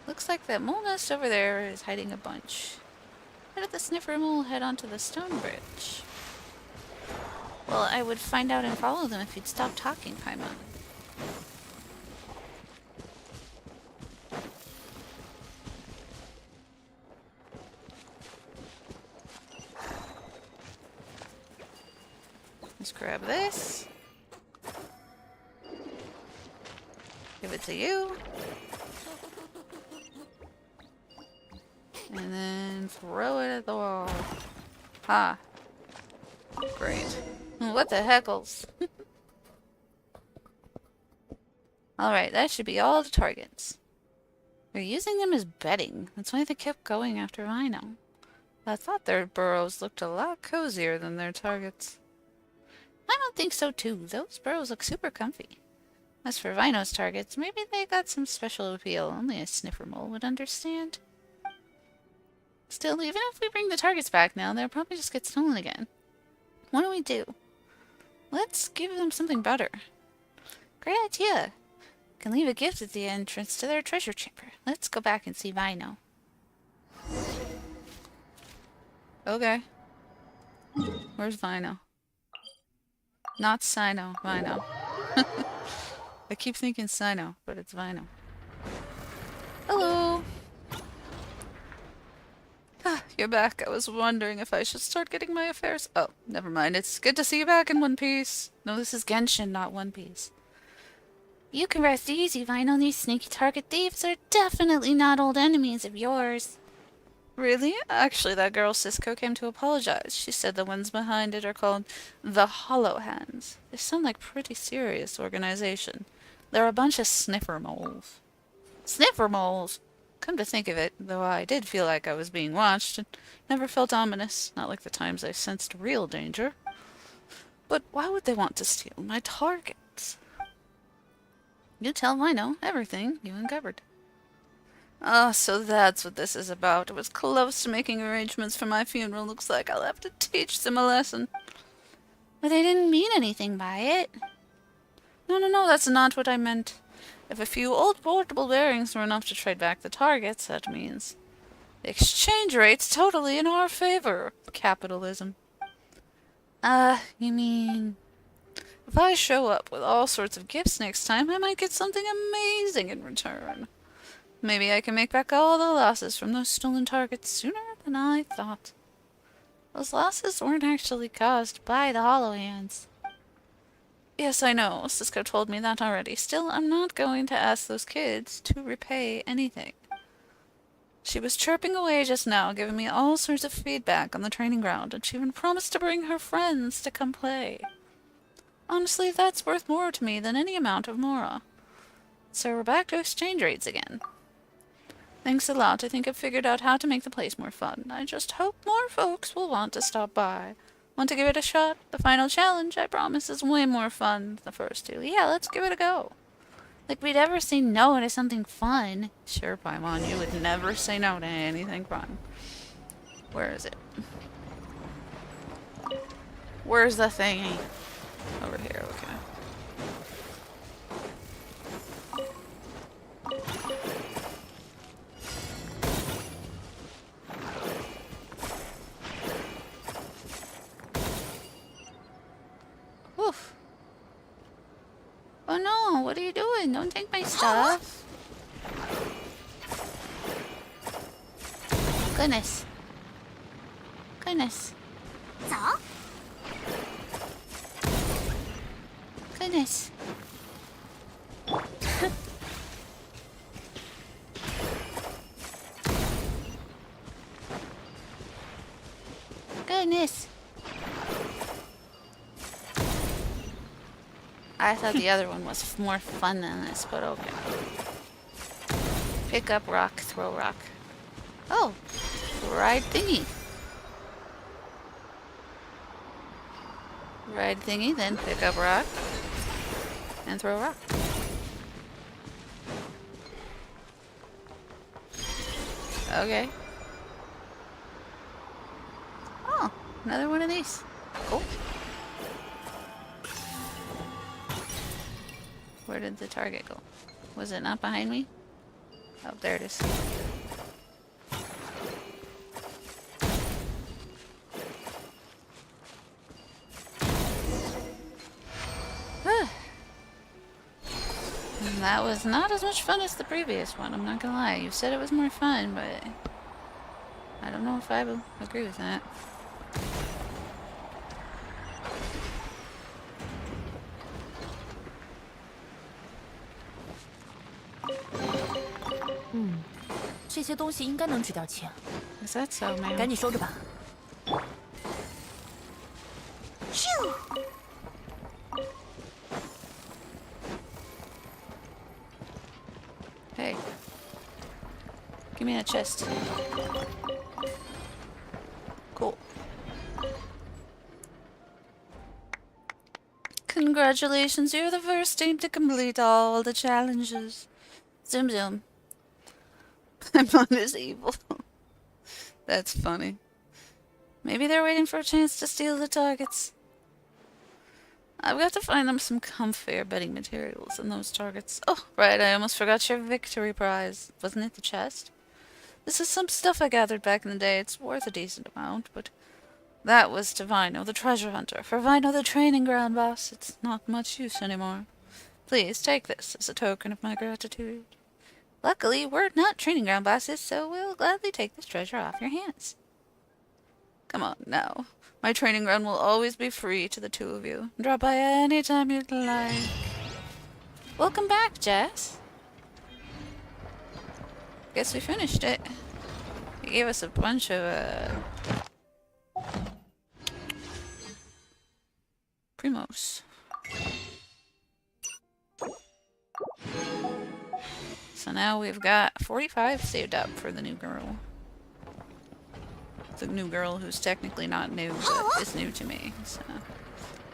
Looks like that mole nest over there is hiding a bunch. How did the sniffer mole head onto the stone bridge? Well, I would find out and follow them if you'd stop talking, Paimon. Let's grab this. Give it to you. And then throw it at the wall. Ha. Great. What the heckles? Alright, that should be all the targets. They're using them as bedding. That's why they kept going after Rhino. I thought their burrows looked a lot cozier than their targets. I don't think so too. Those burrows look super comfy. As for Vino's targets, maybe they got some special appeal only a sniffer mole would understand. Still, even if we bring the targets back now, they'll probably just get stolen again. What do we do? Let's give them something better. Great idea. We can leave a gift at the entrance to their treasure chamber. Let's go back and see Vino. Okay. Where's Vino? Not Sino, Vino. I keep thinking Sino, but it's Vino. Hello! Ah, you're back. I was wondering if I should start getting my affairs. Oh, never mind. It's good to see you back in One Piece. No, this is Genshin, not One Piece. You can rest easy, Vino. These sneaky target thieves are definitely not old enemies of yours. Really? Actually, that girl Cisco came to apologize. She said the ones behind it are called the Hollow Hands. They sound like pretty serious organization. They're a bunch of sniffer moles. Sniffer moles? Come to think of it, though I did feel like I was being watched, and never felt ominous, not like the times I sensed real danger. But why would they want to steal my targets? You tell Vino everything you uncovered. Ah, so that's what this is about. It was close to making arrangements for my funeral. Looks like I'll have to teach them a lesson. But they didn't mean anything by it. No, that's not what I meant. If a few old portable bearings were enough to trade back the targets, that means the exchange rate's totally in our favor. Capitalism. You mean... If I show up with all sorts of gifts next time, I might get something amazing in return. Maybe I can make back all the losses from those stolen targets sooner than I thought. Those losses weren't actually caused by the Hollow Hands. Yes, I know. Cisco told me that already. Still, I'm not going to ask those kids to repay anything. She was chirping away just now, giving me all sorts of feedback on the training ground, and she even promised to bring her friends to come play. Honestly, that's worth more to me than any amount of Mora. So we're back to exchange rates again. Thanks a lot. I think I've figured out how to make the place more fun. I just hope more folks will want to stop by. Want to give it a shot? The final challenge, I promise, is way more fun than the first two. Yeah, let's give it a go. Like we'd ever say no to something fun. Sure, Paimon, you would never say no to anything fun. Where is it? Where's the thingy? Over here, okay. Oof. Oh no, what are you doing? Don't take my stuff. Goodness. Goodness. Goodness. Goodness. I thought the other one was more fun than this, but okay. Pick up rock, throw rock. Oh, ride thingy. Ride thingy, then pick up rock and throw rock. Okay. Oh, another one of these. Cool. Where did the target go? Was it not behind me? Oh, there it is. That was not as much fun as the previous one, I'm not gonna lie. You said it was more fun, but I don't know if I will agree with that.这些东西应该能值点钱。 Is that so, man? 赶紧收着吧。Hey. Give me that chest. Cool. Congratulations, you're the first team to complete all the challenges. Zoom zoom. Paimon is evil. That's funny. Maybe they're waiting for a chance to steal the targets. I've got to find them some comfier bedding materials in those targets. Oh, right, I almost forgot your victory prize. Wasn't it the chest? This is some stuff I gathered back in the day. It's worth a decent amount, but that was to Vino, the treasure hunter. For Vino, the training ground boss, it's not much use anymore. Please take this as a token of my gratitude. Luckily, we're not training ground bosses, so we'll gladly take this treasure off your hands. Come on, now. My training ground will always be free to the two of you. Drop by any time you'd like. Welcome back, Jess. Guess we finished it. He gave us a bunch of, Primos. So now we've got 45 saved up for the new girl. The new girl who's technically not new, but is new to me. So.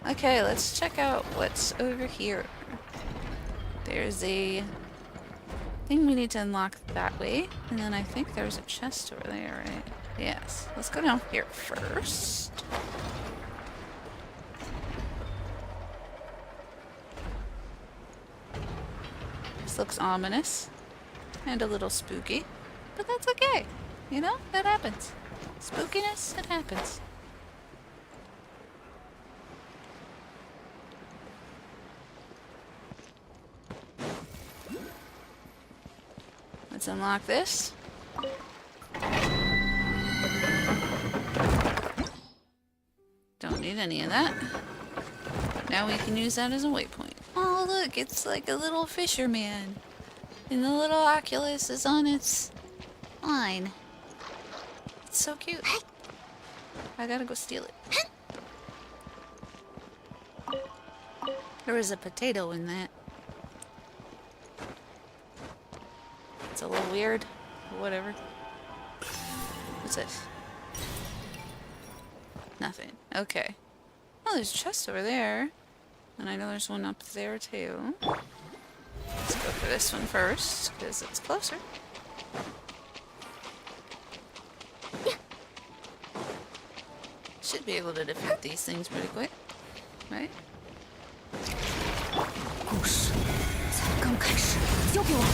Okay, let's check out what's over here. There's a thing we need to unlock that way, and then I think there's a chest over there, right? Yes. Let's go down here first. This looks ominous and a little spooky, but that's okay. You know, that happens. Spookiness, it happens. Let's unlock this. Don't need any of that. Now we can use that as a waypoint. Oh look, it's like a little fisherman. And the little Oculus is on its line. It's so cute. I gotta go steal it. There was a potato in that. It's a little weird. Whatever. What's this? Nothing. Okay. Oh, there's a chest over there. And I know there's one up there too. Let's go for this one first, because it's closer. Should be able to defeat these things pretty quick, right? 故事才刚开始，交给我。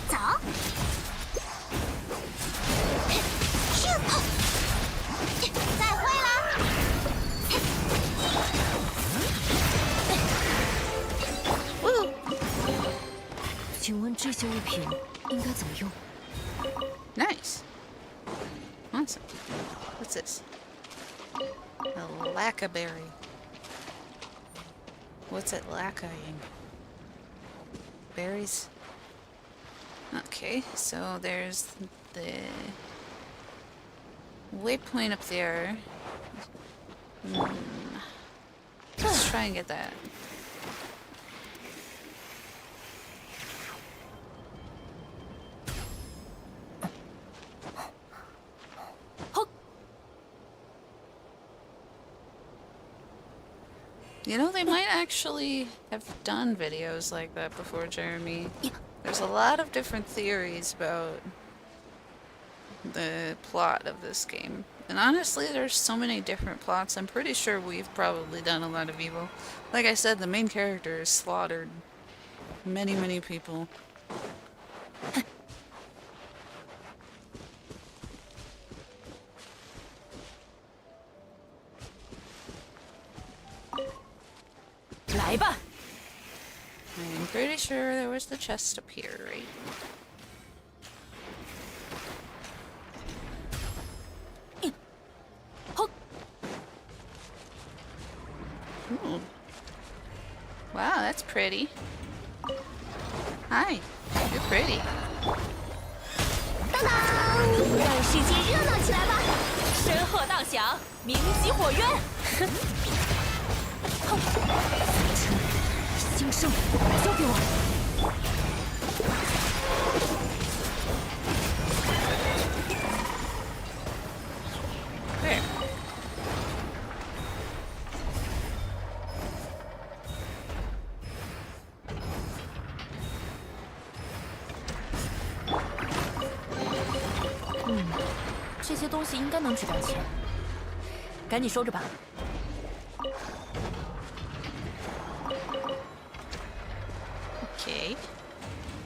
走。再会啦。请问这些物品应该怎么用？ Nice. Awesome. What's this? A lacquerberry. What's it lacquering? Berries? Okay, so there's the waypoint up there. Let's try and get that. You know, they might actually have done videos like that before, Jeremy. There's a lot of different theories about the plot of this game. And honestly, there's so many different plots, I'm pretty sure we've probably done a lot of evil. Like I said, the main character has slaughtered many, many people. I'm pretty sure there was the chest up here, right? Ooh. Wow, that's pretty. Hi, you're pretty. 当当，让世界热闹起来吧！身后荡响，鸣激火渊。兴盛，交给我。There. 这些东西应该能值点钱，赶紧收着吧。Okay.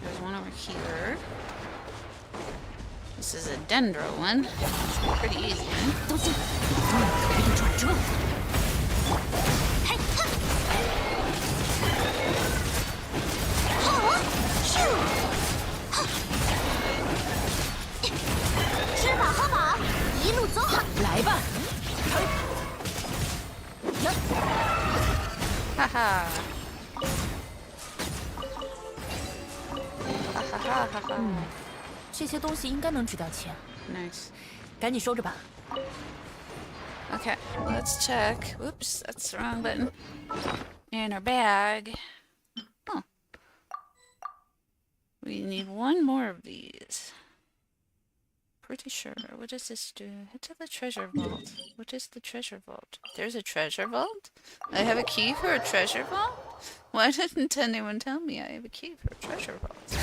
There's one over here. This is a dendro one. Should be pretty easy. 当心，一定转折。嘿，吃饱喝饱，一路走好。来吧。Haha. Ha ha ha ha. 这些东西应该能值点钱， Nice. 赶紧收着吧。 Okay, let's check. Oops, that's the wrong button. In our bag. Oh. We need one more of these. Pretty sure. What does this do? Head to the treasure vault. What is the treasure vault? There's a treasure vault? I have a key for a treasure vault? Why didn't anyone tell me I have a key for a treasure vault?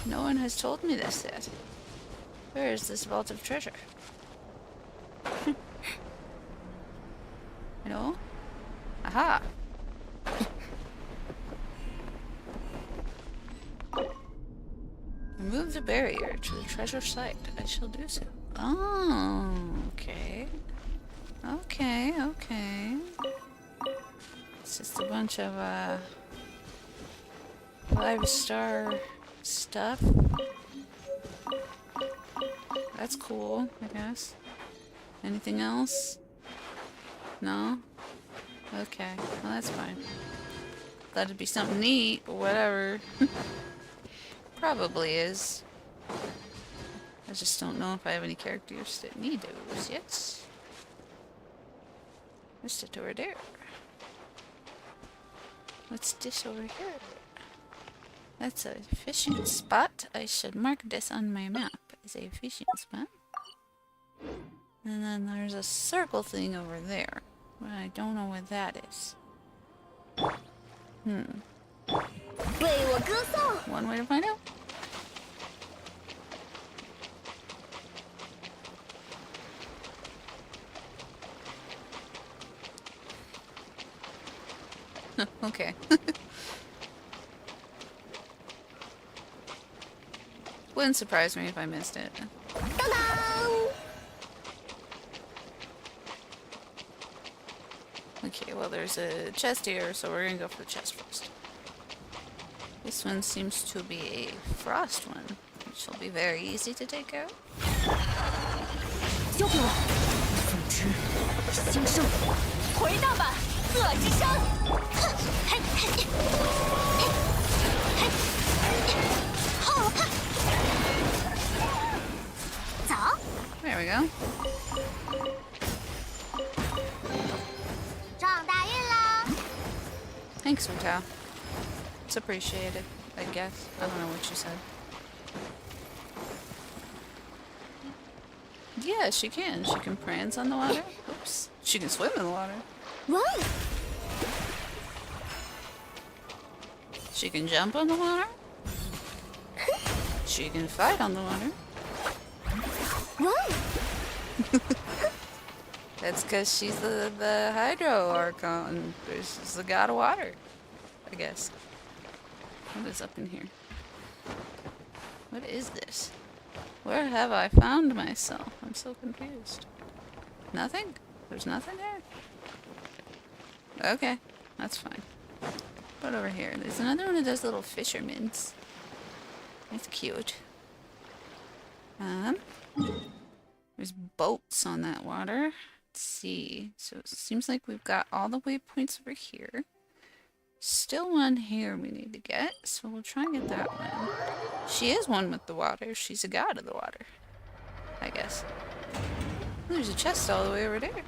No one has told me this yet. Where is this vault of treasure? Hello? Aha! Remove the barrier to the treasure site. I shall do so. Oh, okay. Okay, okay. It's just a bunch of, 5-star stuff. That's cool, I guess. Anything else? No? Okay, well that's fine. Glad it'd be something neat, but whatever. Probably is. I just don't know if I have any characters that need those yet. What's it over there? What's this over here? That's a fishing spot. I should mark this on my map as a fishing spot. And then there's a circle thing over there. But I don't know what that is. Hmm. 为我歌颂。 One way to find out. Okay. Wouldn't surprise me if I missed it. 当当！ Okay, well there's a chest here, so we're gonna go for the chest first. This one seems to be a frost one, which will be very easy to take out. 交给我，风之新生，回荡吧，恶之声！嘿嘿嘿嘿吼！走。 There we go. 撞大运啦！ Thanks, Hu Tao. It's appreciated, I guess. I don't know what you said. Yeah, she can. She can prance on the water. Oops. She can swim in the water. 哇！ She can jump on the water. She can fight on the water. 哇！ That's because she's the Hydro Archon. She's the god of water, I guess. What is up in here? What is this? Where have I found myself? I'm so confused. Nothing? There's nothing there? Okay, that's fine. What over here? There's another one of those little fishermen's. That's cute. There's boats on that water. Let's see. So it seems like we've got all the waypoints over here. Still one here we need to get, so we'll try and get that one. She is one with the water. She's a god of the water, I guess. There's a chest all the way over there.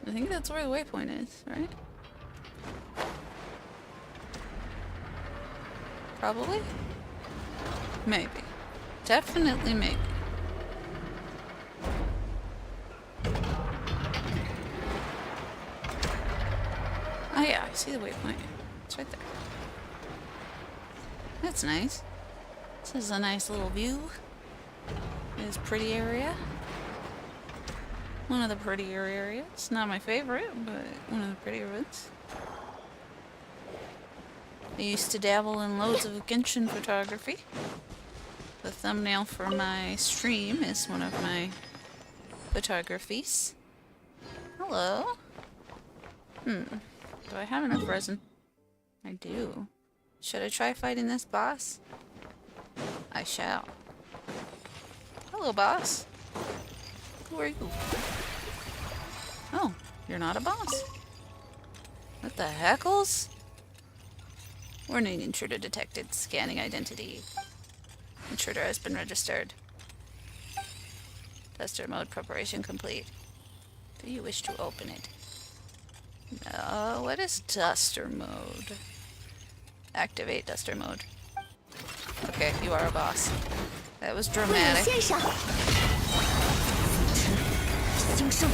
I think that's where the waypoint is, right? Probably? Maybe. Definitely maybe. Oh yeah, I see the waypoint. It's right there. That's nice. This is a nice little view. It's a pretty area. One of the prettier areas. Not my favorite, but one of the prettier ones. I used to dabble in loads of Genshin photography. The thumbnail for my stream is one of my photographies. Hello? Do I have enough resin? I do. Should I try fighting this boss? I shall. Hello, boss. Who are you? Oh, you're not a boss. What the heckles? Warning, intruder detected. Scanning identity. Intruder has been registered. Tester mode preparation complete. Do you wish to open it? No, what is duster mode? Activate duster mode. Okay, you are a boss. That was 为你 dramatic. 献上。兴盛。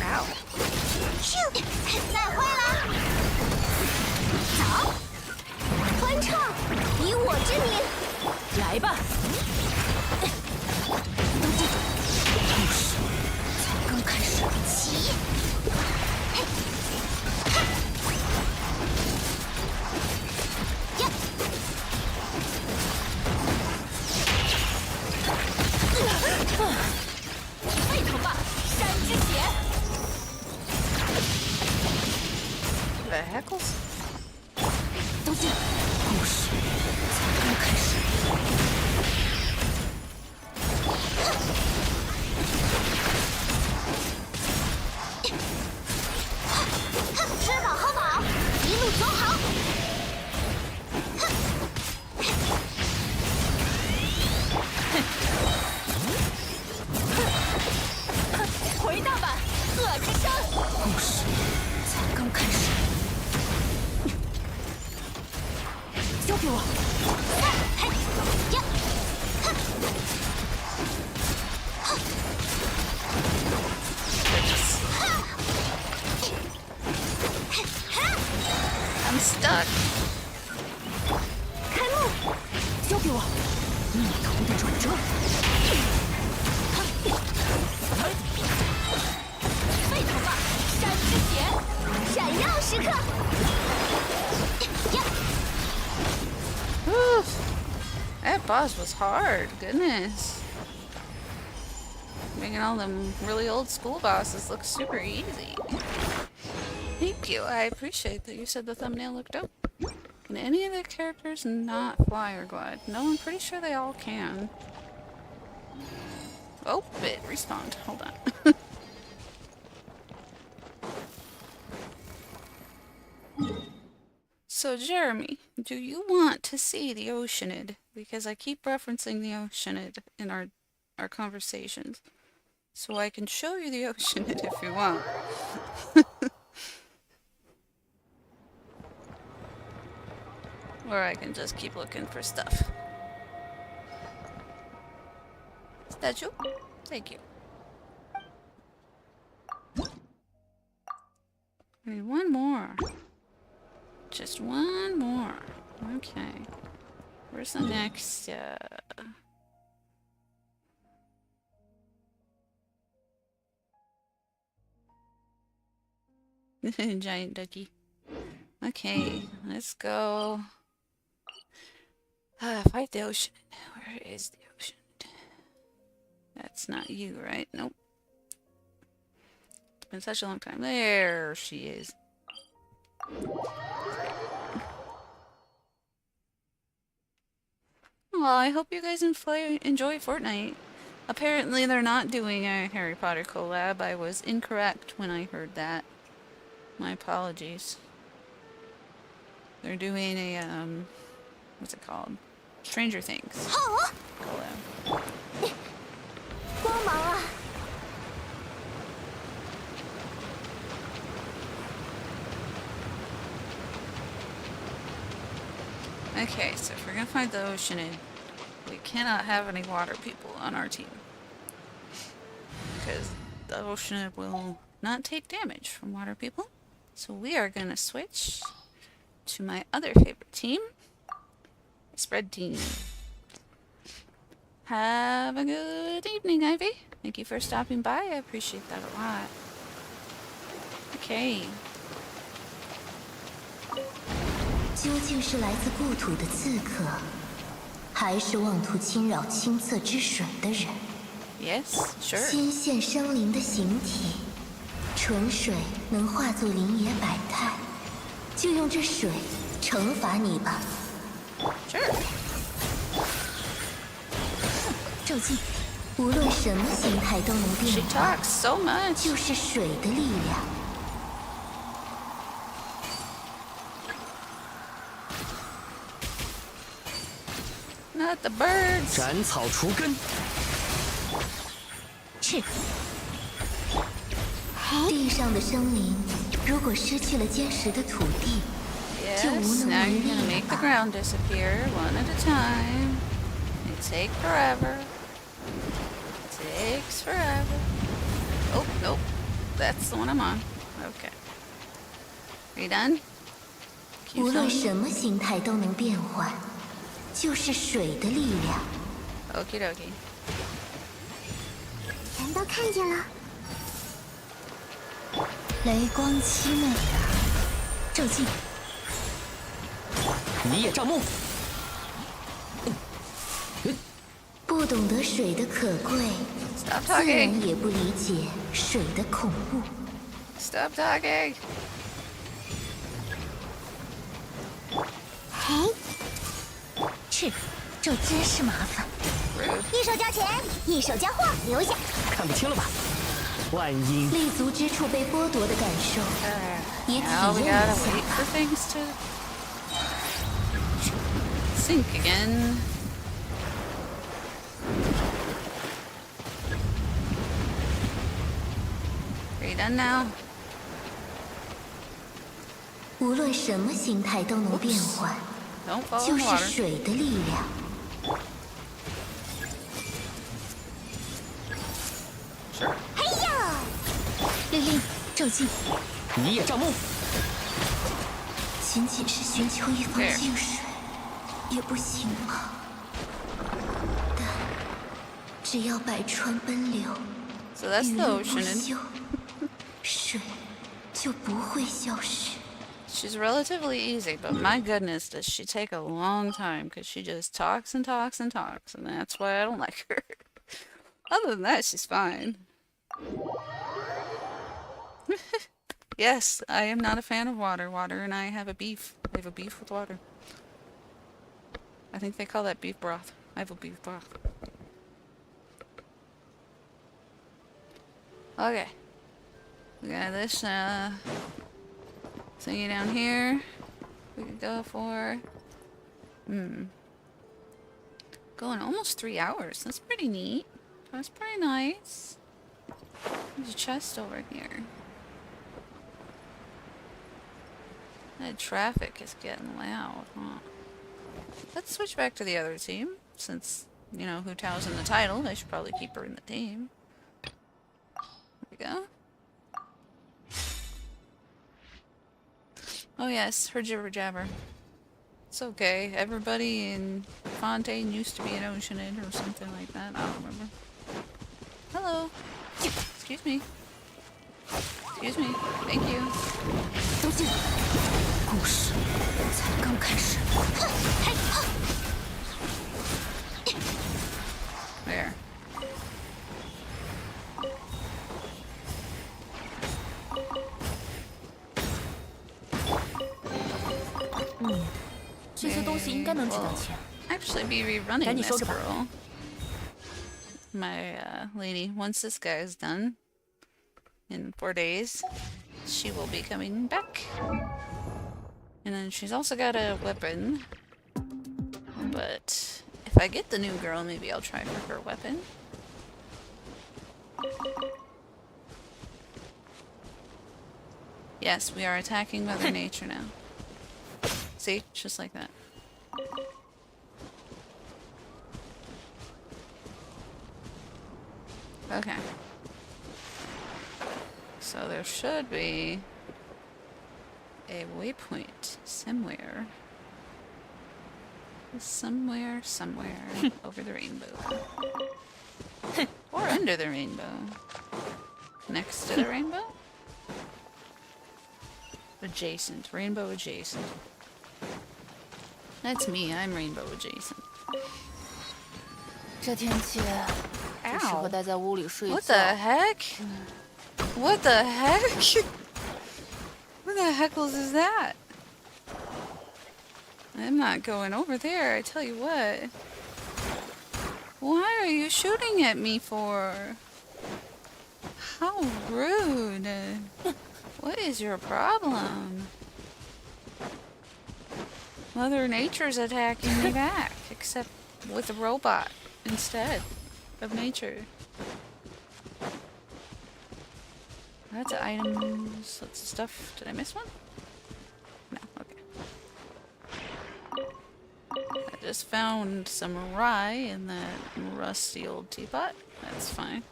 Ow. 再会了。走，欢唱，以我之名。来吧，故事才刚开始。起。沸腾吧，山之血！ The heckles? 都进。故事才刚开始。吃饱喝饱，一路走好。回大阪，恶之山。故事才刚开始。交给我。嘿呀！I'm stuck. 开幕，交给我。逆头的转折。沸腾吧，山之血！闪耀时刻。呀！ Whew. That boss was hard. Goodness. Making all them really old school bosses look super easy. Thank you. I appreciate that you said the thumbnail looked dope. Can any of the characters not fly or glide? No, I'm pretty sure they all can. Oh, it respawned. Hold on. So, Jeremy, do you want to see the Oceanid? Because I keep referencing the Oceanid in our conversations. So I can show you the Oceanid if you want. Or I can just keep looking for stuff. Statue? Thank you. I need one more. Just one more. Okay. Where's the next, Giant ducky. Okay, let's go. Fight the ocean. Where is the ocean? That's not you, right? Nope. It's been such a long time. There she is. Well, I hope you guys enjoy Fortnite. Apparently they're not doing a Harry Potter collab. I was incorrect when I heard that. My apologies. They're doing a, what's it called? Stranger Things collab. 光芒啊！ Okay, so if we're gonna find the Oceanid, we cannot have any water people on our team. Because the Oceanid will not take damage from water people. So we are gonna switch to my other favorite team, Spread Team. Have a good evening, Ivy. Thank you for stopping by. I appreciate that a lot. Okay. 究竟是来自故土的刺客，还是妄图侵扰清澈之水的人？ Yes, sure. 先现生灵的形体，纯水能化作灵野百态，就用这水惩罚你吧。 Sure. 咒禁，无论什么形态都能 She 变化， talks so much. 就是水的力量。 Not the birds. 斩草除根。是。地上的生灵，如果失去了坚实的土地，就 Yes, 无能 now 为 you're 力 gonna 了 make the 吧？ ground disappear one at a time. It takes forever. Takes forever. Oh, nope. That's the one I'm on. Okay. Are you done? Keep 无论 going. 什么形态都能变换，就是水的力量。 Okie dokie. 全都看见了。雷光凄美啊！咒禁，你也障目。不懂得水的可贵， Stop 自 talking. 然也不理解水的恐怖。 Stop talking. 嘿，是，这真是麻烦。 Rude. 一手交钱，一手交货，留下。看不清了吧？万应立足之处被剥夺的感受，也体 Now we 验 gotta 一 wait 下 for 吧。 things to sink again. Are you done now? 无论什么形态都能变换， Don't fall 就 in 是 water. 水的力量。嘿呀！令令，咒禁，你也障目。仅仅是寻求一方 There. 净水，也不行吗？但只要百川奔流， So that's 雨 the 露不 ocean. And 休，水就不会消失。 she's relatively easy, but my goodness, does she take a long time because she just talks and talks and talks, and that's why I don't like her. Other than that, she's fine. Yes, I am not a fan of water. Water and I have a beef. I have a beef with water. I think they call that beef broth. I have a beef broth. Okay. We got this thingy down here. We could go for. Going almost 3 hours. That's pretty neat. That's pretty nice. There's a chest over here. That traffic is getting loud, huh? Let's switch back to the other team. Since, you know, Hu Tao's in the title, I should probably keep her in the team. There we go. Oh yes, her jibber jabber. It's okay. Everybody in Fontaine used to be an Oceanid or something like that. I don't remember. Hello. Excuse me. Excuse me. Thank you. 周静，故事才刚开始。 There. 这些东西应该能值点钱。 Actually be rerunning 赶紧 this 收拾吧。 girl. My lady, once this guy is done in 4 days, she will be coming back. And then she's also got a weapon. But if I get the new girl, maybe I'll try for her weapon. Yes, we are attacking Mother Nature now. See? Just like that. Okay. So there should be a waypoint somewhere. Somewhere over the rainbow. Or under the rainbow. Next to the rainbow? Adjacent. Rainbow adjacent. That's me. I'm rainbow adjacent. 这天气只适合待在屋里睡觉。 What the heck? What the heck? What the heckles is that? I'm not going over there, I tell you what. Why are you shooting at me for? How rude. What is your problem? Mother Nature's attacking me back, except with a robot instead of nature. That's items, lots of stuff. Did I miss one? No, okay. I just found some rye in that rusty old teapot. That's fine.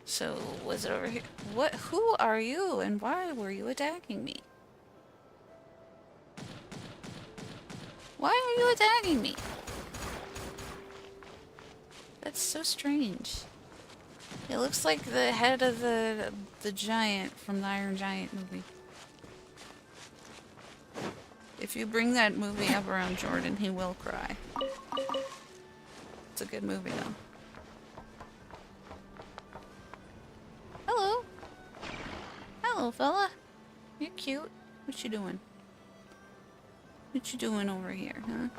So, was it over here? What? Who are you and why were you attacking me? Why are you attacking me? That's so strange. It looks like the head of the giant from the Iron Giant movie. If you bring that movie up around Jordan, he will cry. It's a good movie though. Hello. Hello, fella. You're cute. What you doing? What you doing over here, huh?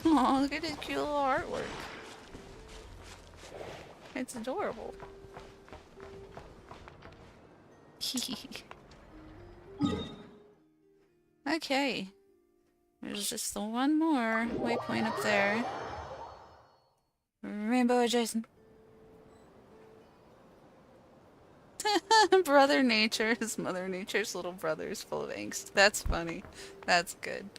Oh, look at his cute little artwork. It's adorable. Okay. There's just the one more waypoint up there. Rainbow adjacent. Brother Nature is Mother Nature's little brother is full of angst. That's funny. That's good.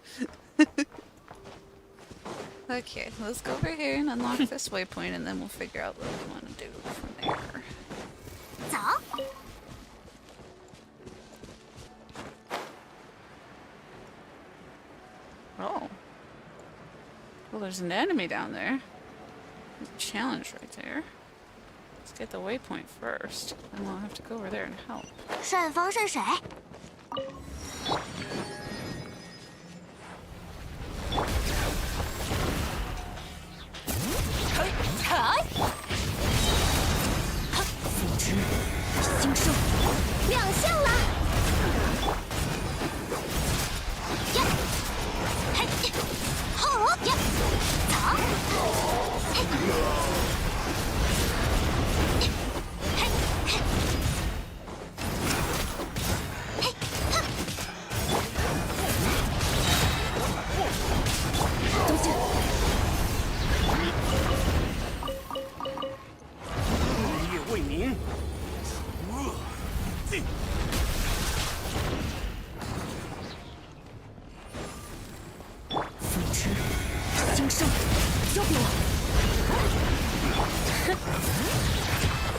Okay, let's go over here and unlock this waypoint and then we'll figure out what we want to do from there. 走。 Oh. Well, there's an enemy down there. There's a challenge right there. Let's get the waypoint first. Then we'll have to go over there and help. 顺风顺水。 复制兴盛，亮相了！呀，嘿，吼呀，走，嘿，嘿，嘿，嘿，哈，东西。 日月未明，复制兴盛，交给我。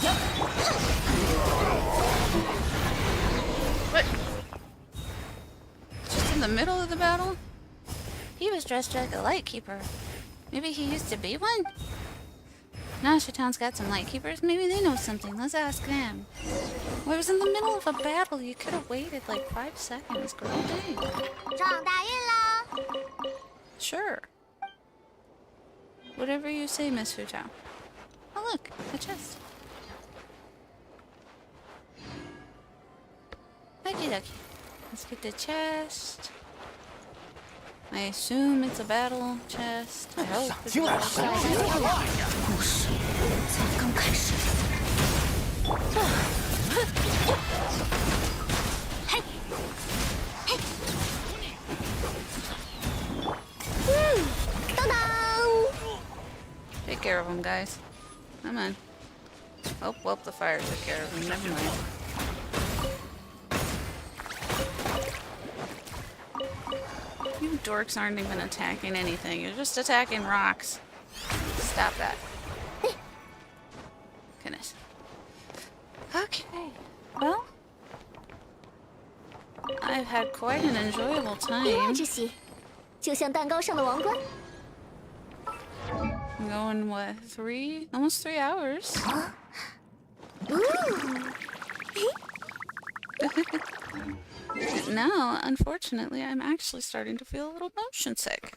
呀， What? Just in the middle of the battle? He was dressed like a lightkeeper. Maybe he used to be one? Town's got some lightkeepers. Maybe they know something. Let's ask them. Well, it was in the middle of a battle. You could have waited like 5 seconds. Girl, dang. 撞大运喽！ Sure. Whatever you say, Miss Hu Tao. Oh, look. A chest. Okie dokie. Let's get the chest. I assume it's a battle chest. I hope it's a battle chest. 故事才刚开始。嘿，嘿，当当！ Take care of him, guys. Come on. Oh, well, the fire took care of him. Never mind. You dorks aren't even attacking anything. You're just attacking rocks. Stop that. Goodness. Well, I've had quite an enjoyable 意外 time. 之喜，就像蛋糕上的王冠。 I'm going, what, almost 3 hours. Now, unfortunately, I'm actually starting to feel a little motion sick.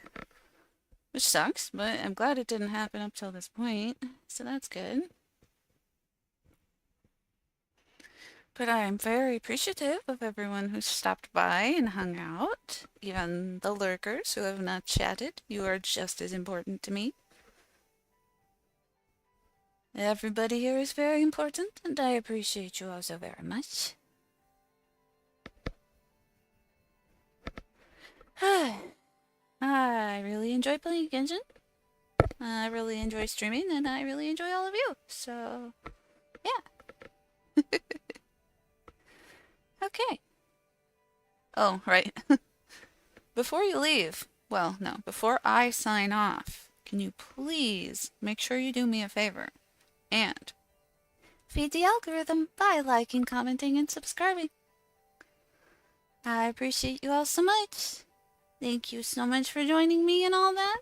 Which sucks, but I'm glad it didn't happen up till this point, so that's good. But I'm very appreciative of everyone who stopped by and hung out. Even the lurkers who have not chatted, you are just as important to me. Everybody here is very important, and I appreciate you all so very much. I really enjoy playing Genshin. I really enjoy streaming, and I really enjoy all of you. So, yeah. Okay. Oh, right. Before you leave, well, no, before I sign off, can you please make sure you do me a favor and feed the algorithm by liking, commenting, and subscribing. I appreciate you all so much. Thank you so much for joining me and all that.